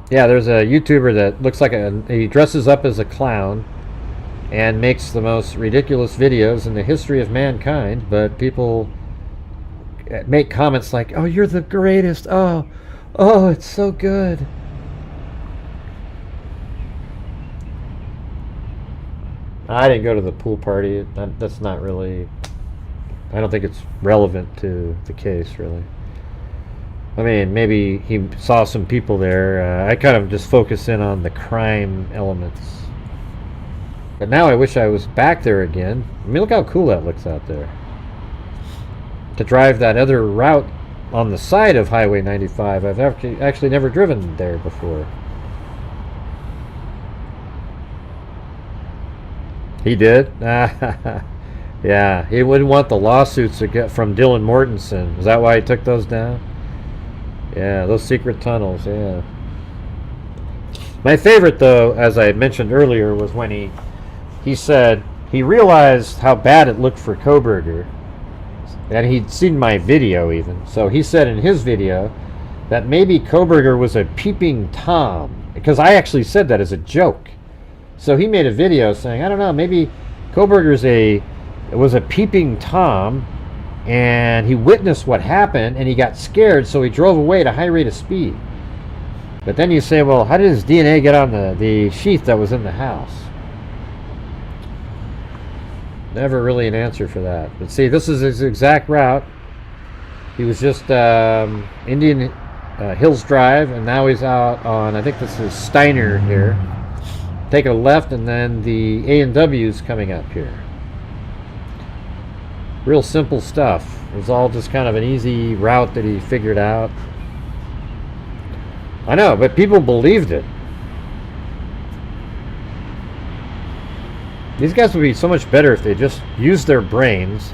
Yeah, there's a YouTuber that looks like he dresses up as a clown and makes the most ridiculous videos in the history of mankind, but people make comments like, "Oh, you're the greatest. Oh, it's so good." I didn't go to the pool party. That's not really, I don't think it's relevant to the case, really. I mean, maybe he saw some people there. I kind of just focus in on the crime elements. But now I wish I was back there again. I mean, look how cool that looks out there. To drive that other route on the side of Highway 95, I've actually never driven there before. He did? Yeah, he wouldn't want the lawsuits to get from Dylan Mortensen. Is that why he took those down? Yeah, those secret tunnels, yeah. My favorite, though, as I mentioned earlier, was when he said he realized how bad it looked for Proberger. And he'd seen my video even. So he said in his video that maybe Proberger was a peeping Tom. Because I actually said that as a joke. So he made a video saying, I don't know, maybe Proberger was a peeping Tom, and he witnessed what happened, and he got scared, so he drove away at a high rate of speed. But then you say, well, how did his DNA get on the sheath that was in the house? Never really an answer for that. But see, this is his exact route. He was just Indian Hills Drive, and now he's out on, I think this is Steiner here. Take a left, and then the A&W's coming up here. Real simple stuff. It was all just kind of an easy route that he figured out. I know, but people believed it. These guys would be so much better if they just used their brains,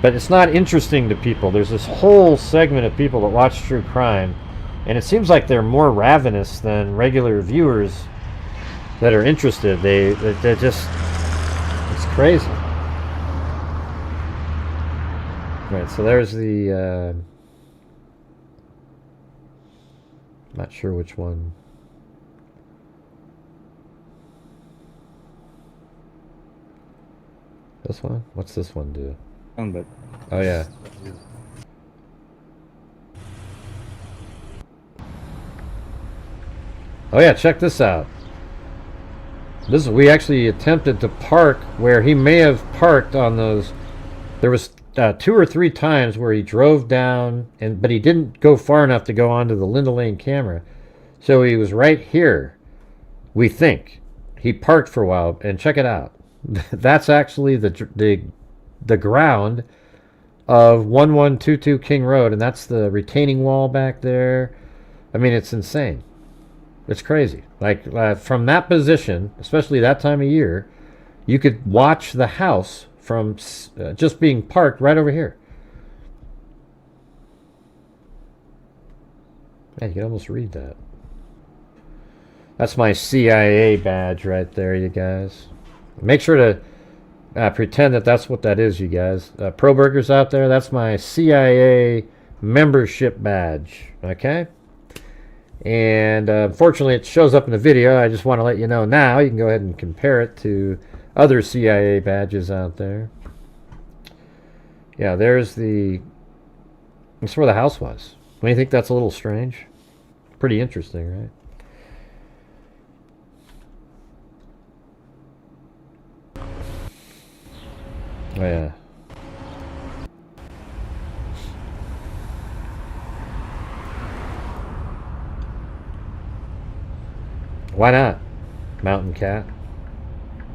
but it's not interesting to people. There's this whole segment of people that watch true crime, and it seems like they're more ravenous than regular viewers that are interested. They're just, it's crazy. Right, so there's the, not sure which one. This one? What's this one do? But Oh yeah. Oh yeah, check this out. We actually attempted to park where he may have parked on those. There was 2 or 3 times where he drove down, but he didn't go far enough to go onto the Linda Lane camera. So he was right here, we think. He parked for a while, and check it out. That's actually the ground of 1122 King Road, and that's the retaining wall back there. I mean, it's insane. It's crazy. Like, from that position, especially that time of year, you could watch the house from just being parked right over here. Man, you can almost read that. That's my CIA badge right there, you guys. Make sure to pretend that that's what that is, you guys. Proberger's out there. That's my CIA membership badge. Okay? And unfortunately, it shows up in the video. I just want to let you know now. You can go ahead and compare it to other CIA badges out there. Yeah, there's the... That's where the house was. Don't you think that's a little strange? Pretty interesting, right? Oh, yeah. Why not, Mountain Cat?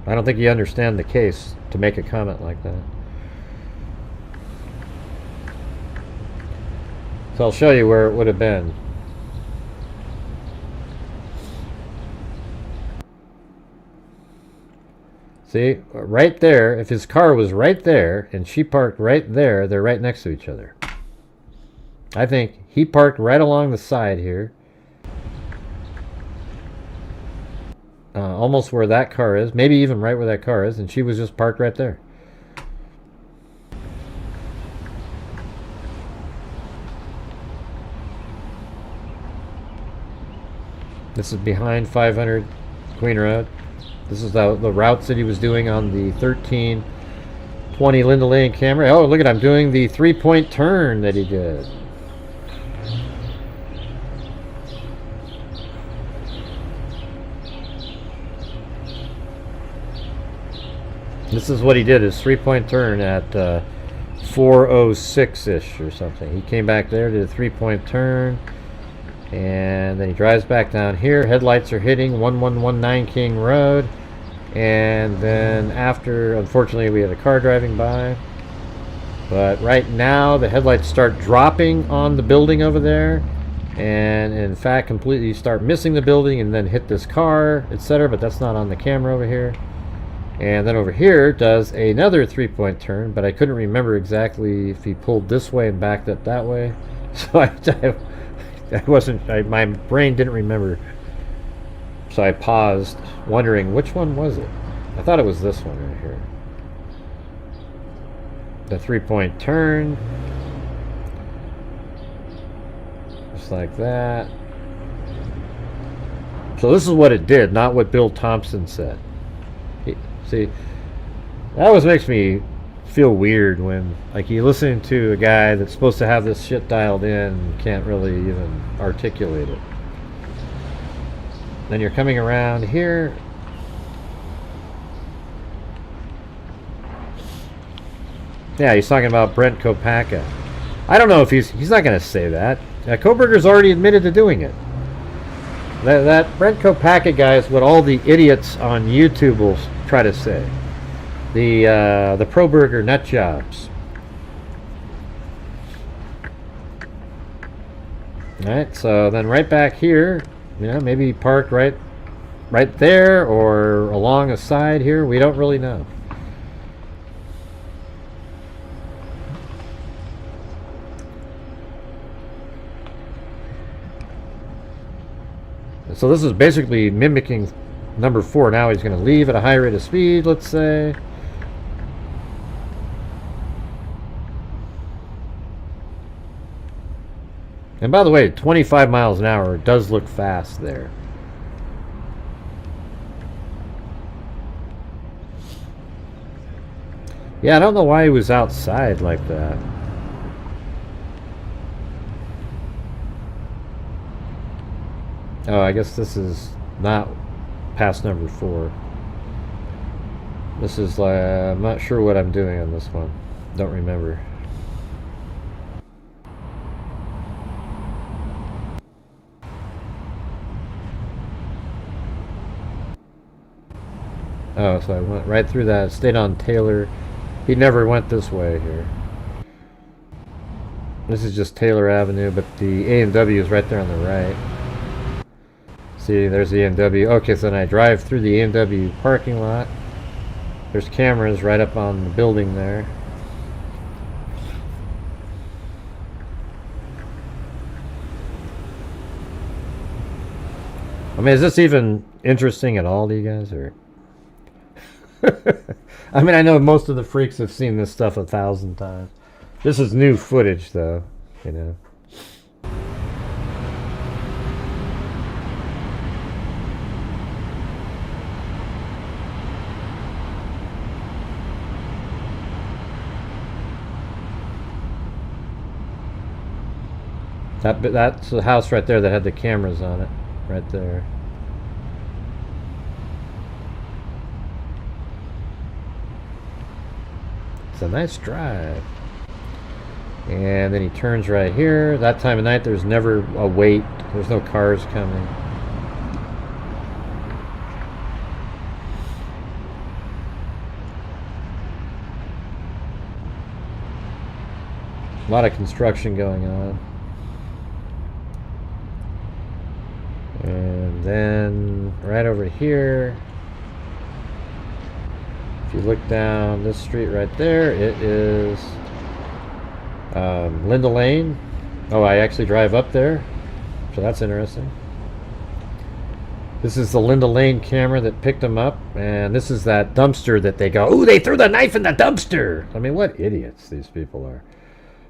I don't think you understand the case to make a comment like that. So I'll show you where it would have been. See, right there, if his car was right there and she parked right there, they're right next to each other. I think he parked right along the side here. Almost where that car is, maybe even right where that car is, and she was just parked right there. This is behind 500 Queen Road. This is the routes that he was doing on the 1320 Linda Lane Camry. Oh, look at, I'm doing the 3-point turn that he did. This is what he did, his 3-point turn at 4:06-ish or something. He came back there, did a 3-point turn, and then he drives back down here. Headlights are hitting 1119 King Road, and then after, unfortunately, we had a car driving by. But right now, the headlights start dropping on the building over there, and in fact, completely start missing the building and then hit this car, etc. But that's not on the camera over here. And then over here does another 3-point turn, but I couldn't remember exactly if he pulled this way and backed up that way. So my brain didn't remember. So I paused, wondering which one was it. I thought it was this one right here. The 3-point turn. Just like that. So this is what it did, not what Bill Thompson said. See, that always makes me feel weird when, like, you're listening to a guy that's supposed to have this shit dialed in and can't really even articulate it. Then you're coming around here. Yeah, he's talking about Brent Kopacka. I don't know if he's not going to say that. Koberger's already admitted to doing it. That Brent Kopacka guy is what all the idiots on YouTube will try to say. The Proberger nutjobs. Alright, so then right back here, you know, maybe he parked right there or along a side here. We don't really know. So this is basically mimicking number 4. Now he's going to leave at a high rate of speed, let's say. And by the way, 25 miles an hour does look fast there. Yeah, I don't know why he was outside like that. Oh, I guess this is not past number 4. This is like, I'm not sure what I'm doing on this one. Don't remember. Oh, so I went right through that, stayed on Taylor. He never went this way here. This is just Taylor Avenue, but the A&W is right there on the right. See, there's the A&W. Okay, so then I drive through the A&W parking lot. There's cameras right up on the building there. mean, is this even interesting at all to you guys, or? I mean, I know most of the freaks have seen this stuff 1,000 times. This is new footage, though, you know. That's the house right there that had the cameras on it, right there. It's a nice drive. And then he turns right here. That time of night, there's never a wait. There's no cars coming. A lot of construction going on. And then right over here, if you look down this street right there, it is Linda Lane. Oh, I actually drive up there, so that's interesting. This is the Linda Lane camera that picked them up, and this is that dumpster that they go, ooh, they threw the knife in the dumpster. I mean, what idiots these people are.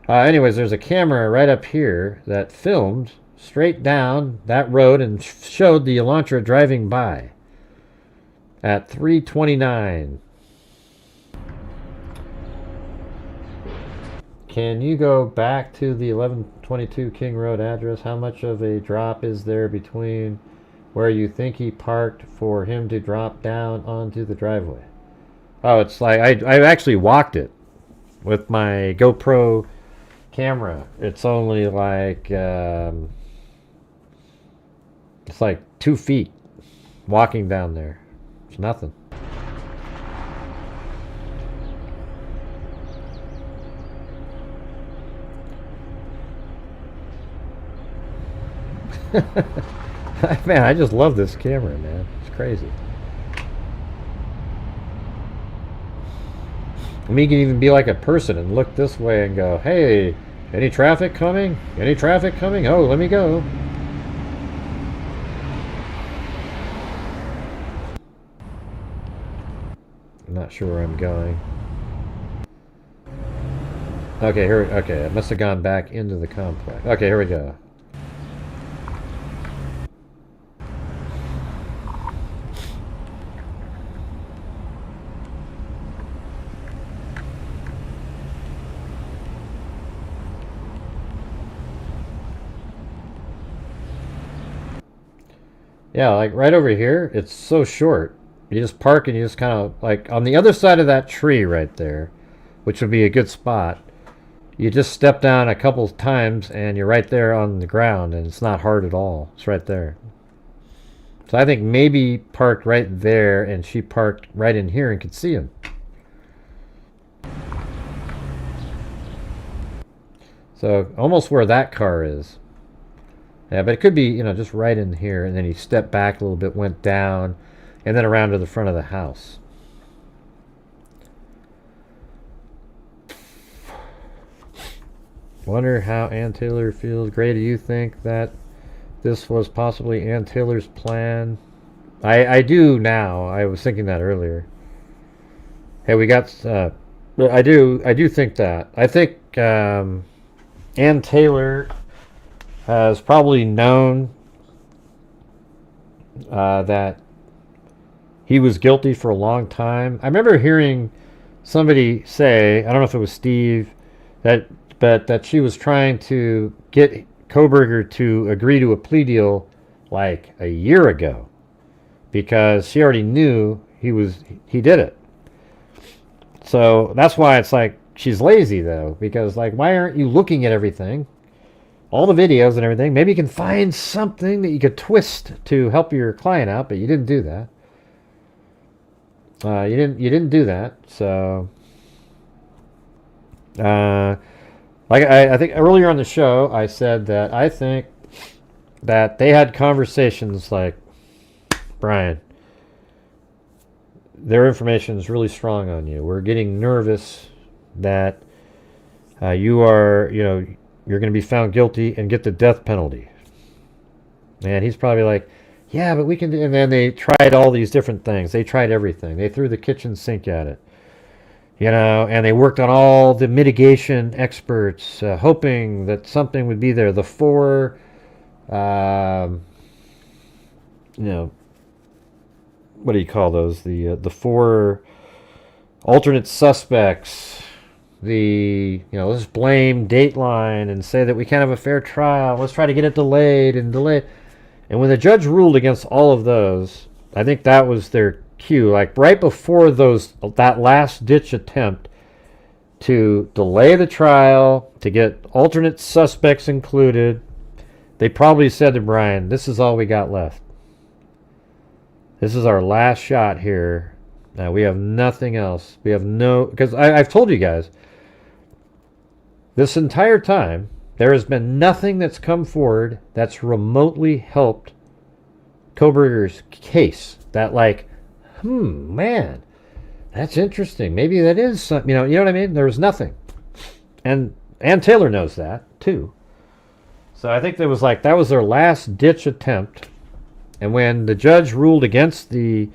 Anyways, there's a camera right up here that filmed straight down that road and showed the Elantra driving by at 3:29. Can you go back to the 1122 King Road address? How much of a drop is there between where you think he parked for him to drop down onto the driveway? Oh, it's like I actually walked it with my GoPro camera. It's only like it's like 2 feet walking down there. It's nothing. Man, I just love this camera, man. It's crazy. I mean, you can even be like a person and look this way and go, hey, any traffic coming? Any traffic coming? Oh, let me go. I'm not sure where I'm going. Okay, here. Okay, I must have gone back into the complex. Okay, here we go. Yeah, like right over here, it's so short. You just park and you just kind of, like, on the other side of that tree right there, which would be a good spot, you just step down a couple times and you're right there on the ground, and it's not hard at all. It's right there. So I think maybe parked right there, and she parked right in here and could see him. So almost where that car is. Yeah, but it could be, you know, just right in here, and then he stepped back a little bit, went down, and then around to the front of the house. Wonder how Ann Taylor feels. Gray, do you think that this was possibly Ann Taylor's plan? I do now. I was thinking that earlier. Hey, we got... I do think that. I think Ann Taylor has probably known that he was guilty for a long time. I remember hearing somebody say, I don't know if it was Steve, that she was trying to get Proberger to agree to a plea deal like a year ago, because she already knew he did it. So that's why it's like she's lazy, though, because, like, why aren't you looking at everything? All the videos and everything. Maybe you can find something that you could twist to help your client out, but you didn't do that. You didn't do that. So, like I think earlier on the show, I said that I think that they had conversations like, Brian, their information is really strong on you. We're getting nervous that you are, you're going to be found guilty and get the death penalty. And he's probably like, Yeah, but we can. And then they tried all these different things. They tried everything. They threw the kitchen sink at it. And they worked on all the mitigation experts, hoping that something would be there. The four, what do you call those? The four alternate suspects. Let's blame Dateline and say that we can't have a fair trial. Let's try to get it delayed and delayed. And when the judge ruled against all of those, I think that was their cue. Like right before that last ditch attempt to delay the trial, to get alternate suspects included, they probably said to Brian, "This is all we got left. This is our last shot here. Now we have nothing else. We have no..." Because I've told you guys, this entire time, there has been nothing that's come forward that's remotely helped Proberger's case. That man, that's interesting. Maybe that is something, you know what I mean? There was nothing. And Taylor knows that, too. So I think that was their last ditch attempt. And when the judge ruled against the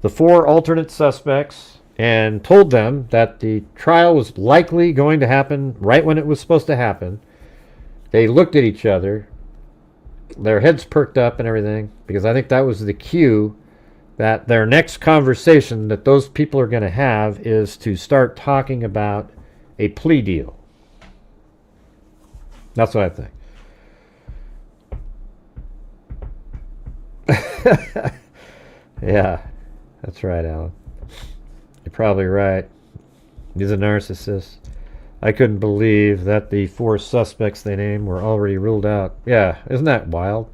four alternate suspects and told them that the trial was likely going to happen right when it was supposed to happen, they looked at each other, their heads perked up and everything, because I think that was the cue that their next conversation that those people are going to have is to start talking about a plea deal. That's what I think. Yeah, that's right, Alan. You're probably right. He's a narcissist. I couldn't believe that the four suspects they named were already ruled out. Yeah, isn't that wild?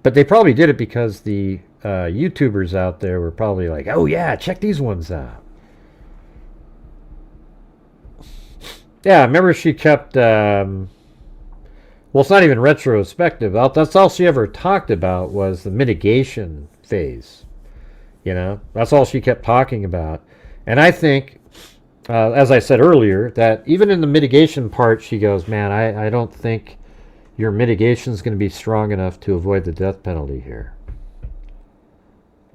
But they probably did it because the YouTubers out there were probably like, "Oh yeah, check these ones out." Yeah, remember she kept... well, it's not even retrospective. That's all she ever talked about was the mitigation phase. That's all she kept talking about. And I think, as I said earlier, that even in the mitigation part, she goes, "Man, I don't think your mitigation is going to be strong enough to avoid the death penalty here."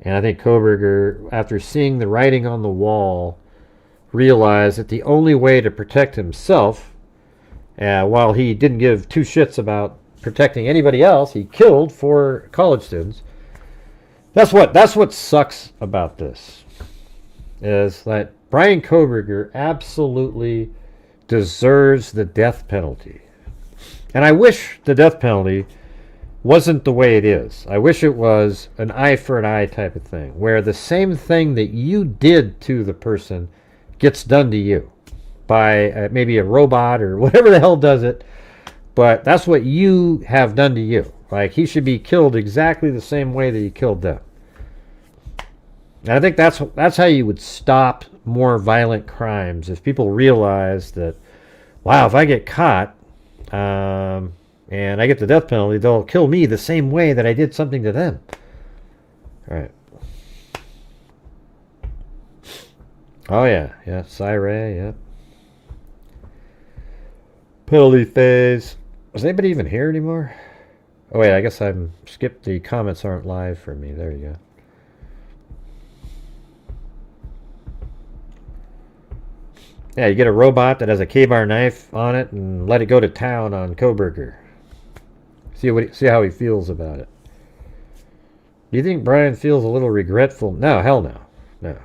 And I think Proberger, after seeing the writing on the wall, realized that the only way to protect himself, while he didn't give two shits about protecting anybody else, he killed 4 college students. That's what sucks about this, is that Brian Proberger absolutely deserves the death penalty. And I wish the death penalty wasn't the way it is. I wish it was an eye for an eye type of thing, where the same thing that you did to the person gets done to you by maybe a robot or whatever the hell does it, but that's what you have done to you. Like, he should be killed exactly the same way that you killed them. And I think that's how you would stop more violent crimes, if people realize that, wow, if I get caught, and I get the death penalty, they'll kill me the same way that I did something to them. All right. Oh, yeah. Yeah, Syray, yeah. Penalty phase. Is anybody even here anymore? Oh, wait, I guess I'm skipped. The comments aren't live for me. There you go. Yeah, you get a robot that has a K-bar knife on it and let it go to town on Proberger. See how he feels about it. Do you think Brian feels a little regretful? No, hell no. No,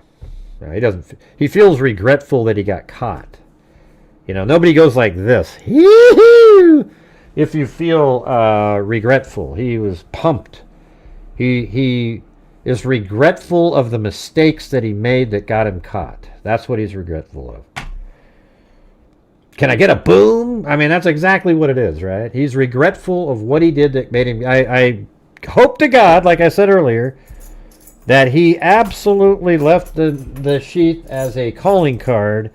he doesn't. He feels regretful that he got caught. Nobody goes like this. If you feel regretful. He was pumped. He is regretful of the mistakes that he made that got him caught. That's what he's regretful of. Can I get a boom? I mean, that's exactly what it is, right? He's regretful of what he did that made him... I hope to God, like I said earlier, that he absolutely left the sheath as a calling card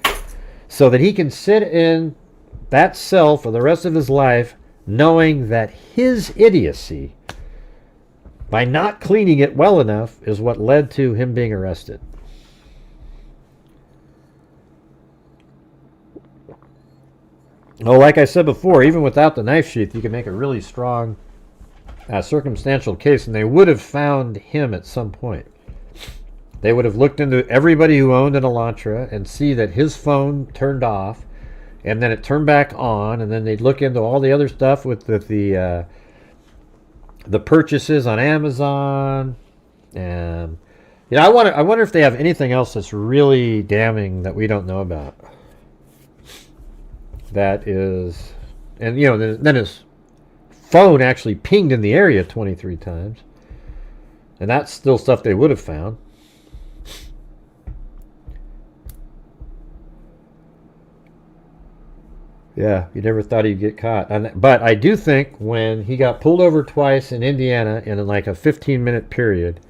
so that he can sit in that cell for the rest of his life knowing that his idiocy, by not cleaning it well enough, is what led to him being arrested. Oh, like I said before, even without the knife sheath, you can make a really strong circumstantial case, and they would have found him at some point. They would have looked into everybody who owned an Elantra and see that his phone turned off, and then it turned back on, and then they'd look into all the other stuff with the purchases on Amazon, and I wonder if they have anything else that's really damning that we don't know about. That is, and then his phone actually pinged in the area 23 times, and that's still stuff they would have found. Yeah, you never thought he'd get caught. But I do think when he got pulled over twice in Indiana in like a 15-minute period,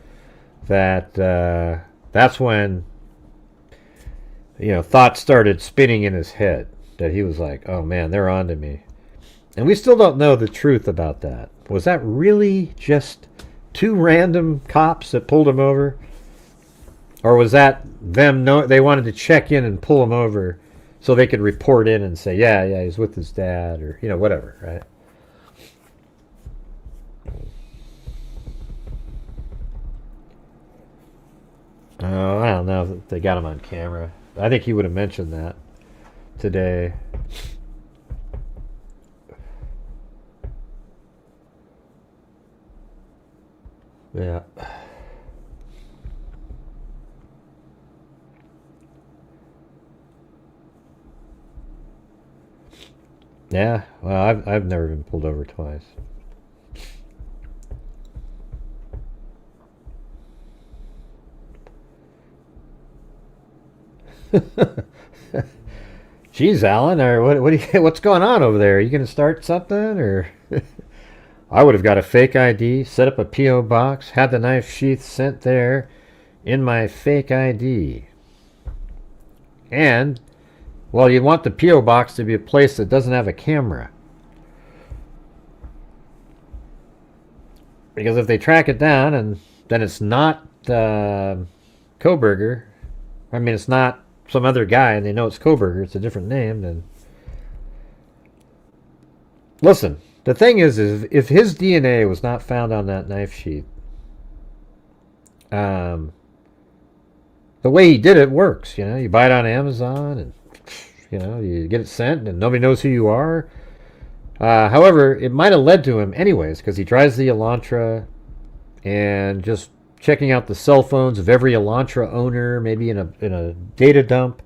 that that's when thoughts started spinning in his head. That he was like, oh man, they're on to me. And we still don't know the truth about that. Was that really just two random cops that pulled him over? Or was that them they wanted to check in and pull him over so they could report in and say, yeah, he's with his dad, or, whatever, right? Oh, I don't know if they got him on camera. I think he would have mentioned that today. Yeah. Yeah, well, I've never been pulled over twice. Jeez, Alan, or what's going on over there? Are you going to start something, or? I would have got a fake ID, set up a P.O. box, had the knife sheath sent there in my fake ID. And, well, you want the P.O. box to be a place that doesn't have a camera. Because if they track it down and then it's not Proberger, I mean, it's not some other guy and they know it's Proberger, it's a different name, then... Listen, the thing is if his DNA was not found on that knife sheath, the way he did it works. You buy it on Amazon and you get it sent and nobody knows who you are. However, it might have led to him anyways, because he drives the Elantra, and just checking out the cell phones of every Elantra owner, maybe in a data dump,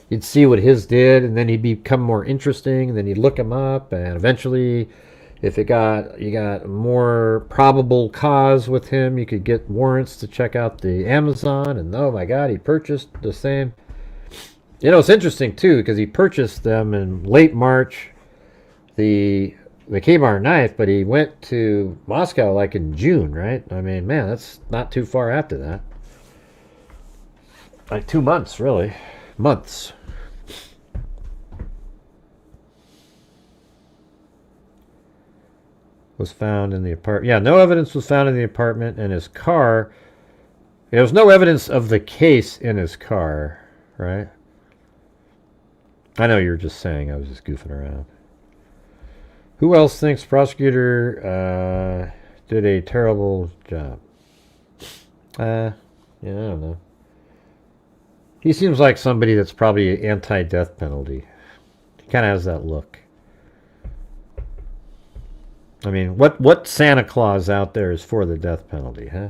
you'd see what his did, and then he'd become more interesting, and then you'd look him up, and eventually, if you got more probable cause with him, you could get warrants to check out the Amazon, and oh my God, he purchased the same. It's interesting too, because he purchased them in late March, the K-bar knife, but he went to Moscow like in June, right? I mean, man, that's not too far after that. Like 2 months, really. Months. Was found in the apartment. Yeah, no evidence was found in the apartment and his car. There was no evidence of the case in his car, right? I know you were just saying, I was just goofing around. Who else thinks prosecutor did a terrible job? Yeah, I don't know. He seems like somebody that's probably anti-death penalty. He kind of has that look. I mean, what Santa Claus out there is for the death penalty, huh?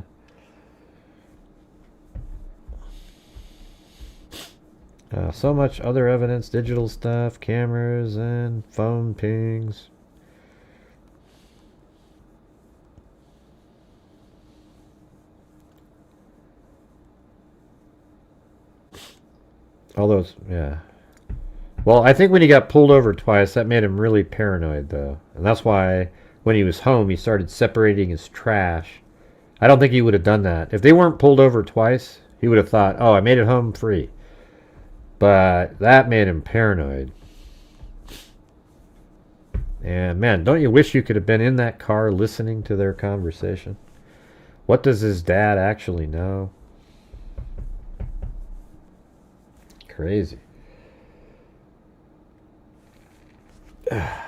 So much other evidence, digital stuff, cameras, and phone pings. All those, yeah. Well, I think when he got pulled over twice, that made him really paranoid, though. And that's why when he was home, he started separating his trash. I don't think he would have done that. If they weren't pulled over twice, he would have thought, oh, I made it home free. But that made him paranoid. And, man, don't you wish you could have been in that car listening to their conversation? What does his dad actually know? Crazy. Ah,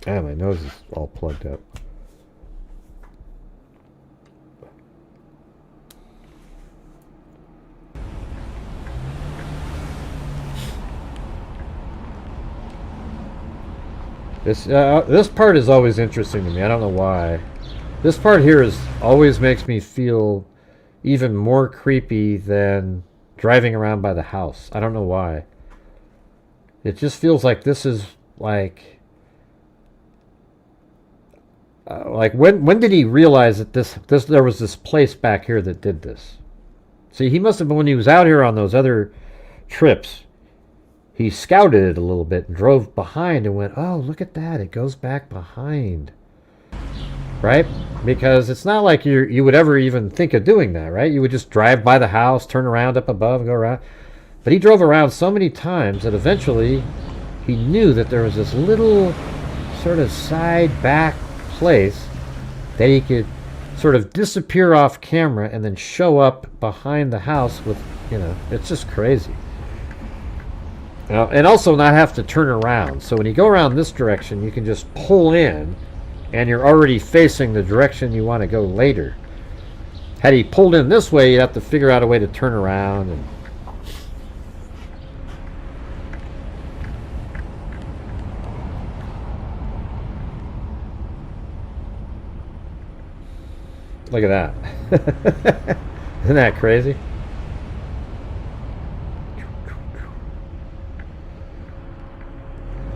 my nose is all plugged up. This part is always interesting to me. I don't know why. This part here always makes me feel even more creepy than driving around by the house. I don't know why. It just feels like this is like when did he realize that there was this place back here that did this? See, he must have been when he was out here on those other trips. He scouted it a little bit and drove behind and went, oh, look at that. It goes back behind. Right? Because it's not like you would ever even think of doing that, right? You would just drive by the house, turn around up above, and go around. But he drove around so many times that eventually he knew that there was this little sort of side back place that he could sort of disappear off camera and then show up behind the house with, it's just crazy. And also not have to turn around. So when you go around this direction, you can just pull in and you're already facing the direction you want to go later. Had he pulled in this way, you'd have to figure out a way to turn around. And look at that. Isn't that crazy?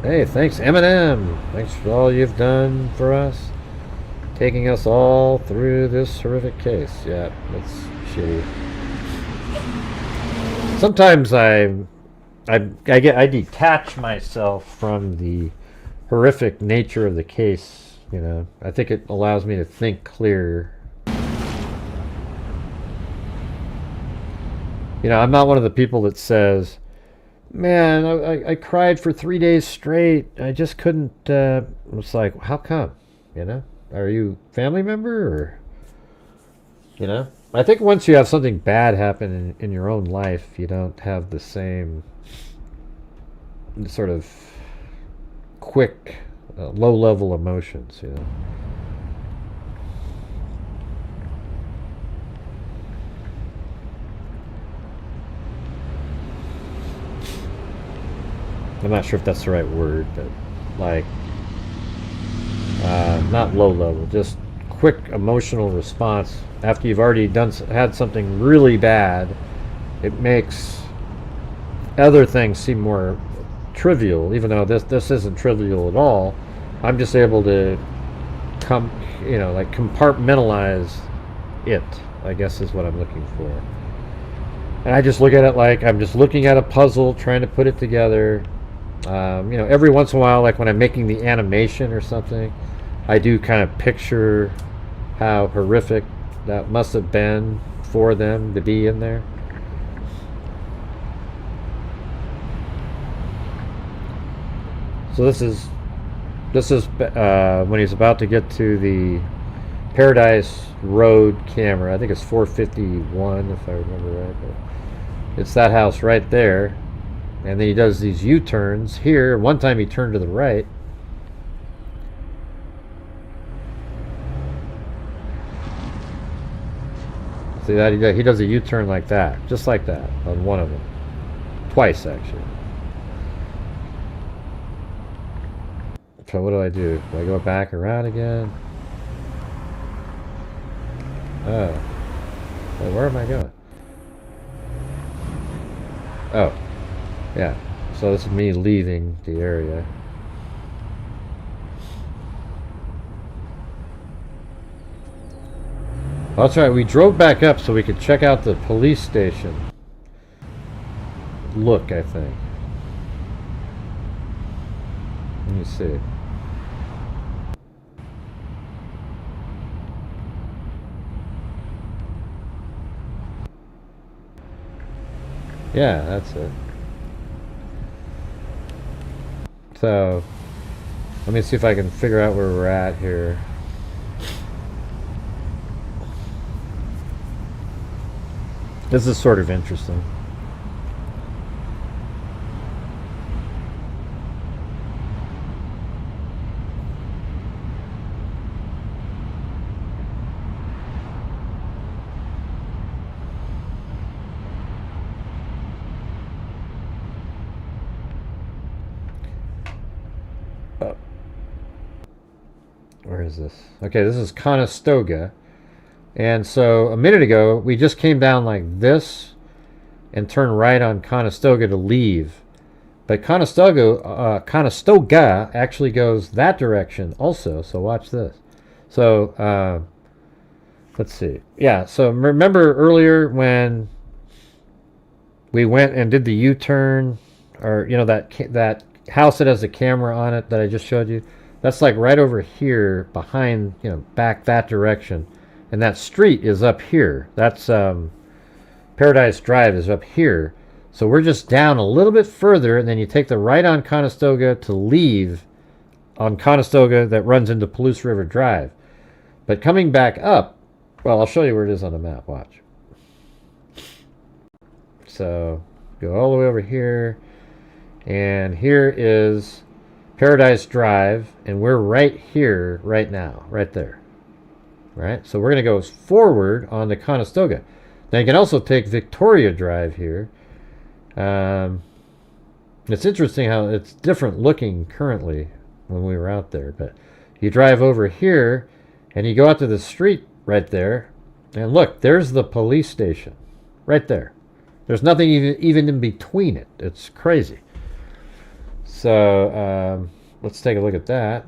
Hey, thanks Eminem. Thanks for all you've done for us. Taking us all through this horrific case. Yeah, that's shitty. Sometimes I detach myself from the horrific nature of the case, I think it allows me to think clearer. I'm not one of the people that says, man, I cried for 3 days straight. I just couldn't. It's like, how come? Are you a family member or? I think once you have something bad happen in your own life, you don't have the same sort of quick, low-level emotions. I'm not sure if that's the right word, but like, not low level, just quick emotional response after you've already had something really bad. It makes other things seem more trivial, even though this isn't trivial at all. I'm just able to compartmentalize it, I guess is what I'm looking for. And I just look at it like I'm just looking at a puzzle, trying to put it together. Every once in a while, like when I'm making the animation or something, I do kind of picture how horrific that must have been for them to be in there. So this is when he's about to get to the Paradise Road camera. I think it's 451 if I remember right. But it's that house right there. And then he does these U-turns here. One time he turned to the right. See that? He does a U-turn like that. Just like that on one of them. Twice, actually. So what do I do? Do I go back around again? Oh. Well, where am I going? Oh. Yeah, so this is me leaving the area. Oh, that's right, we drove back up so we could check out the police station. Look, I think. Let me see. Yeah, that's it. So, let me see if I can figure out where we're at here. This is sort of interesting. Where is this? Okay, this is Conestoga. And so a minute ago, we just came down like this and turned right on Conestoga to leave. But Conestoga actually goes that direction also. So watch this. So let's see. Yeah, so remember earlier when we went and did the U-turn, or you know, that house that has a camera on it that I just showed you? That's like right over here behind, you know, back that direction. And that street is up here. That's Paradise Drive is up here. So we're just down a little bit further, and then you take the right on Conestoga to leave on Conestoga that runs into Palouse River Drive. But coming back up, well, I'll show you where it is on the map. Watch. So go all the way over here, and here is Paradise Drive, and we're right here right now, right there. Right? So we're going to go forward on the Conestoga. Now you can also take Victoria Drive here. It's interesting how it's different looking currently when we were out there, but you drive over here and you go out to the street right there, and look, there's the police station right there. There's nothing even in between it. It's crazy. So let's take a look at that.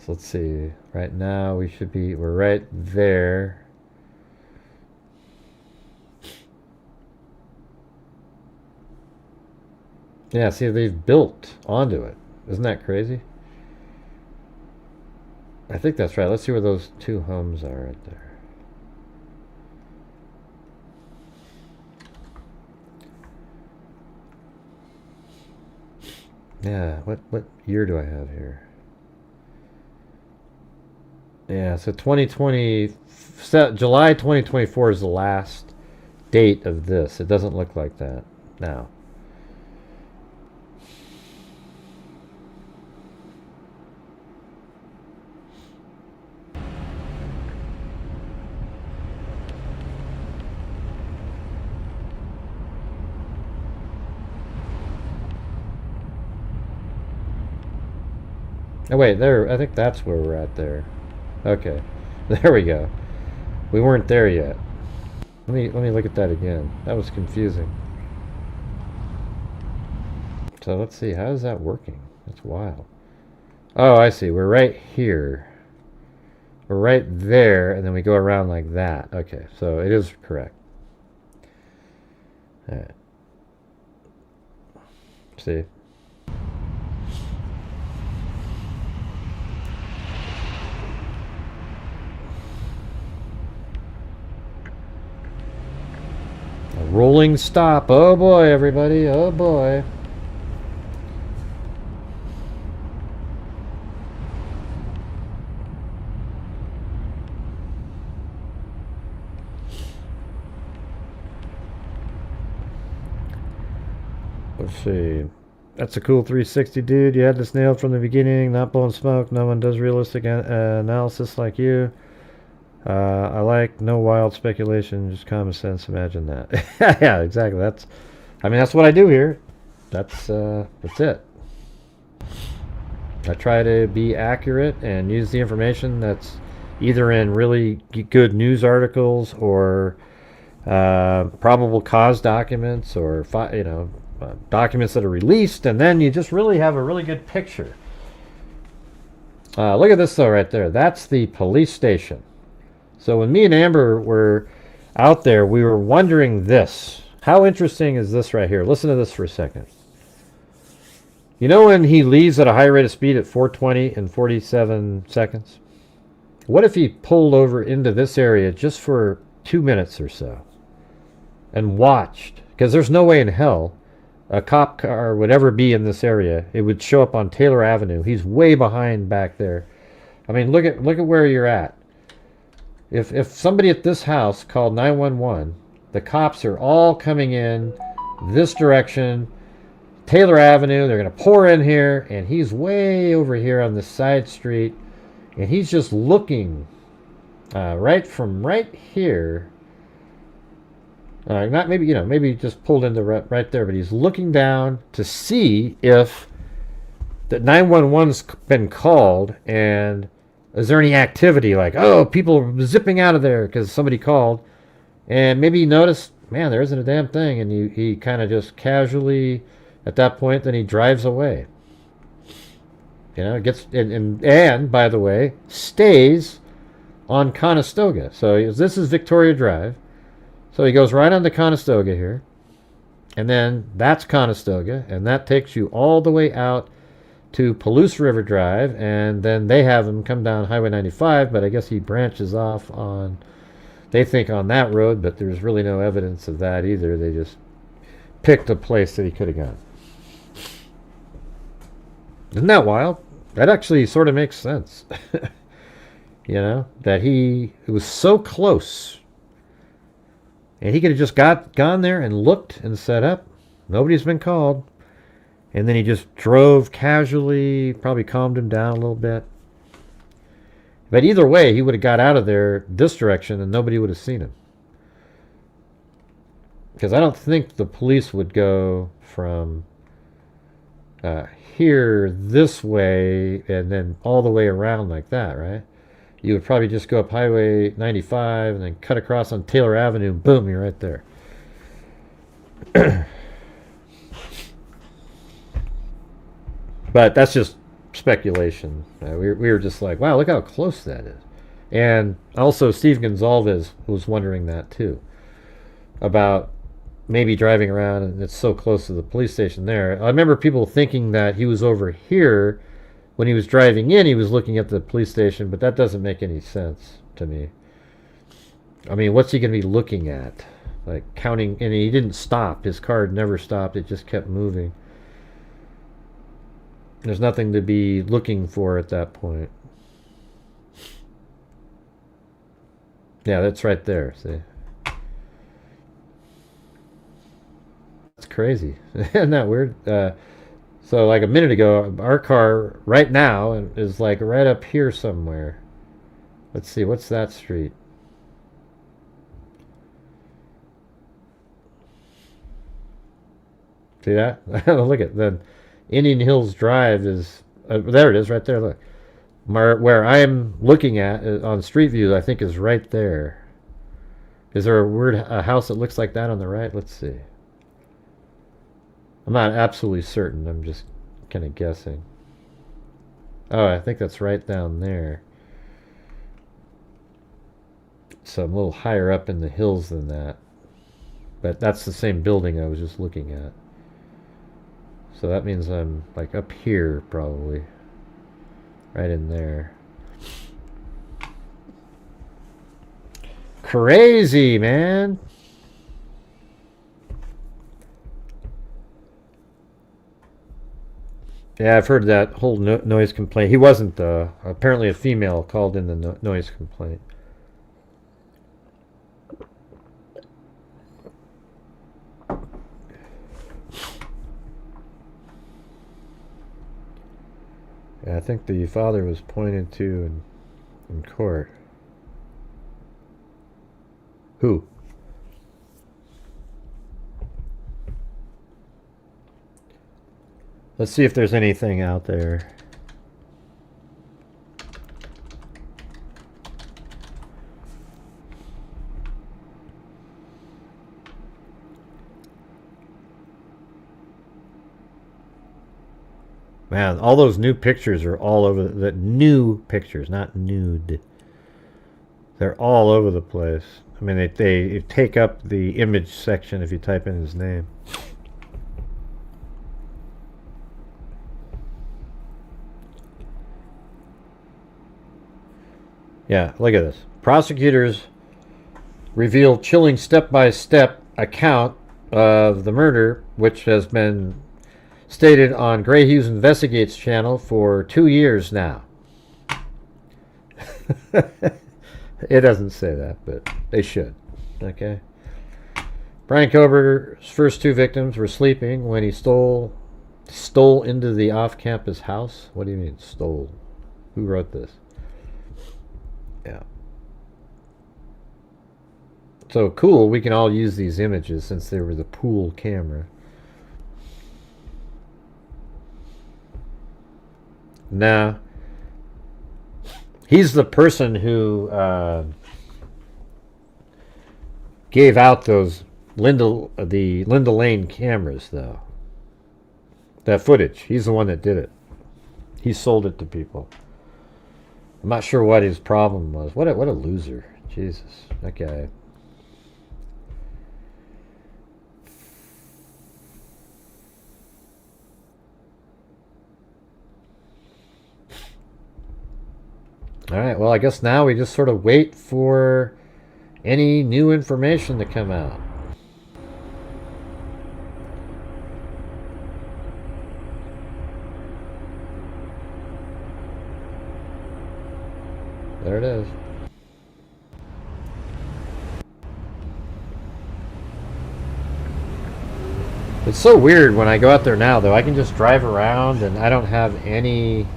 So let's see. Right now we're right there. Yeah, see, they've built onto it. Isn't that crazy? I think that's right. Let's see where those two homes are right there. Yeah, what year do I have here? Yeah, so 2020, July 2024 is the last date of this. It doesn't look like that now. Oh wait, there, I think that's where we're at there. Okay, there we go. We weren't there yet. Let me look at that again. That was confusing. So let's see, how is that working? That's wild. Oh, I see. We're right here. We're right there, and then we go around like that. Okay, so it is correct. All right. See. A rolling stop. Oh boy, everybody. Oh boy. Let's see. That's a cool 360, dude. You had this nailed from the beginning. Not blowing smoke. No one does realistic analysis like you. I like no wild speculation, just common sense. Imagine that. Yeah, exactly. That's what I do here. That's it. I try to be accurate and use the information that's either in really good news articles or probable cause documents, or documents that are released, and then you just really have a really good picture. Look at this though, right there. That's the police station. So when me and Amber were out there, we were wondering this. How interesting is this right here? Listen to this for a second. You know when he leaves at a high rate of speed at 420 in 47 seconds? What if he pulled over into this area just for 2 minutes or so and watched? Because there's no way in hell a cop car would ever be in this area. It would show up on Taylor Avenue. He's way behind back there. I mean, look at where you're at. if somebody at this house called 911, the cops are all coming in this direction, Taylor Avenue. They're going to pour in here, and he's way over here on this side street, and he's just looking right from right here. Not maybe, maybe just pulled into right there, but he's looking down to see if the 911's been called, and is there any activity, like, oh, people are zipping out of there because somebody called, and maybe he noticed, man, there isn't a damn thing, and he kind of just casually, at that point, then he drives away. Gets and by the way, stays on Conestoga. So this is Victoria Drive. So he goes right on to Conestoga here, and then that's Conestoga, and that takes you all the way out to Palouse River Drive, and then they have him come down Highway 95, but I guess he branches off on, they think, on that road, but there's really no evidence of that either. They just picked a place that he could have gone. Isn't that wild? That actually sort of makes sense. That it was so close. And he could have just gone there and looked and set up. Nobody's been called. And then he just drove casually, probably calmed him down a little bit. But either way, he would have got out of there this direction and nobody would have seen him. Because I don't think the police would go from here this way and then all the way around like that, right? You would probably just go up Highway 95 and then cut across on Taylor Avenue. Boom, you're right there. But that's just speculation. We were just like, wow, look how close that is. And also Steve Gonzalez was wondering that too. About maybe driving around and it's so close to the police station there. I remember people thinking that he was over here. When he was driving in, he was looking at the police station, but that doesn't make any sense to me. I mean, what's he going to be looking at? Like counting, and he didn't stop. His car never stopped. It just kept moving. There's nothing to be looking for at that point. Yeah, that's right there. See? That's crazy. Isn't that weird? So like a minute ago, our car right now is like right up here somewhere. Let's see, what's that street? See that? Look at then. Indian Hills Drive is there. It is right there. Look, where I'm looking at on Street View, I think is right there. Is there a house that looks like that on the right? Let's see. I'm not absolutely certain. I'm just kind of guessing. Oh, I think that's right down there. So I'm a little higher up in the hills than that. But that's the same building I was just looking at. So that means I'm like up here probably. Right in there. Crazy, man. Yeah, I've heard that whole noise complaint. He wasn't, apparently a female called in the noise complaint. Yeah, I think the father was pointed to in court. Who? Let's see if there's anything out there. Man, all those new pictures are all over the new pictures, not nude. They're all over the place. I mean, they take up the image section if you type in his name. Yeah, look at this. Prosecutors reveal chilling step-by-step account of the murder, which has been stated on Grant Hughes Investigates channel for 2 years now. It doesn't say that, but they should. Okay. Brian Koberger's first two victims were sleeping when he stole into the off-campus house. What do you mean, stole? Who wrote this? Yeah. So cool, we can all use these images since they were the pool camera. Now, he's the person who gave out those the Linda Lane cameras, though. That footage. He's the one that did it. He sold it to people. I'm not sure what his problem was. What a loser. Jesus, that guy. All right, well, I guess now we just sort of wait for any new information to come out. There it is. It's so weird when I go out there now, though. I can just drive around and I don't have any...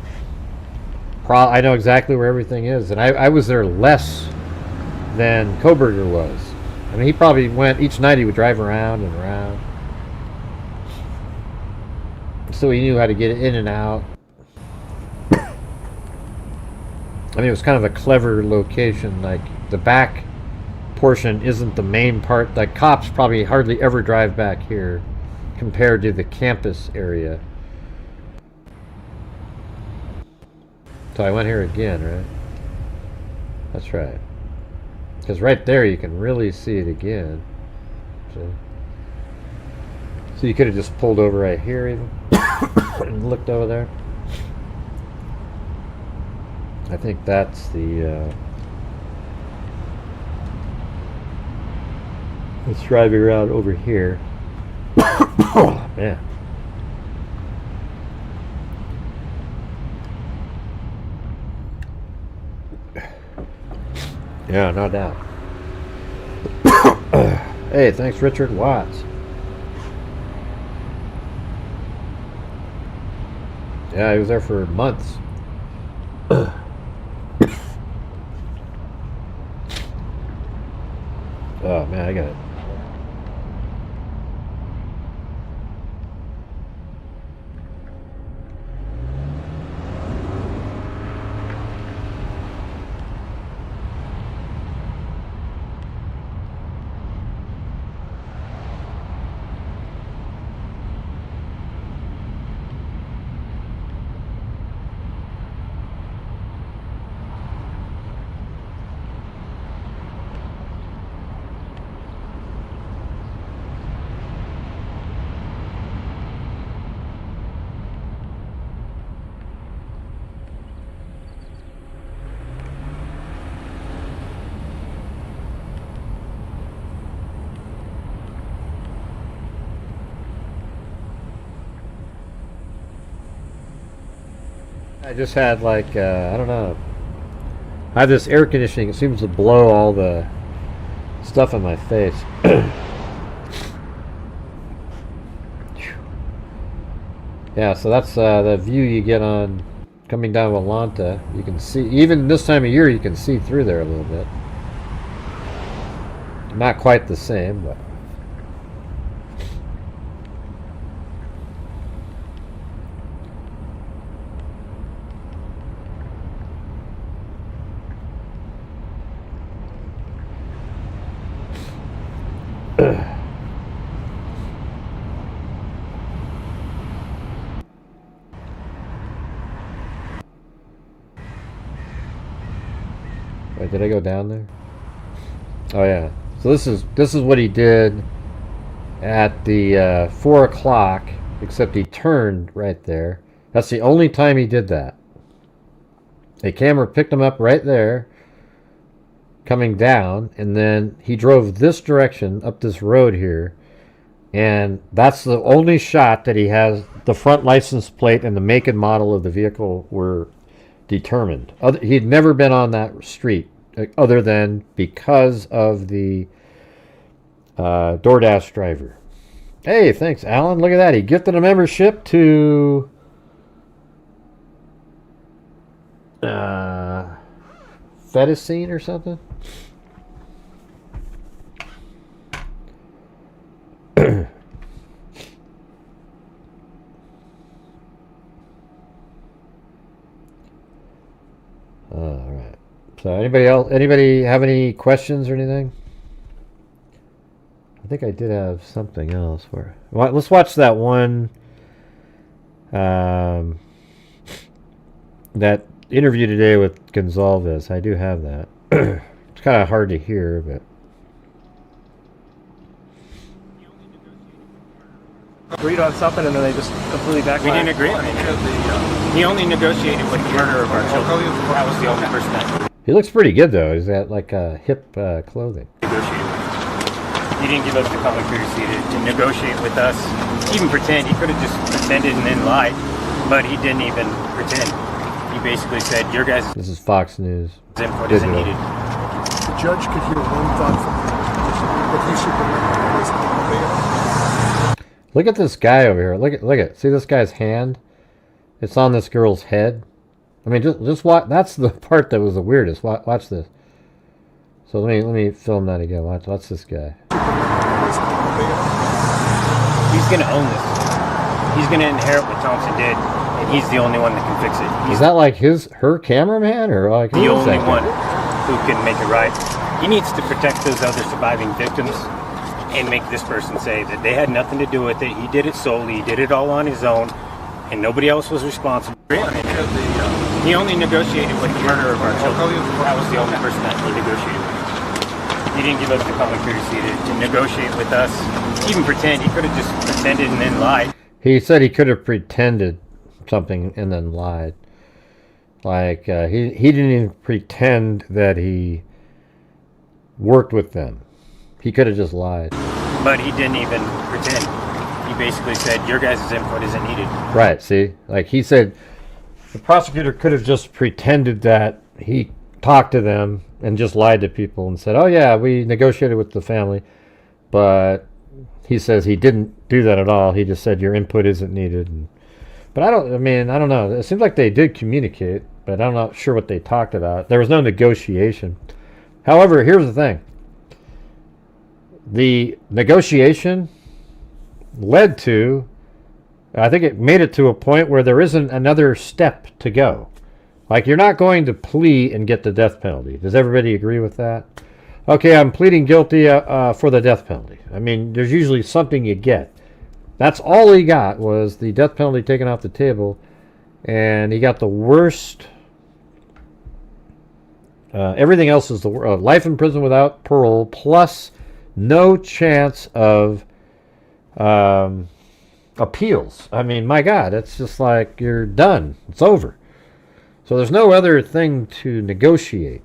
I know exactly where everything is, and I was there less than Koberger was. I mean, he probably went each night. He would drive around and around, so he knew how to get in and out. I mean, it was kind of a clever location. Like the back portion isn't the main part. The cops probably hardly ever drive back here compared to the campus area. So I went here again, right? That's right. Because right there you can really see it again. So you could have just pulled over right here even and looked over there. I think that's the... let's drive around over here. Oh, man. Yeah, no doubt. Hey, thanks, Richard Watts. Yeah, he was there for months. Oh, man, I got it. I just had like, I don't know. I have this air conditioning. It seems to blow all the stuff in my face. Yeah, so that's the view you get on coming down Walanta. You can see, even this time of year, you can see through there a little bit. Not quite the same, but... Wait, did I go down there? Oh yeah. So this is what he did at the 4 o'clock, except he turned right there. That's the only time he did that. A camera picked him up right there, coming down, and then he drove this direction up this road here, and that's the only shot that he has. The front license plate and the make and model of the vehicle were determined. He'd never been on that street other than because of the DoorDash driver. Hey, thanks, Alan. Look at that. He gifted a membership to Fettuccine or something. All right. So anybody have any questions or anything? I think I did have something else for. Well, let's watch that one. That interview today with Gonzalez. I do have that. It's kind of hard to hear, but. Agreed on something and then they just completely backfired. We didn't agree on anything. He only negotiated with the murder of our children. That was the only person that He looks pretty good though. He's got like hip clothing. negotiated with. He didn't give us the common courtesy to negotiate with us, even pretend. He could have just pretended and then lied, but he didn't even pretend. He basically said, your guys' This is Fox News. input isn't Digital. needed. The judge could hear one thought from him, but he should remember this bail. Look at this guy over here. Look at. See this guy's hand? It's on this girl's head. I mean, just watch. That's the part that was the weirdest. Watch this. So let me film that again. Watch this guy. He's going to own this. He's going to inherit what Thompson did, and he's the only one that can fix it. He's Is that like her cameraman or like the who is only that one guy? who can make it right. He needs to protect those other surviving victims and make this person say that they had nothing to do with it. He did it solely. He did it all on his own, and nobody else was responsible. He only negotiated with the murder of our children. That was the only person that he negotiated with. He didn't give us the common courtesy to negotiate with us, even pretend. He could have just pretended and then lied. He said he could have pretended something and then lied. Like he didn't even pretend that he worked with them. He could have just lied. But he didn't even pretend. He basically said, your guys' input isn't needed. Right, see? Like he said, the prosecutor could have just pretended that he talked to them and just lied to people and said, oh yeah, we negotiated with the family. But he says he didn't do that at all. He just said your input isn't needed. But I don't know. It seems like they did communicate, but I'm not sure what they talked about. There was no negotiation. However, here's the thing. The negotiation led to, I think it made it to a point where there isn't another step to go. Like you're not going to plea and get the death penalty. Does everybody agree with that? Okay, I'm pleading guilty for the death penalty. I mean, there's usually something you get. That's all he got was the death penalty taken off the table, and he got the worst. Everything else is the life in prison without parole plus no chance of appeals. I mean, my God, it's just like you're done. It's over. So there's no other thing to negotiate.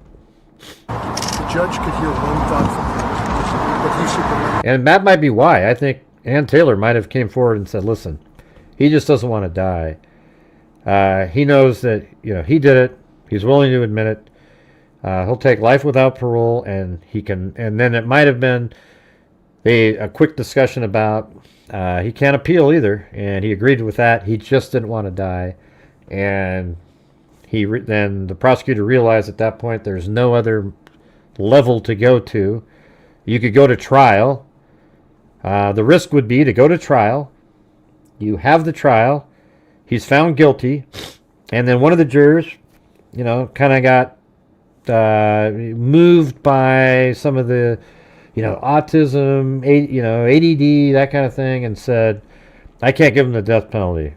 The judge could hear one thought from him, but he should remember. And that might be why. I think Ann Taylor might have came forward and said, listen, he just doesn't want to die. He knows that, he did it. He's willing to admit it. He'll take life without parole, and he can. And then it might have been a quick discussion about he can't appeal either, and he agreed with that. He just didn't want to die, and then the prosecutor realized at that point there's no other level to go to. You could go to trial. The risk would be to go to trial. You have the trial. He's found guilty, and then one of the jurors, kind of got moved by some of the, autism, ADD, that kind of thing, and said, I can't give him the death penalty.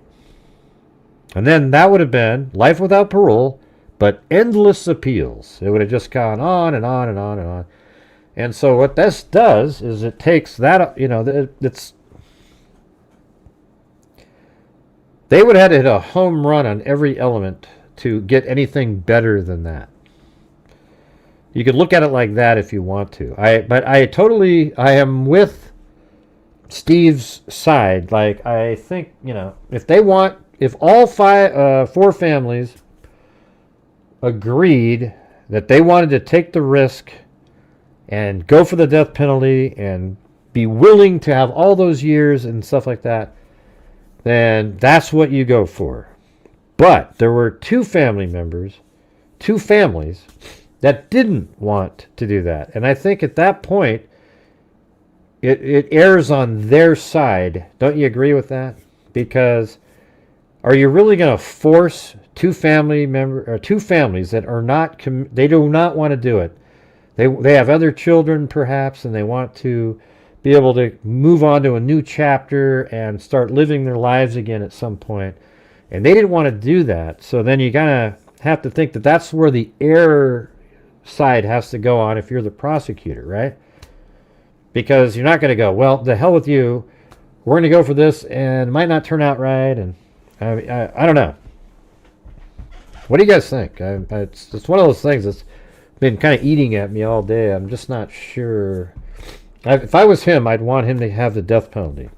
And then that would have been life without parole, but endless appeals. It would have just gone on and on and on and on. And so what this does is it takes that, they would have had to hit a home run on every element to get anything better than that. You could look at it like that if you want to. I am with Steve's side. Like, I think, if all four families agreed that they wanted to take the risk and go for the death penalty and be willing to have all those years and stuff like that, then that's what you go for. But there were two families that didn't want to do that. And I think at that point, it errs on their side. Don't you agree with that? Because are you really going to force two families that are not, they do not want to do it. They have other children perhaps, and they want to be able to move on to a new chapter and start living their lives again at some point. And they didn't want to do that. So then you kind of have to think that that's where the error side has to go on if you're the prosecutor, right? Because you're not going to go, well, the hell with you. We're going to go for this, and it might not turn out right. And I don't know. What do you guys think? It's one of those things that's been kind of eating at me all day. I'm just not sure. If I was him, I'd want him to have the death penalty.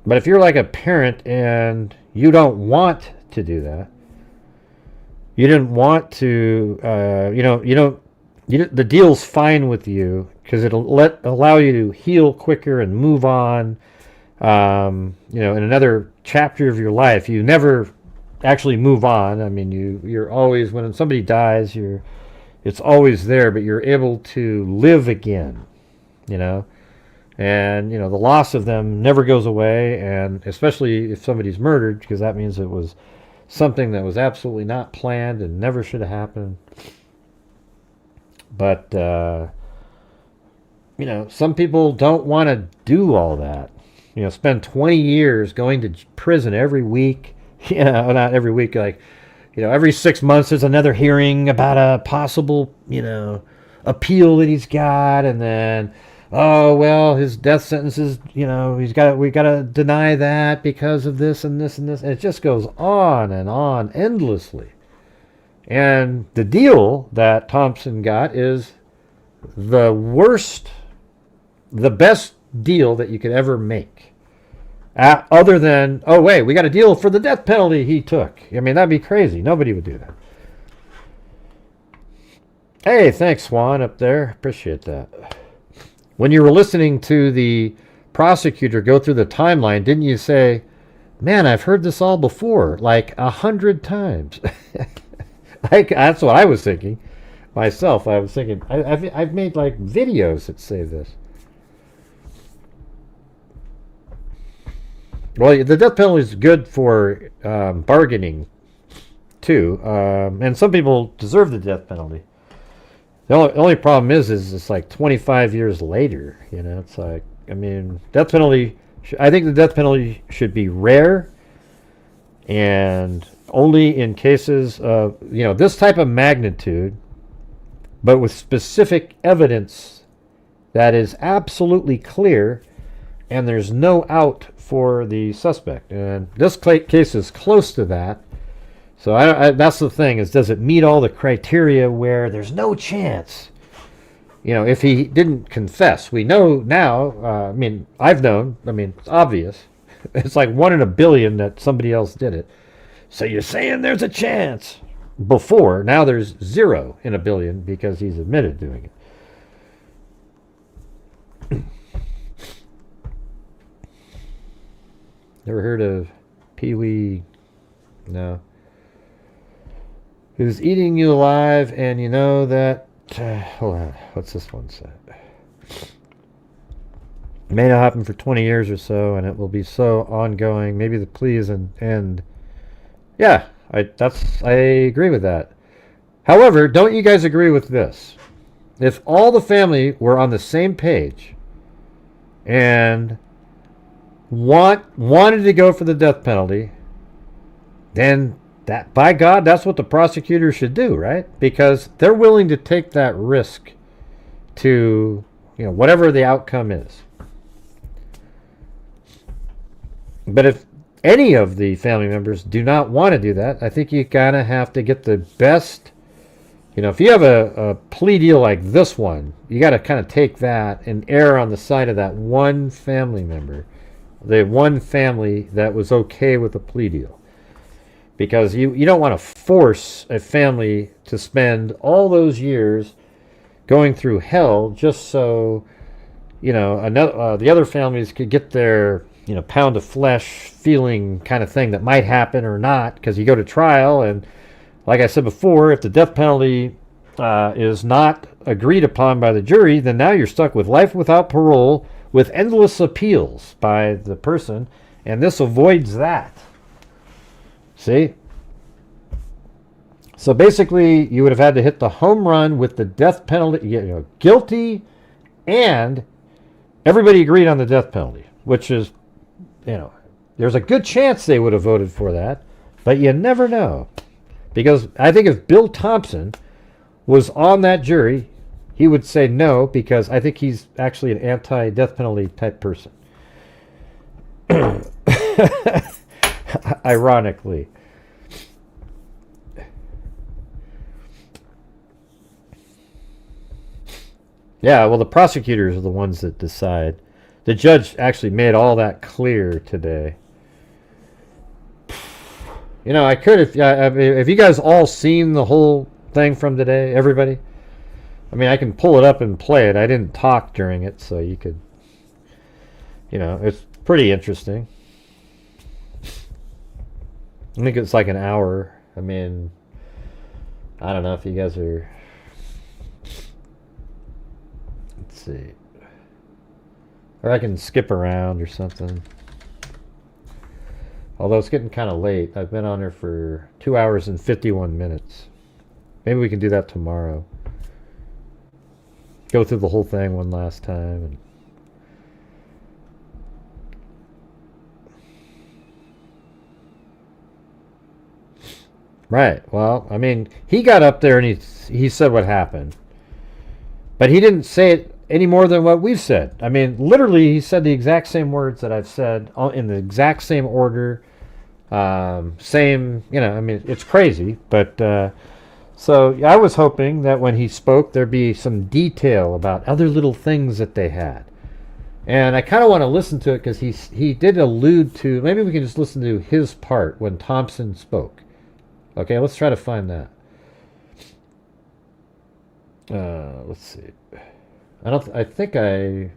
But if you're like a parent and you don't want to do that, you didn't want to, the deal's fine with you because it'll allow you to heal quicker and move on, in another chapter of your life. You never actually move on. I mean, you're always, when somebody dies, it's always there, but you're able to live again, and the loss of them never goes away, and especially if somebody's murdered, because that means it was something that was absolutely not planned and never should have happened. But some people don't want to do all that. Spend 20 years going to prison every week. Not every week, every 6 months there's another hearing about a possible, appeal that he's got, and then, oh, well, his death sentence is, we got to deny that because of this and this and this. And it just goes on and on endlessly. And the deal that Thompson got is the best deal that you could ever make. Other than, oh, wait, we got a deal for the death penalty he took. I mean, that'd be crazy. Nobody would do that. Hey, thanks, Swan, up there. Appreciate that. When you were listening to the prosecutor go through the timeline, didn't you say, man, I've heard this all before, like 100 times? That's what I was thinking myself. I was thinking, I've made like videos that say this. Well, the death penalty is good for bargaining, too. And some people deserve the death penalty. The only problem is it's like 25 years later. It's like, I mean, death penalty, I think the death penalty should be rare and only in cases of, this type of magnitude, but with specific evidence that is absolutely clear and there's no out for the suspect. And this case is close to that. So that's the thing, is does it meet all the criteria where there's no chance? If he didn't confess. We know now, I've known, it's obvious. It's like 1 in a billion that somebody else did it. So you're saying there's a chance. Before, now there's 0 in a billion because he's admitted doing it. Never heard of Pee-wee? No. Who's eating you alive, and you know that... hold on. What's this one say? It may not happen for 20 years or so, and it will be so ongoing. Maybe the plea is an end. Yeah, I agree with that. However, don't you guys agree with this? If all the family were on the same page and wanted to go for the death penalty, then that, by God, that's what the prosecutor should do, right? Because they're willing to take that risk to, whatever the outcome is. But if any of the family members do not want to do that, I think you kind of have to get the best. If you have a plea deal like this one, you got to kind of take that and err on the side of that one family member, the one family that was okay with the plea deal. because you don't want to force a family to spend all those years going through hell just so the other families could get their pound of flesh feeling kind of thing that might happen or not, because you go to trial, and like I said before, if the death penalty is not agreed upon by the jury, then now you're stuck with life without parole with endless appeals by the person, and this avoids that. See? So basically, you would have had to hit the home run with the death penalty, guilty, and everybody agreed on the death penalty, which is, there's a good chance they would have voted for that, but you never know. Because I think if Bill Thompson was on that jury, he would say no, because I think he's actually an anti-death penalty type person. Ironically. Yeah, well, the prosecutors are the ones that decide. The judge actually made all that clear today. I could, if you guys all seen the whole thing from today, everybody. I can pull it up and play it. I didn't talk during it, so you could, it's pretty interesting. I think it's like an hour. I don't know if you guys are... Let's see. Or I can skip around or something. Although it's getting kind of late. I've been on there for 2 hours and 51 minutes. Maybe we can do that tomorrow. Go through the whole thing one last time. And right. Well, he got up there and he said what happened. But he didn't say it any more than what we've said. Literally, he said the exact same words that I've said in the exact same order. It's crazy. But so I was hoping that when he spoke, there'd be some detail about other little things that they had. And I kind of want to listen to it because he did allude to, maybe we can just listen to his part when Thompson spoke. Okay, let's try to find that. Let's see. I think I...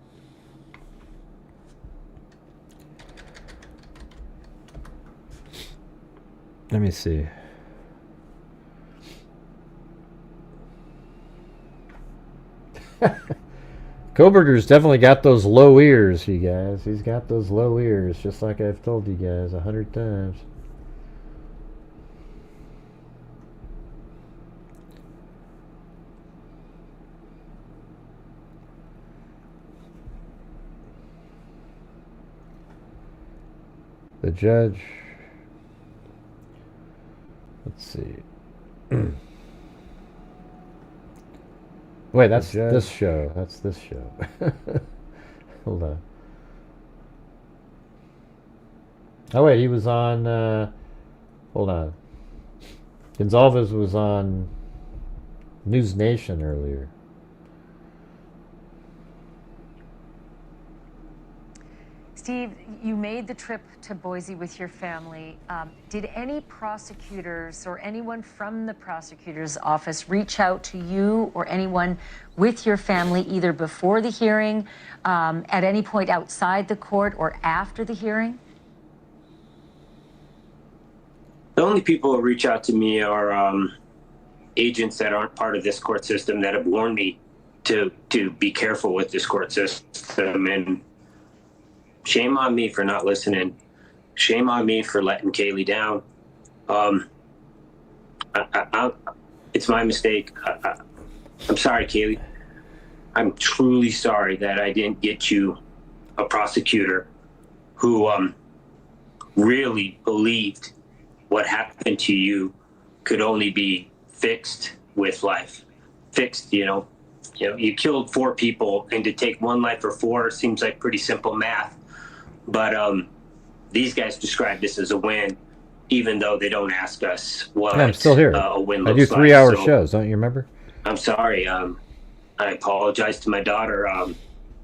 Let me see. Koberger's definitely got those low ears, you guys. He's got those low ears, just like I've told you guys 100 times. The judge... Let's see. Wait, that's this show. That's this show. Hold on. Oh, wait, he was on... hold on. Gonzalez was on News Nation earlier. Steve, you made the trip to Boise with your family. Did any prosecutors or anyone from the prosecutor's office reach out to you or anyone with your family either before the hearing, at any point outside the court, or after the hearing? The only people who reach out to me are agents that aren't part of this court system that have warned me to be careful with this court system. And shame on me for not listening. Shame on me for letting Kaylee down. It's my mistake. I'm sorry, Kaylee. I'm truly sorry that I didn't get you a prosecutor who really believed what happened to you could only be fixed with life. Fixed, you killed 4 people, and to take 1 life for 4 seems like pretty simple math. But these guys describe this as a win, even though they don't ask us what I'm still here. A win I looks do 3-hour like. shows, don't you remember? I'm sorry. I apologize to my daughter.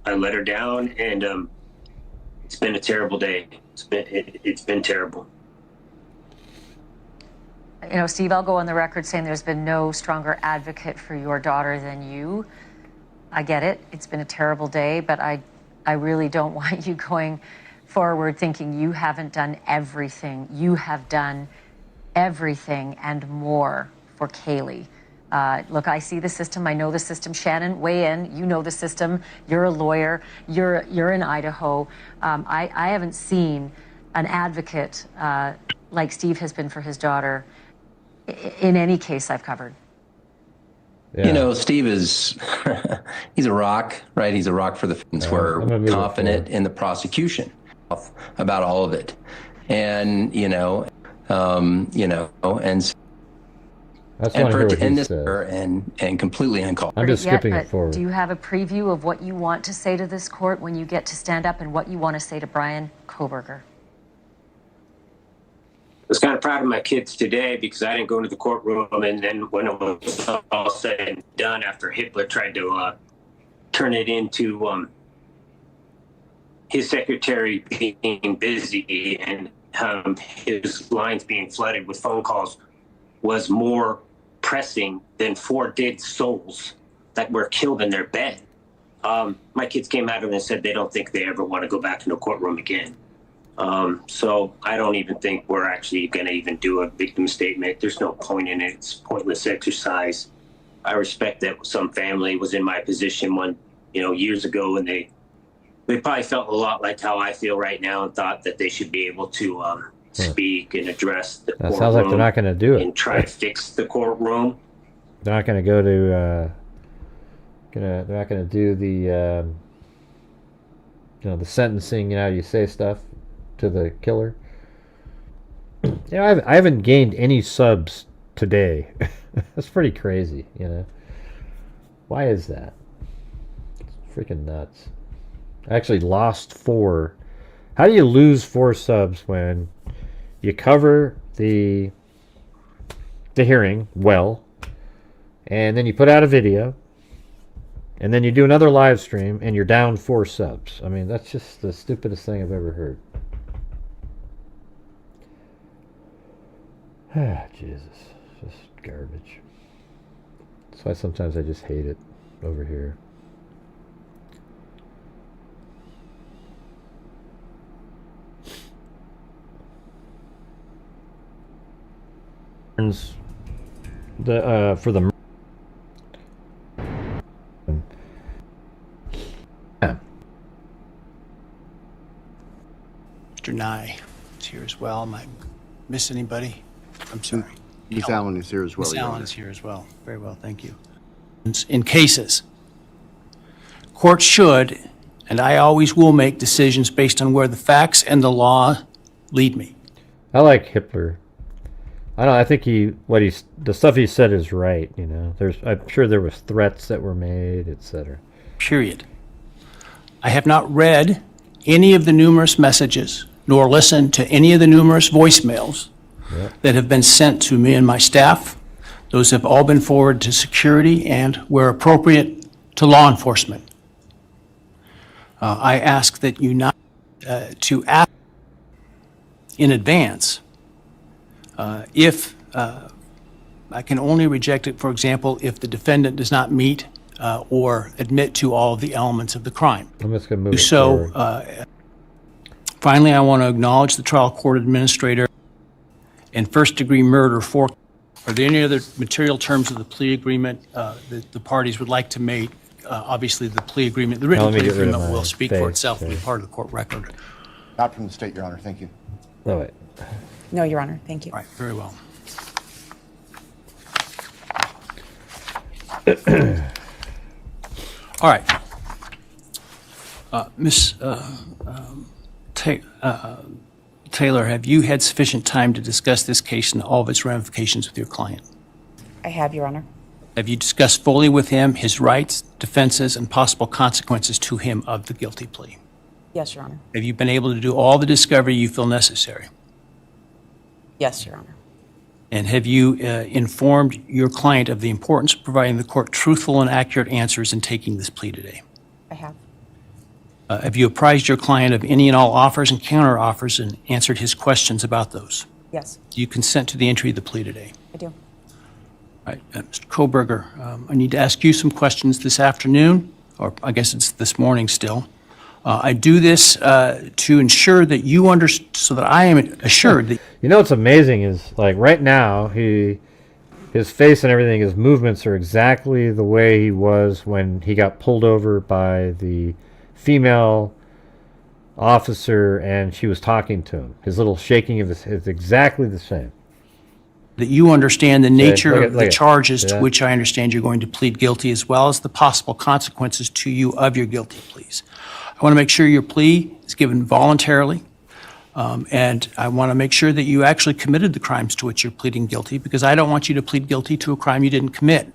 I let her down, and it's been a terrible day. It's been terrible. Steve, I'll go on the record saying there's been no stronger advocate for your daughter than you. I get it. It's been a terrible day, but I really don't want you going forward thinking you haven't done everything. You have done everything and more for Kaylee. Look, I see the system. I know the system. Shannon, weigh in. You know the system. You're a lawyer. You're in Idaho. I haven't seen an advocate like Steve has been for his daughter in any case I've covered. Yeah. Steve is, he's a rock, right? He's a rock for the fence. We're confident in the prosecution about all of it. And, and for it to end this and completely uncalled. I'm just skipping it forward. Do you have a preview of what you want to say to this court when you get to stand up and what you want to say to Brian Proberger? I was kind of proud of my kids today because I didn't go into the courtroom, and then when it was all said and done, after Hitler tried to turn it into his secretary being busy and his lines being flooded with phone calls was more pressing than 4 dead souls that were killed in their bed. My kids came out and said they don't think they ever want to go back into a courtroom again. So I don't even think we're actually going to even do a victim statement. There's no point in it. It's pointless exercise. I respect that some family was in my position years ago, and they probably felt a lot like how I feel right now and thought that they should be able to speak and address the courtroom. Sounds like they're not going to do it. And try to fix the courtroom. They're not going to go to. They're not going to do the. The sentencing. You say stuff to the killer. I haven't gained any subs today. That's pretty crazy. Why is that? It's freaking nuts. I actually lost 4. How do you lose 4 subs when you cover the hearing well, and then you put out a video, and then you do another live stream, and you're down 4 subs? I mean, that's just the stupidest thing I've ever heard. Ah, Jesus. Just garbage. That's why sometimes I just hate it over here. For the Mr. Nye is here as well. Am I miss anybody? I'm sorry. Miss Allen is here as well. Miss Allen is here as well. Very well, thank you. In cases, courts should, and I always will, make decisions based on where the facts and the law lead me. I like Hitler. I think the stuff he said is right. I'm sure there was threats that were made, etc. Period. I have not read any of the numerous messages, nor listened to any of the numerous voicemails that have been sent to me and my staff. Those have all been forwarded to security and, where appropriate, to law enforcement. I ask that you not to ask in advance if I can only reject it, for example, if the defendant does not meet or admit to all of the elements of the crime. I'm just going to move it forward. Finally, I want to acknowledge the trial court administrator and first-degree murder for. Are there any other material terms of the plea agreement that the parties would like to make? Obviously, the plea agreement, the written plea agreement will speak for itself and be part of the court record. Not from the state, Your Honor. Thank you. No, wait. No, Your Honor. Thank you. All right, very well. All right. Ms. Taylor, have you had sufficient time to discuss this case and all of its ramifications with your client? I have, Your Honor. Have you discussed fully with him his rights, defenses, and possible consequences to him of the guilty plea? Yes, Your Honor. Have you been able to do all the discovery you feel necessary? Yes, Your Honor. And have you informed your client of the importance of providing the court truthful and accurate answers in taking this plea today? I have. Have you apprised your client of any and all offers and counter offers and answered his questions about those? Yes, Do you consent to the entry of the plea today? I do. All right, Mr. Proberger, I need to ask you some questions this afternoon, or I guess it's this morning still. I do this to ensure that you understand, so that I am assured that. You know what's amazing is, like, right now, his face and everything, his movements are exactly the way he was when he got pulled over by the female officer and she was talking to him. His little shaking of his head is exactly the same. That you understand the nature of the look charges at- to which I understand you're going to plead guilty, as well as the possible consequences to you of your guilty pleas. I want to make sure your plea is given voluntarily, and I want to make sure that you actually committed the crimes to which you're pleading guilty, because I don't want you to plead guilty to a crime you didn't commit.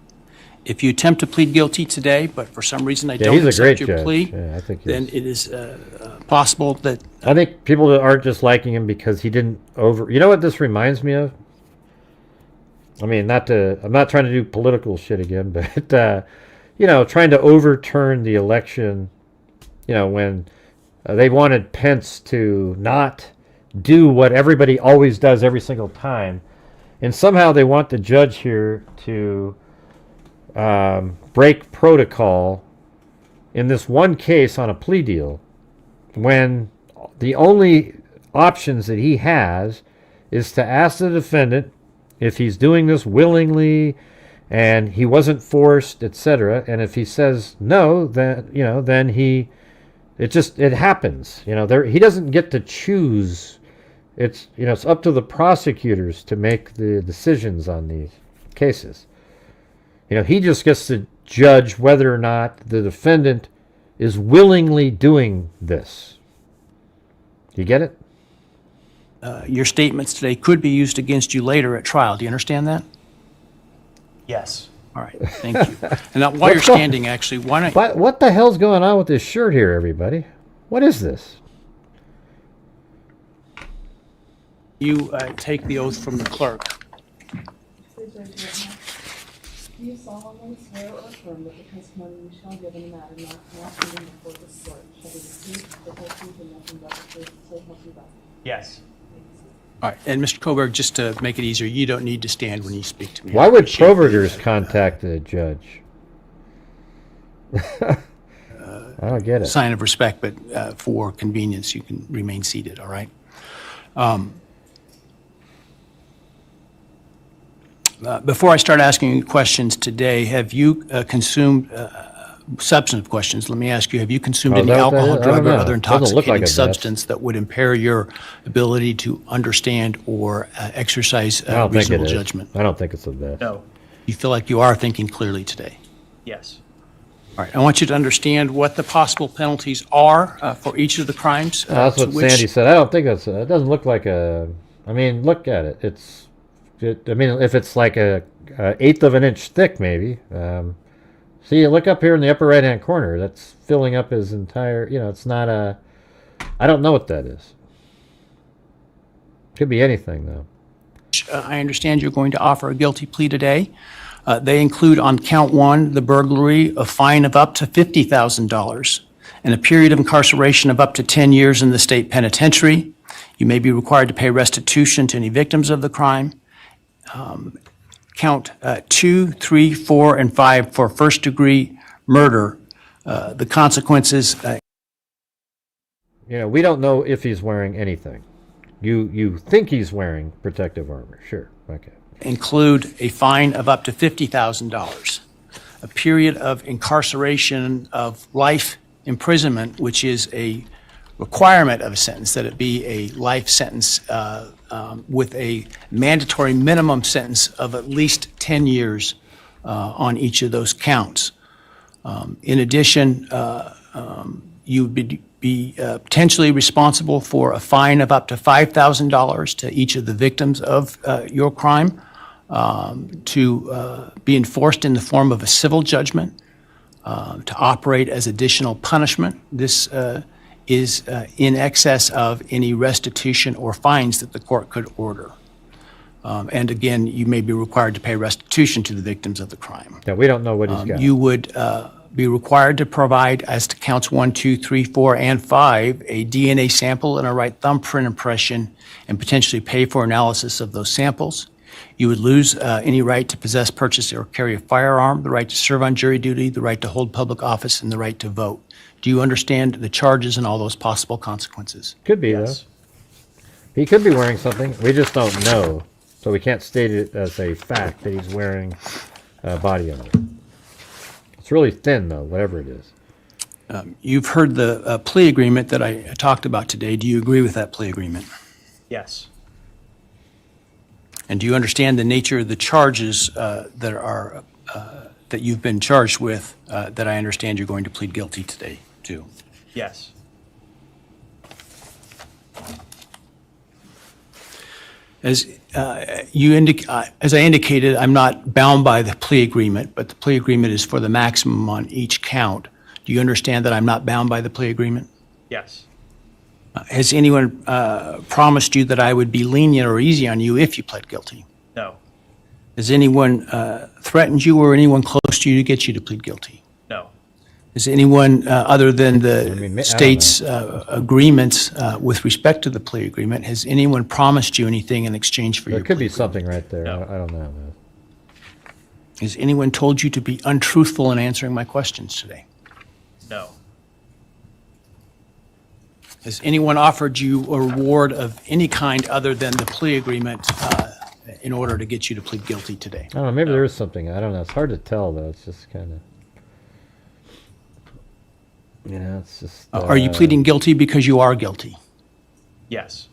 If you attempt to plead guilty today, but for some reason I don't he's a accept great your judge. plea, Yeah, I think he then is. it is possible that I think people aren't just liking him because he didn't over. You know what this reminds me of? I mean, I'm not trying to do political shit again, but trying to overturn the election. When they wanted Pence to not do what everybody always does every single time, and somehow they want the judge here to break protocol in this one case on a plea deal, when the only options that he has is to ask the defendant if he's doing this willingly and he wasn't forced, etc. And if he says no, then it happens. He doesn't get to choose. It's up to the prosecutors to make the decisions on these cases. He just gets to judge whether or not the defendant is willingly doing this. You get it? your statements today could be used against you later at trial. Do you understand that? Yes. All right, thank you. And now, while you're standing, actually, why don't What the hell's going on with this shirt here, everybody? What is this? you take the oath from the clerk? Do you solemnly swear or affirm that the testimony you shall give in the matter not given before this court shall be the truth, the whole truth, and nothing but the truth, so help you God? Yes. All right, and Mr. Koberg, just to make it easier, you don't need to stand when you speak to me. Why would Probergers contact the judge? I don't get it. Sign of respect, but for convenience, you can remain seated, all right? Before I start asking you questions today, have you consumed substantive questions? Let me ask you, have you consumed any alcohol, drug, or other intoxicating substance that would impair your ability to understand or exercise reasonable judgment? I don't think it's a best. No. You feel like you are thinking clearly today? Yes. All right, I want you to understand what the possible penalties are for each of the crimes. That's what Sandy said. I don't think that's. It doesn't look like a. I mean, look at it. I mean, if it's like a eighth of an inch thick, maybe. See, look up here in the upper right-hand corner. That's filling up his entire. It's not a. I don't know what that is. Could be anything, though. I understand you're going to offer a guilty plea today. They include on count one the burglary, a fine of up to $50,000, and a period of incarceration of up to 10 years in the state penitentiary. You may be required to pay restitution to any victims of the crime. Count 2, 3, 4, and 5 for first-degree murder. The consequences. We don't know if he's wearing anything. You think he's wearing protective armor? Sure. Okay. Include a fine of up to $50,000, a period of incarceration of life imprisonment, which is a requirement of a sentence, that it be a life sentence with a mandatory minimum sentence of at least 10 years on each of those counts. In addition, you would be potentially responsible for a fine of up to $5,000 to each of the victims of your crime, to be enforced in the form of a civil judgment, to operate as additional punishment. This is in excess of any restitution or fines that the court could order. And again, you may be required to pay restitution to the victims of the crime. Yeah, we don't know what he's got. You would be required to provide, as to counts 1, 2, 3, 4, and 5, a DNA sample and a right thumbprint impression, and potentially pay for analysis of those samples. You would lose any right to possess, purchase, or carry a firearm, the right to serve on jury duty, the right to hold public office, and the right to vote. Do you understand the charges and all those possible consequences? Could be, though. He could be wearing something. We just don't know. So we can't state it as a fact that he's wearing body armor. It's really thin, though, whatever it is. You've heard the plea agreement that I talked about today. Do you agree with that plea agreement? Yes. And do you understand the nature of the charges that you've been charged with that I understand you're going to plead guilty today to? Yes. As I indicated, I'm not bound by the plea agreement, but the plea agreement is for the maximum on each count. Do you understand that I'm not bound by the plea agreement? Yes. Has anyone promised you that I would be lenient or easy on you if you pled guilty? No. Has anyone threatened you or anyone close to you to get you to plead guilty? No. Has anyone, other than the state's agreements with respect to the plea agreement, has anyone promised you anything in exchange for your There could plea be something right there. No. I don't know. Has anyone told you to be untruthful in answering my questions today? No. Has anyone offered you a reward of any kind other than the plea agreement in order to get you to plead guilty today? I don't know. Maybe there is something. I don't know. It's hard to tell, though. It's just kind of... You know, it's just... Are you pleading guilty because you are guilty? Yes.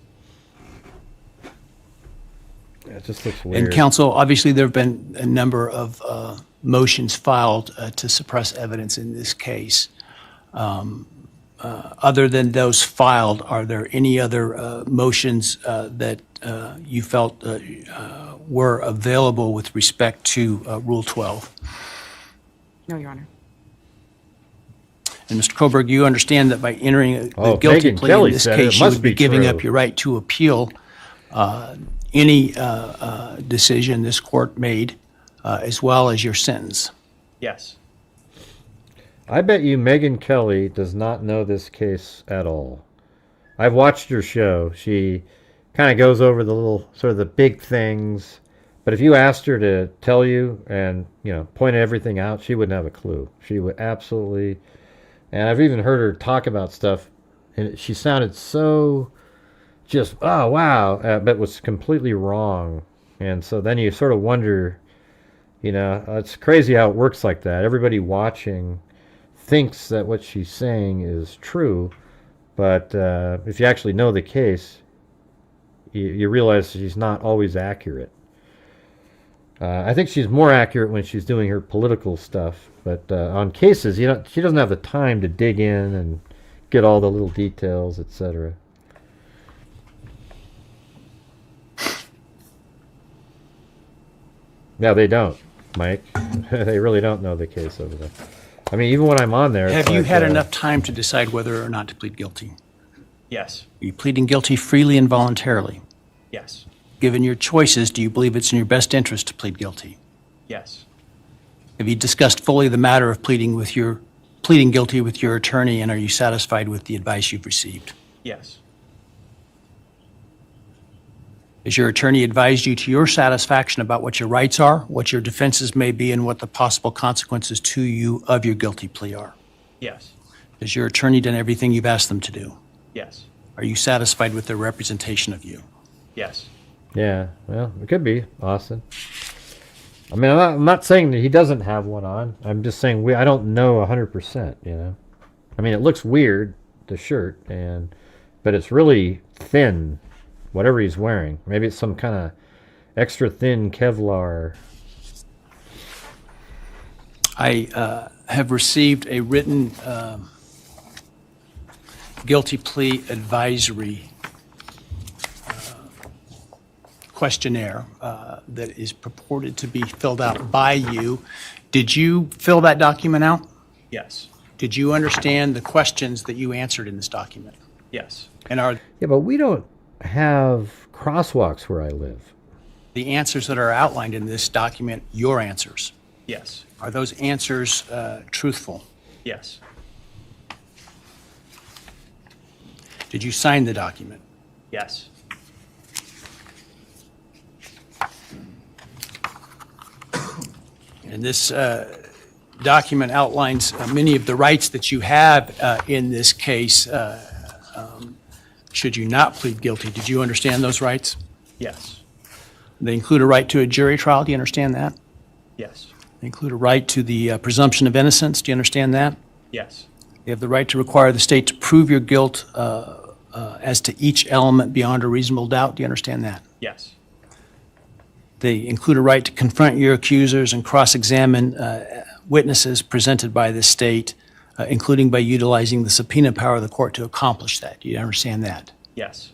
It just looks weird. And counsel, obviously there have been a number of motions filed to suppress evidence in this case. Other than those filed, are there any other motions that you felt were available with respect to Rule 12? No, Your Honor. And Mr. Koberg, you understand that by entering Oh, the guilty Megan plea Kelly in this said it case, you must would be be giving true. up your right to appeal any decision this court made, as well as your sentence. Yes. I bet you Megan Kelly does not know this case at all. I've watched her show. She kind of goes over the little, sort of the big things. But if you asked her to tell you and, you know, point everything out, she wouldn't have a clue. She would absolutely... And I've even heard her talk about stuff, and she sounded so just, oh, wow, but was completely wrong. And so then you sort of wonder, you know, it's crazy how it works like that. Everybody watching thinks that what she's saying is true, but if you actually know the case, you realize she's not always accurate. I think she's more accurate when she's doing her political stuff, but on cases, you know, she doesn't have the time to dig in and get all the little details, etc. Yeah, they don't, Mike. They really don't know the case over there. I mean, even when I'm on there... Have you had enough time to decide whether or not to plead guilty? Yes. Are you pleading guilty freely and voluntarily? Yes. Given your choices, do you believe it's in your best interest to plead guilty? Yes. Have you discussed fully the matter of pleading guilty with your attorney, and are you satisfied with the advice you've received? Yes. Has your attorney advised you to your satisfaction about what your rights are, what your defenses may be, and what the possible consequences to you of your guilty plea are? Yes. Has your attorney done everything you've asked them to do? Yes. Are you satisfied with their representation of you? Yes. Yeah, well, it could be, Austin. I mean, I'm not saying that he doesn't have one on. I'm just saying I don't know 100%, you know. I mean, it looks weird, the shirt, but it's really thin, whatever he's wearing. Maybe it's some kind of extra thin Kevlar. I have received a written guilty plea advisory questionnaire that is purported to be filled out by you. Did you fill that document out? Yes. Did you understand the questions that you answered in this document? Yes. And are Yeah, but we don't have crosswalks where I live. the answers that are outlined in this document your answers? Yes. Are those answers truthful? Yes. Did you sign the document? Yes. And this document outlines many of the rights that you have in this case should you not plead guilty. Did you understand those rights? Yes. They include a right to a jury trial. Do you understand that? Yes. They include a right to the presumption of innocence. Do you understand that? Yes. You have the right to require the state to prove your guilt as to each element beyond a reasonable doubt. Do you understand that? Yes. They include a right to confront your accusers and cross-examine witnesses presented by the state, including by utilizing the subpoena power of the court to accomplish that. Do you understand that? Yes.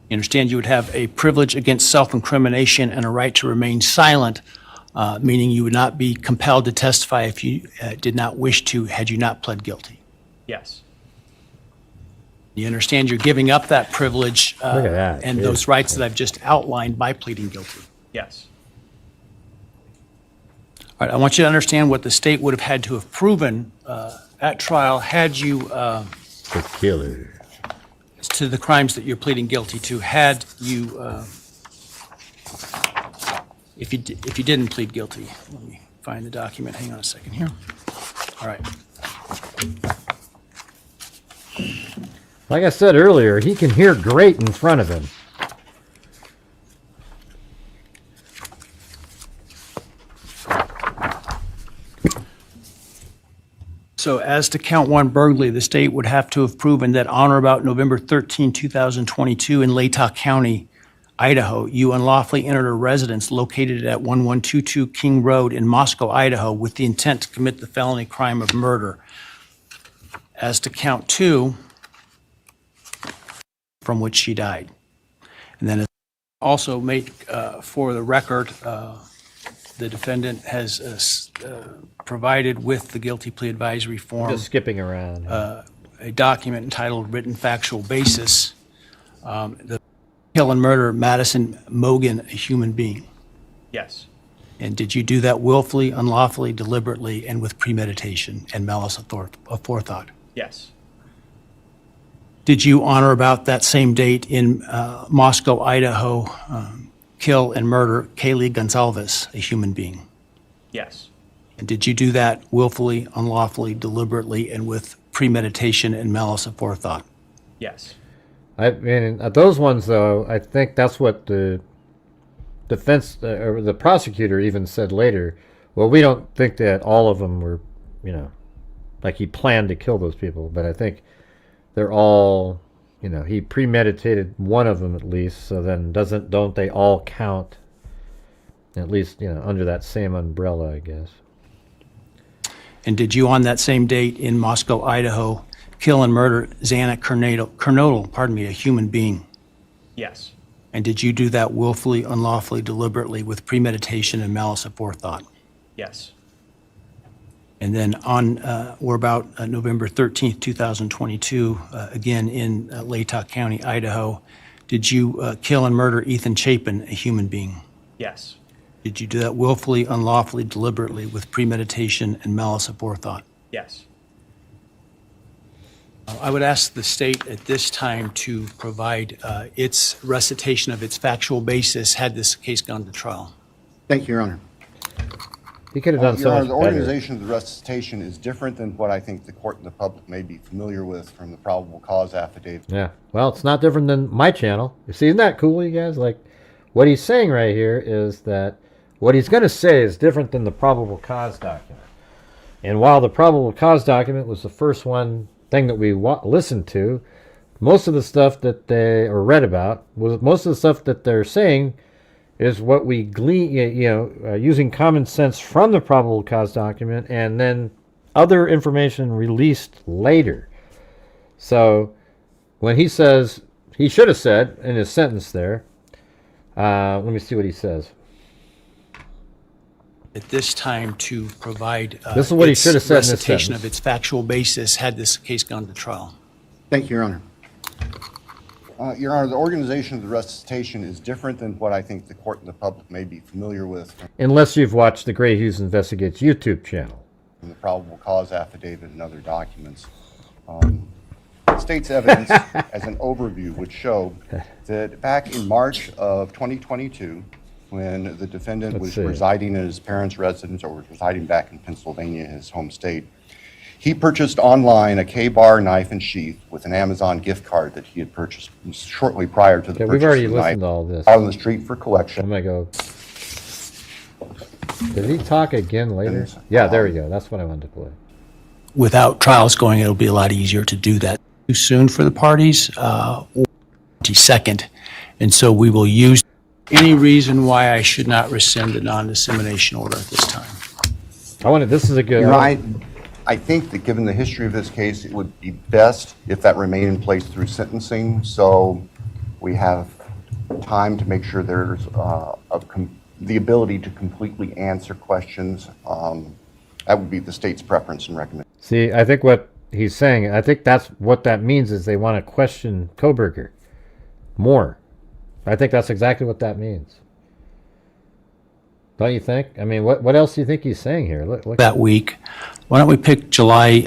You understand you would have a privilege against self-incrimination and a right to remain silent, meaning you would not be compelled to testify if you did not wish to, had you not pled guilty. Yes. You understand you're giving up that privilege Look at that. and Jeez. those rights that I've just outlined by pleading guilty. Yes. All right, I want you to understand what the state would have had to have proven at trial had you, The killer. to the crimes that you're pleading guilty to, had you, if you didn't plead guilty. Let me find the document. Hang on a second here. All right. Like I said earlier, he can hear great in front of him. So as to count one burglary, the state would have to have proven that on or about November 13, 2022 in Latah County, Idaho, you unlawfully entered a residence located at 1122 King Road in Moscow, Idaho, with the intent to commit the felony crime of murder. As to count two, from which she died. And then also make, for the record, the defendant has provided with the guilty plea advisory form Just skipping around. a document entitled Written Factual Basis, the kill and murder Madison Mogan, a human being. Yes. And did you do that willfully, unlawfully, deliberately, and with premeditation and malice of forethought? Yes. Did you on or about that same date in Moscow, Idaho, kill and murder Kaylee Gonzalez, a human being? Yes. And did you do that willfully, unlawfully, deliberately, and with premeditation and malice of forethought? Yes. I mean, those ones, though, I think that's what the defense or the prosecutor even said later. Well, we don't think that all of them were, you know, like he planned to kill those people, but I think they're all, you know, he premeditated one of them at least, so then don't they all count, at least, you know, under that same umbrella, I guess. And did you on that same date in Moscow, Idaho, kill and murder Xana Kernodle, a human being? Yes. And did you do that willfully, unlawfully, deliberately, with premeditation and malice of forethought? Yes. And then on or about November 13th, 2022, again in Latah County, Idaho, did you kill and murder Ethan Chapin, a human being? Yes. Did you do that willfully, unlawfully, deliberately, with premeditation and malice of forethought? Yes. I would ask the state at this time to provide its recitation of its factual basis had this case gone to trial. Thank you, Your Honor. He could have done so Your Honor, much the better. organization of the recitation is different than what I think the court and the public may be familiar with from the probable cause affidavit. Yeah. Well, it's not different than my channel. You see, isn't that cool, you guys? Like, what he's saying right here is that what he's going to say is different than the probable cause document. And while the probable cause document was the first thing that we listened to, most of the stuff that they or read about most of the stuff that they're saying is what we glean, using common sense from the probable cause document and then other information released later. So when he says, he should have said in his sentence there, let me see what he says. At this time to provide This is what he should have said in this recitation sentence. of its factual basis had this case gone to trial. Thank you, Your Honor. Your Honor, the organization of the resuscitation is different than what I think the court and the public may be familiar with Unless you've watched the Grant Hughes Investigates YouTube channel. from the probable cause affidavit and other documents. The state's evidence as an overview would show that back in March of 2022, when the defendant was residing in his parents' residence or was residing back in Pennsylvania, his home state, he purchased online a K-bar knife and sheath with an Amazon gift card that he had purchased shortly prior to the purchase we've already of the knife. listened to all this. Out on the street for collection. I'm going to go. Did he talk again later? Yeah, there we go. That's what I wanted to play. Without trials going, it'll be a lot easier to do that. Too soon for the parties, or 22nd. And so we will use any reason why I should not rescind the non-dissemination order at this time. This is a good... You're right. I think that given the history of this case, it would be best if that remained in place through sentencing, so we have time to make sure there's the ability to completely answer questions. That would be the state's preference and recommendation. See, I think what he's saying, I think that's what that means is they want to question Proberger more. I think that's exactly what that means. Don't you think? I mean, what else do you think he's saying here? Look. That week. Why don't we pick July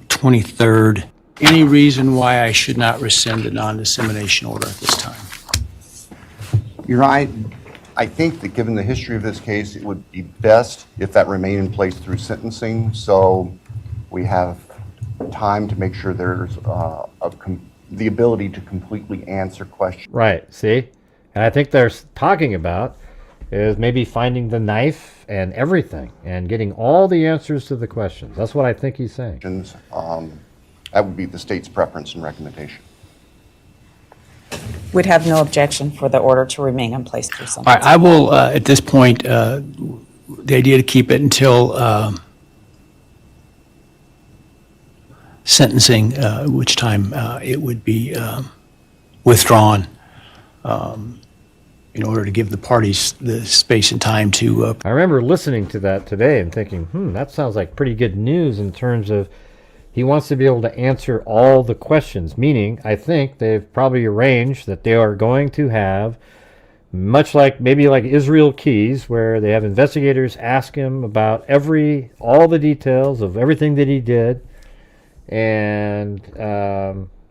23rd? Any reason why I should not rescind the non-dissemination order at this time? You're right. I think that given the history of this case, it would be best if that remained in place through sentencing, so we have time to make sure there's the ability to completely answer questions. Right, see? And I think they're talking about is maybe finding the knife and everything and getting all the answers to the questions. That's what I think he's saying. That would be the state's preference and recommendation. We'd have no objection for the order to remain in place through All right, I will, at this point, the idea to keep it until sentencing, which time it would be withdrawn in order to give the parties the space and time to... I remember listening to that today and thinking, that sounds like pretty good news in terms of he wants to be able to answer all the questions, meaning I think they've probably arranged that they are going to have, much like maybe like Israel Keys, where they have investigators ask him about all the details of everything that he did and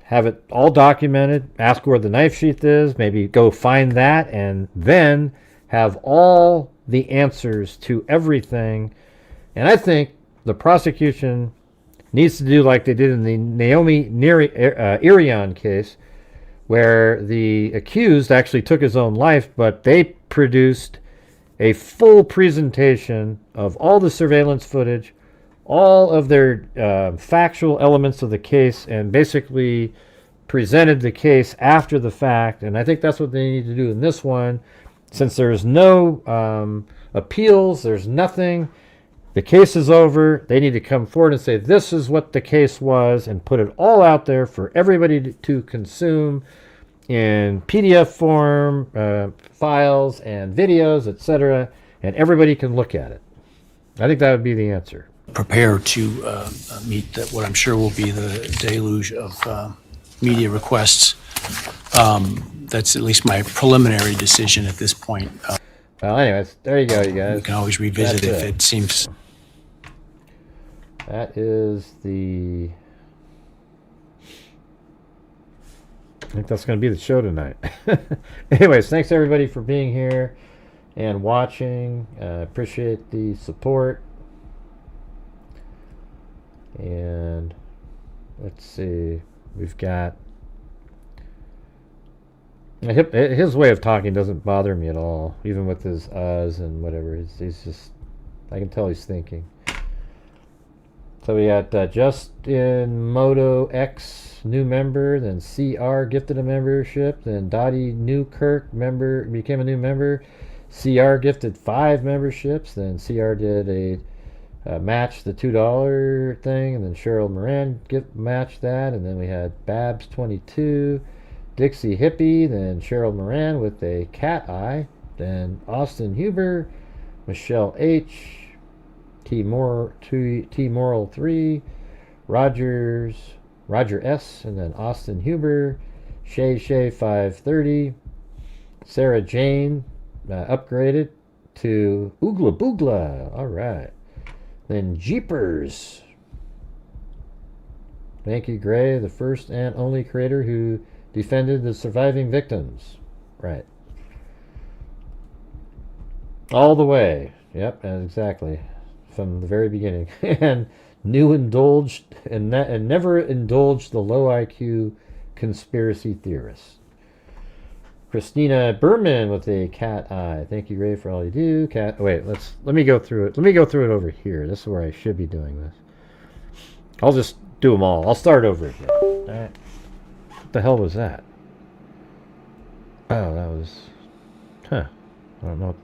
have it all documented, ask where the knife sheath is, maybe go find that, and then have all the answers to everything. And I think the prosecution needs to do like they did in the Naomi Irion case, where the accused actually took his own life, but they produced a full presentation of all the surveillance footage, all of their factual elements of the case, and basically presented the case after the fact. And I think that's what they need to do in this one. Since there's no appeals, there's nothing, the case is over, they need to come forward and say this is what the case was and put it all out there for everybody to consume in PDF form, files and videos, etc., and everybody can look at it. I think that would be the answer. Prepare to meet what I'm sure will be the deluge of media requests. That's at least my preliminary decision at this point. Well, anyways, there you go, you guys. We can always revisit if it seems... That is the... I think that's going to be the show tonight. Anyways, thanks everybody for being here and watching. Appreciate the support. And let's see, we've got... His way of talking doesn't bother me at all, even with his uhs and whatever. He's just... I can tell he's thinking. So we got Justin Moto X, new member, then CR gifted a membership, then Dottie Newkirk became a new member, CR gifted 5 memberships, then CR did a match the $2 thing, and then Cheryl Moran matched that, and then we had Babs 22, Dixie Hippie, then Cheryl Moran with a cat eye, then Austin Huber, Michelle H, T Moral 3, Roger S, and then Austin Huber, Shay 530. Sarah Jane upgraded to Oogla Boogla. All right. Then Jeepers. Thank you, Gray, the first and only creator who defended the surviving victims. Right. All the way. Yep, exactly. From the very beginning. And indulged and never indulged the low IQ conspiracy theorists. Christina Berman with a cat eye. Thank you, Ray, for all you do. Wait, let me go through it. Let me go through it over here. This is where I should be doing this. I'll just do them all. I'll start over again. All right. What the hell was that? Oh, that was... Huh. I don't know.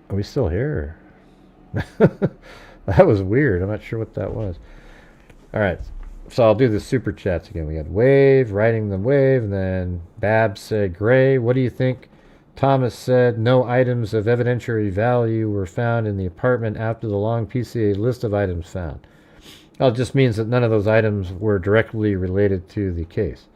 Are we still here? That was weird. I'm not sure what that was. All right. So I'll do the super chats again. We had Wave, writing them Wave, and then Babs said, Gray, what do you think? Thomas said, no items of evidentiary value were found in the apartment after the long PCA list of items found. Well, it just means that none of those items were directly related to the case.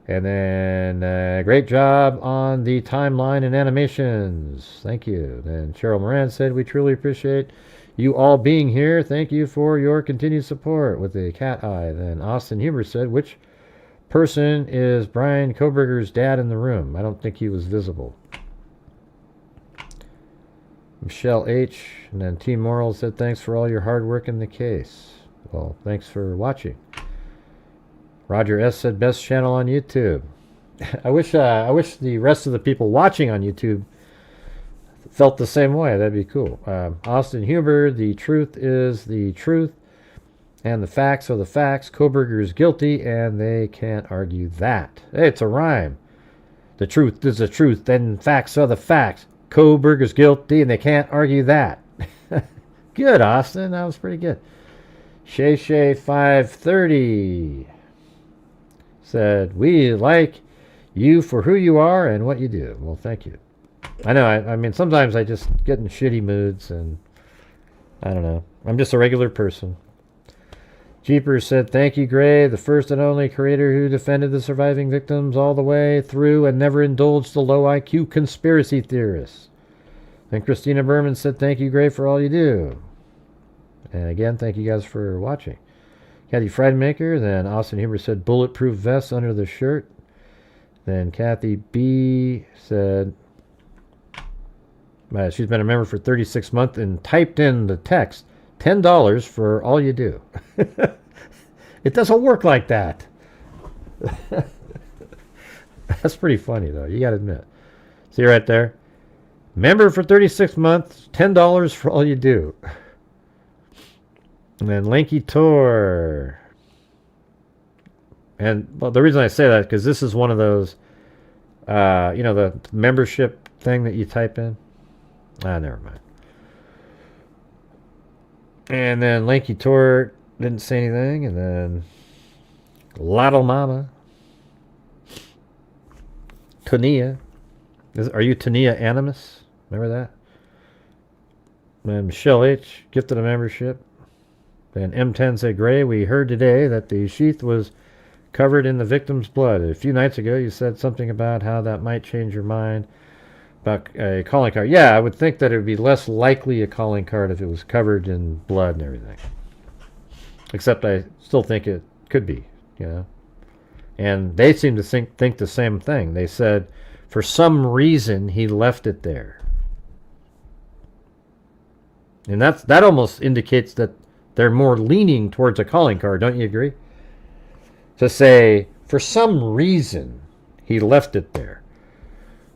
And then, great job on the timeline and animations. Thank you. Then Cheryl Moran said, we truly appreciate you all being here. Thank you for your continued support with a cat eye. Then Austin Huber said, which person is Brian Koberger's dad in the room? I don't think he was visible. Michelle H. And then T. Morrill said, thanks for all your hard work in the case. Well, thanks for watching. Roger S. said, best channel on YouTube. I wish the rest of the people watching on YouTube felt the same way. That'd be cool. Austin Huber, the truth is the truth, and the facts are the facts. Koberger is guilty, and they can't argue that. Hey, it's a rhyme. The truth is the truth, and facts are the facts. Koberger's guilty, and they can't argue that. Good, Austin. That was pretty good. Shay 530 said, we like you for who you are and what you do. Well, thank you. I know, I mean, sometimes I just get in shitty moods, and I don't know. I'm just a regular person. Jeepers said, thank you, Gray, the first and only creator who defended the surviving victims all the way through and never indulged the low IQ conspiracy theorists. And Christina Berman said, thank you, Gray, for all you do. And again, thank you guys for watching. Kathy Friedmaker, then Austin Huber said, bulletproof vests under the shirt. Then Kathy B said, she's been a member for 36 months and typed in the text, $10 for all you do. It doesn't work like that. That's pretty funny, though. You got to admit. See right there? Member for 36 months, $10 for all you do. And then Lanky Tor. And well, the reason I say that, because this is one of those, the membership thing that you type in. Never mind. And then Lanky Tor didn't say anything. And then Lotto Mama. Tania. Are you Tania Animus? Remember that? And Michelle H. gifted a membership. Then M10 said, Gray, we heard today that the sheath was covered in the victim's blood. A few nights ago, you said something about how that might change your mind about a calling card. Yeah, I would think that it would be less likely a calling card if it was covered in blood and everything. Except I still think it could be, And they seem to think the same thing. They said, for some reason, he left it there. And that almost indicates that they're more leaning towards a calling card, don't you agree? To say, for some reason, he left it there.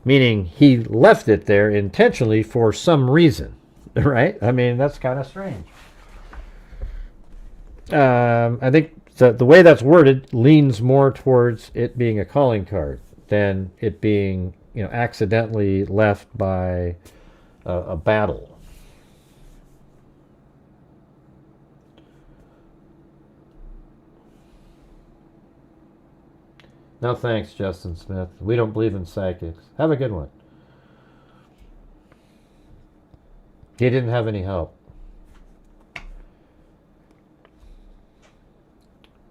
Meaning, he left it there intentionally for some reason. Right? I mean, that's kind of strange. I think the way that's worded leans more towards it being a calling card than it being, accidentally left by a battle. No thanks, Justin Smith. We don't believe in psychics. Have a good one. He didn't have any help.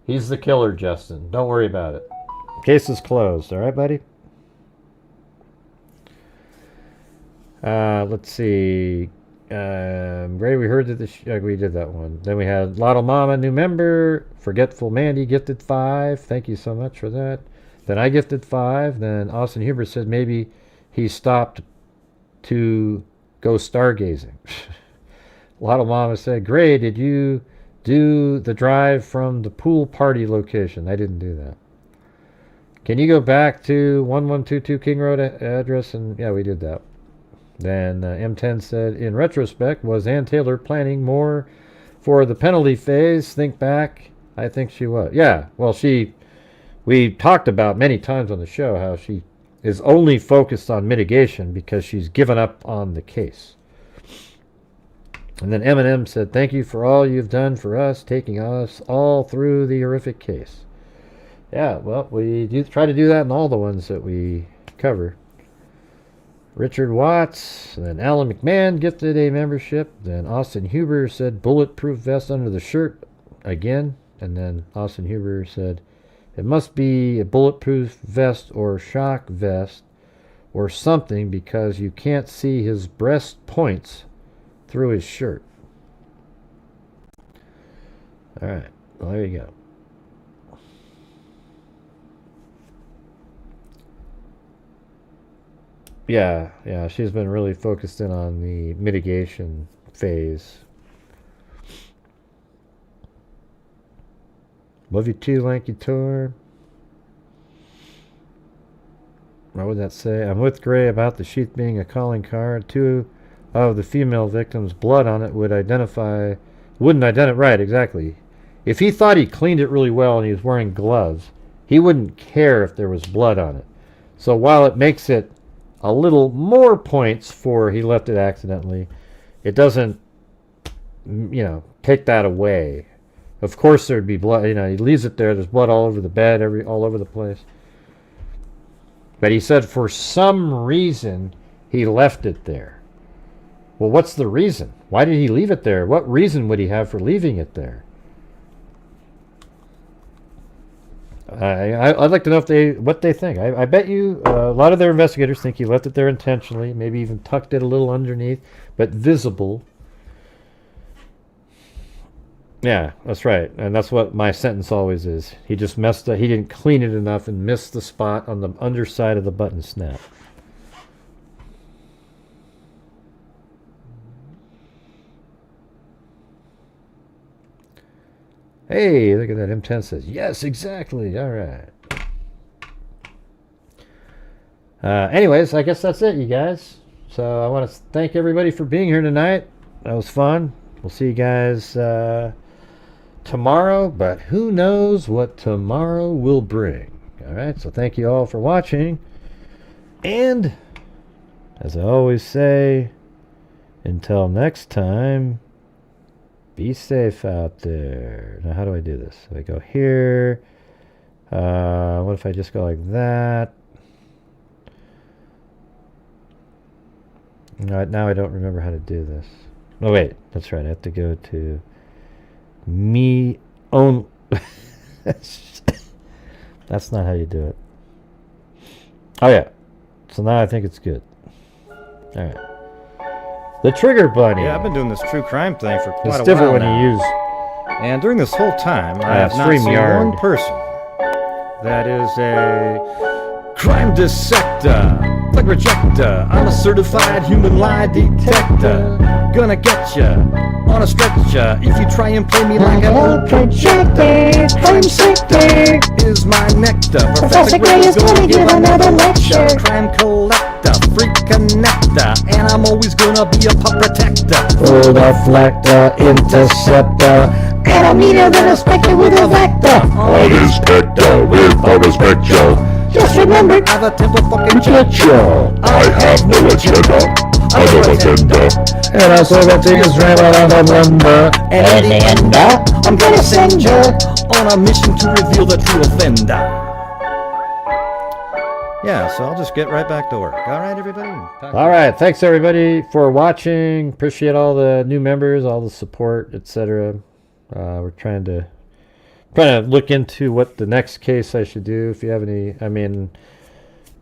He's the killer, Justin. Don't worry about it. Case is closed. All right, buddy? Let's see. Gray, we heard that we did that one. Then we had Lotto Mama, new member. Forgetful Mandy gifted 5. Thank you so much for that. Then I gifted 5. Then Austin Huber said maybe he stopped to go stargazing. Lotto Mama said, Gray, did you do the drive from the pool party location? I didn't do that. Can you go back to 1122 King Road address? And yeah, we did that. Then M10 said, in retrospect, was Ann Taylor planning more for the penalty phase? Think back. I think she was. Yeah, well, we talked about many times on the show how she is only focused on mitigation because she's given up on the case. And then Eminem said, thank you for all you've done for us, taking us all through the horrific case. Yeah, well, we do try to do that in all the ones that we cover. Richard Watts, and then Alan McMahon gifted a membership. Then Austin Huber said bulletproof vest under the shirt again. And then Austin Huber said it must be a bulletproof vest or shock vest or something because you can't see his breast points through his shirt. All right, well, there you go. Yeah, she's been really focused in on the mitigation phase. Love you too, Lanky Tor. What would that say? I'm with Gray about the sheath being a calling card. 2 of the female victims' blood on it wouldn't identify. Right, exactly. If he thought he cleaned it really well and he was wearing gloves, he wouldn't care if there was blood on it. So while it makes it a little more points for he left it accidentally, it doesn't, take that away. Of course there'd be blood, he leaves it there, there's blood all over the bed, all over the place. But he said for some reason he left it there. Well, what's the reason? Why did he leave it there? What reason would he have for leaving it there? I'd like to know what they think. I bet you a lot of their investigators think he left it there intentionally, maybe even tucked it a little underneath, but visible. Yeah, that's right. And that's what my sentence always is. He just messed up. He didn't clean it enough and missed the spot on the underside of the button snap. Hey, look at that. M10 says, yes, exactly. All right. Anyways, I guess that's it, you guys. So I want to thank everybody for being here tonight. That was fun. We'll see you guys tomorrow, but who knows what tomorrow will bring. All right, so thank you all for watching. And as I always say, until next time, be safe out there. Now, how do I do this? So I go here. What if I just go like that? Now I don't remember how to do this. Oh, wait. That's right. I have to go to me own. That's not how you do it. Oh, yeah. So now I think it's good. All right. The Trigger Bunny. Yeah, I've been doing this true crime thing for quite a while. It's different when you use. And during this whole time, I have not seen one person that is a crime dissector, flag rejector. I'm a certified human lie detector. Gonna get ya on a stretcher if you try and play me like an old projector. Crime sector is my nectar. Professor Gray is gonna give another lecture. Crime collector, freak connector, and I'm always gonna be a pup protector. Full deflector, interceptor, and I'm meaner than a spectre with a vector. All inspector without a spectre. Just remember, I'm a temple fucking Picture. I have no agenda. I'm a agenda. And also the thing is right out of the number. And in the end, I'm gonna send you on a mission to reveal the true offender. Yeah, so I'll just get right back to work. All right, everybody? All right, thanks everybody for watching. Appreciate all the new members, all the support, etc. We're trying to trying to look into what the next case I should do. If you have any, I mean,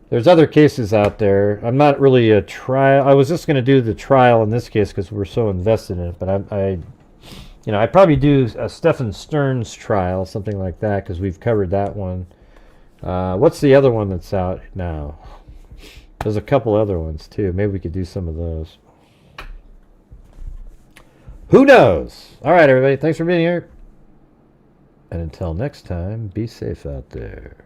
there's other cases out there. I'm not really a trial. I was just going to do the trial in this case because we're so invested in it. But I'd probably do a Stephen Stearns trial, something like that, because we've covered that one. What's the other one that's out now? There's a couple other ones too. Maybe we could do some of those. Who knows? All right, everybody. Thanks for being here. And until next time, be safe out there.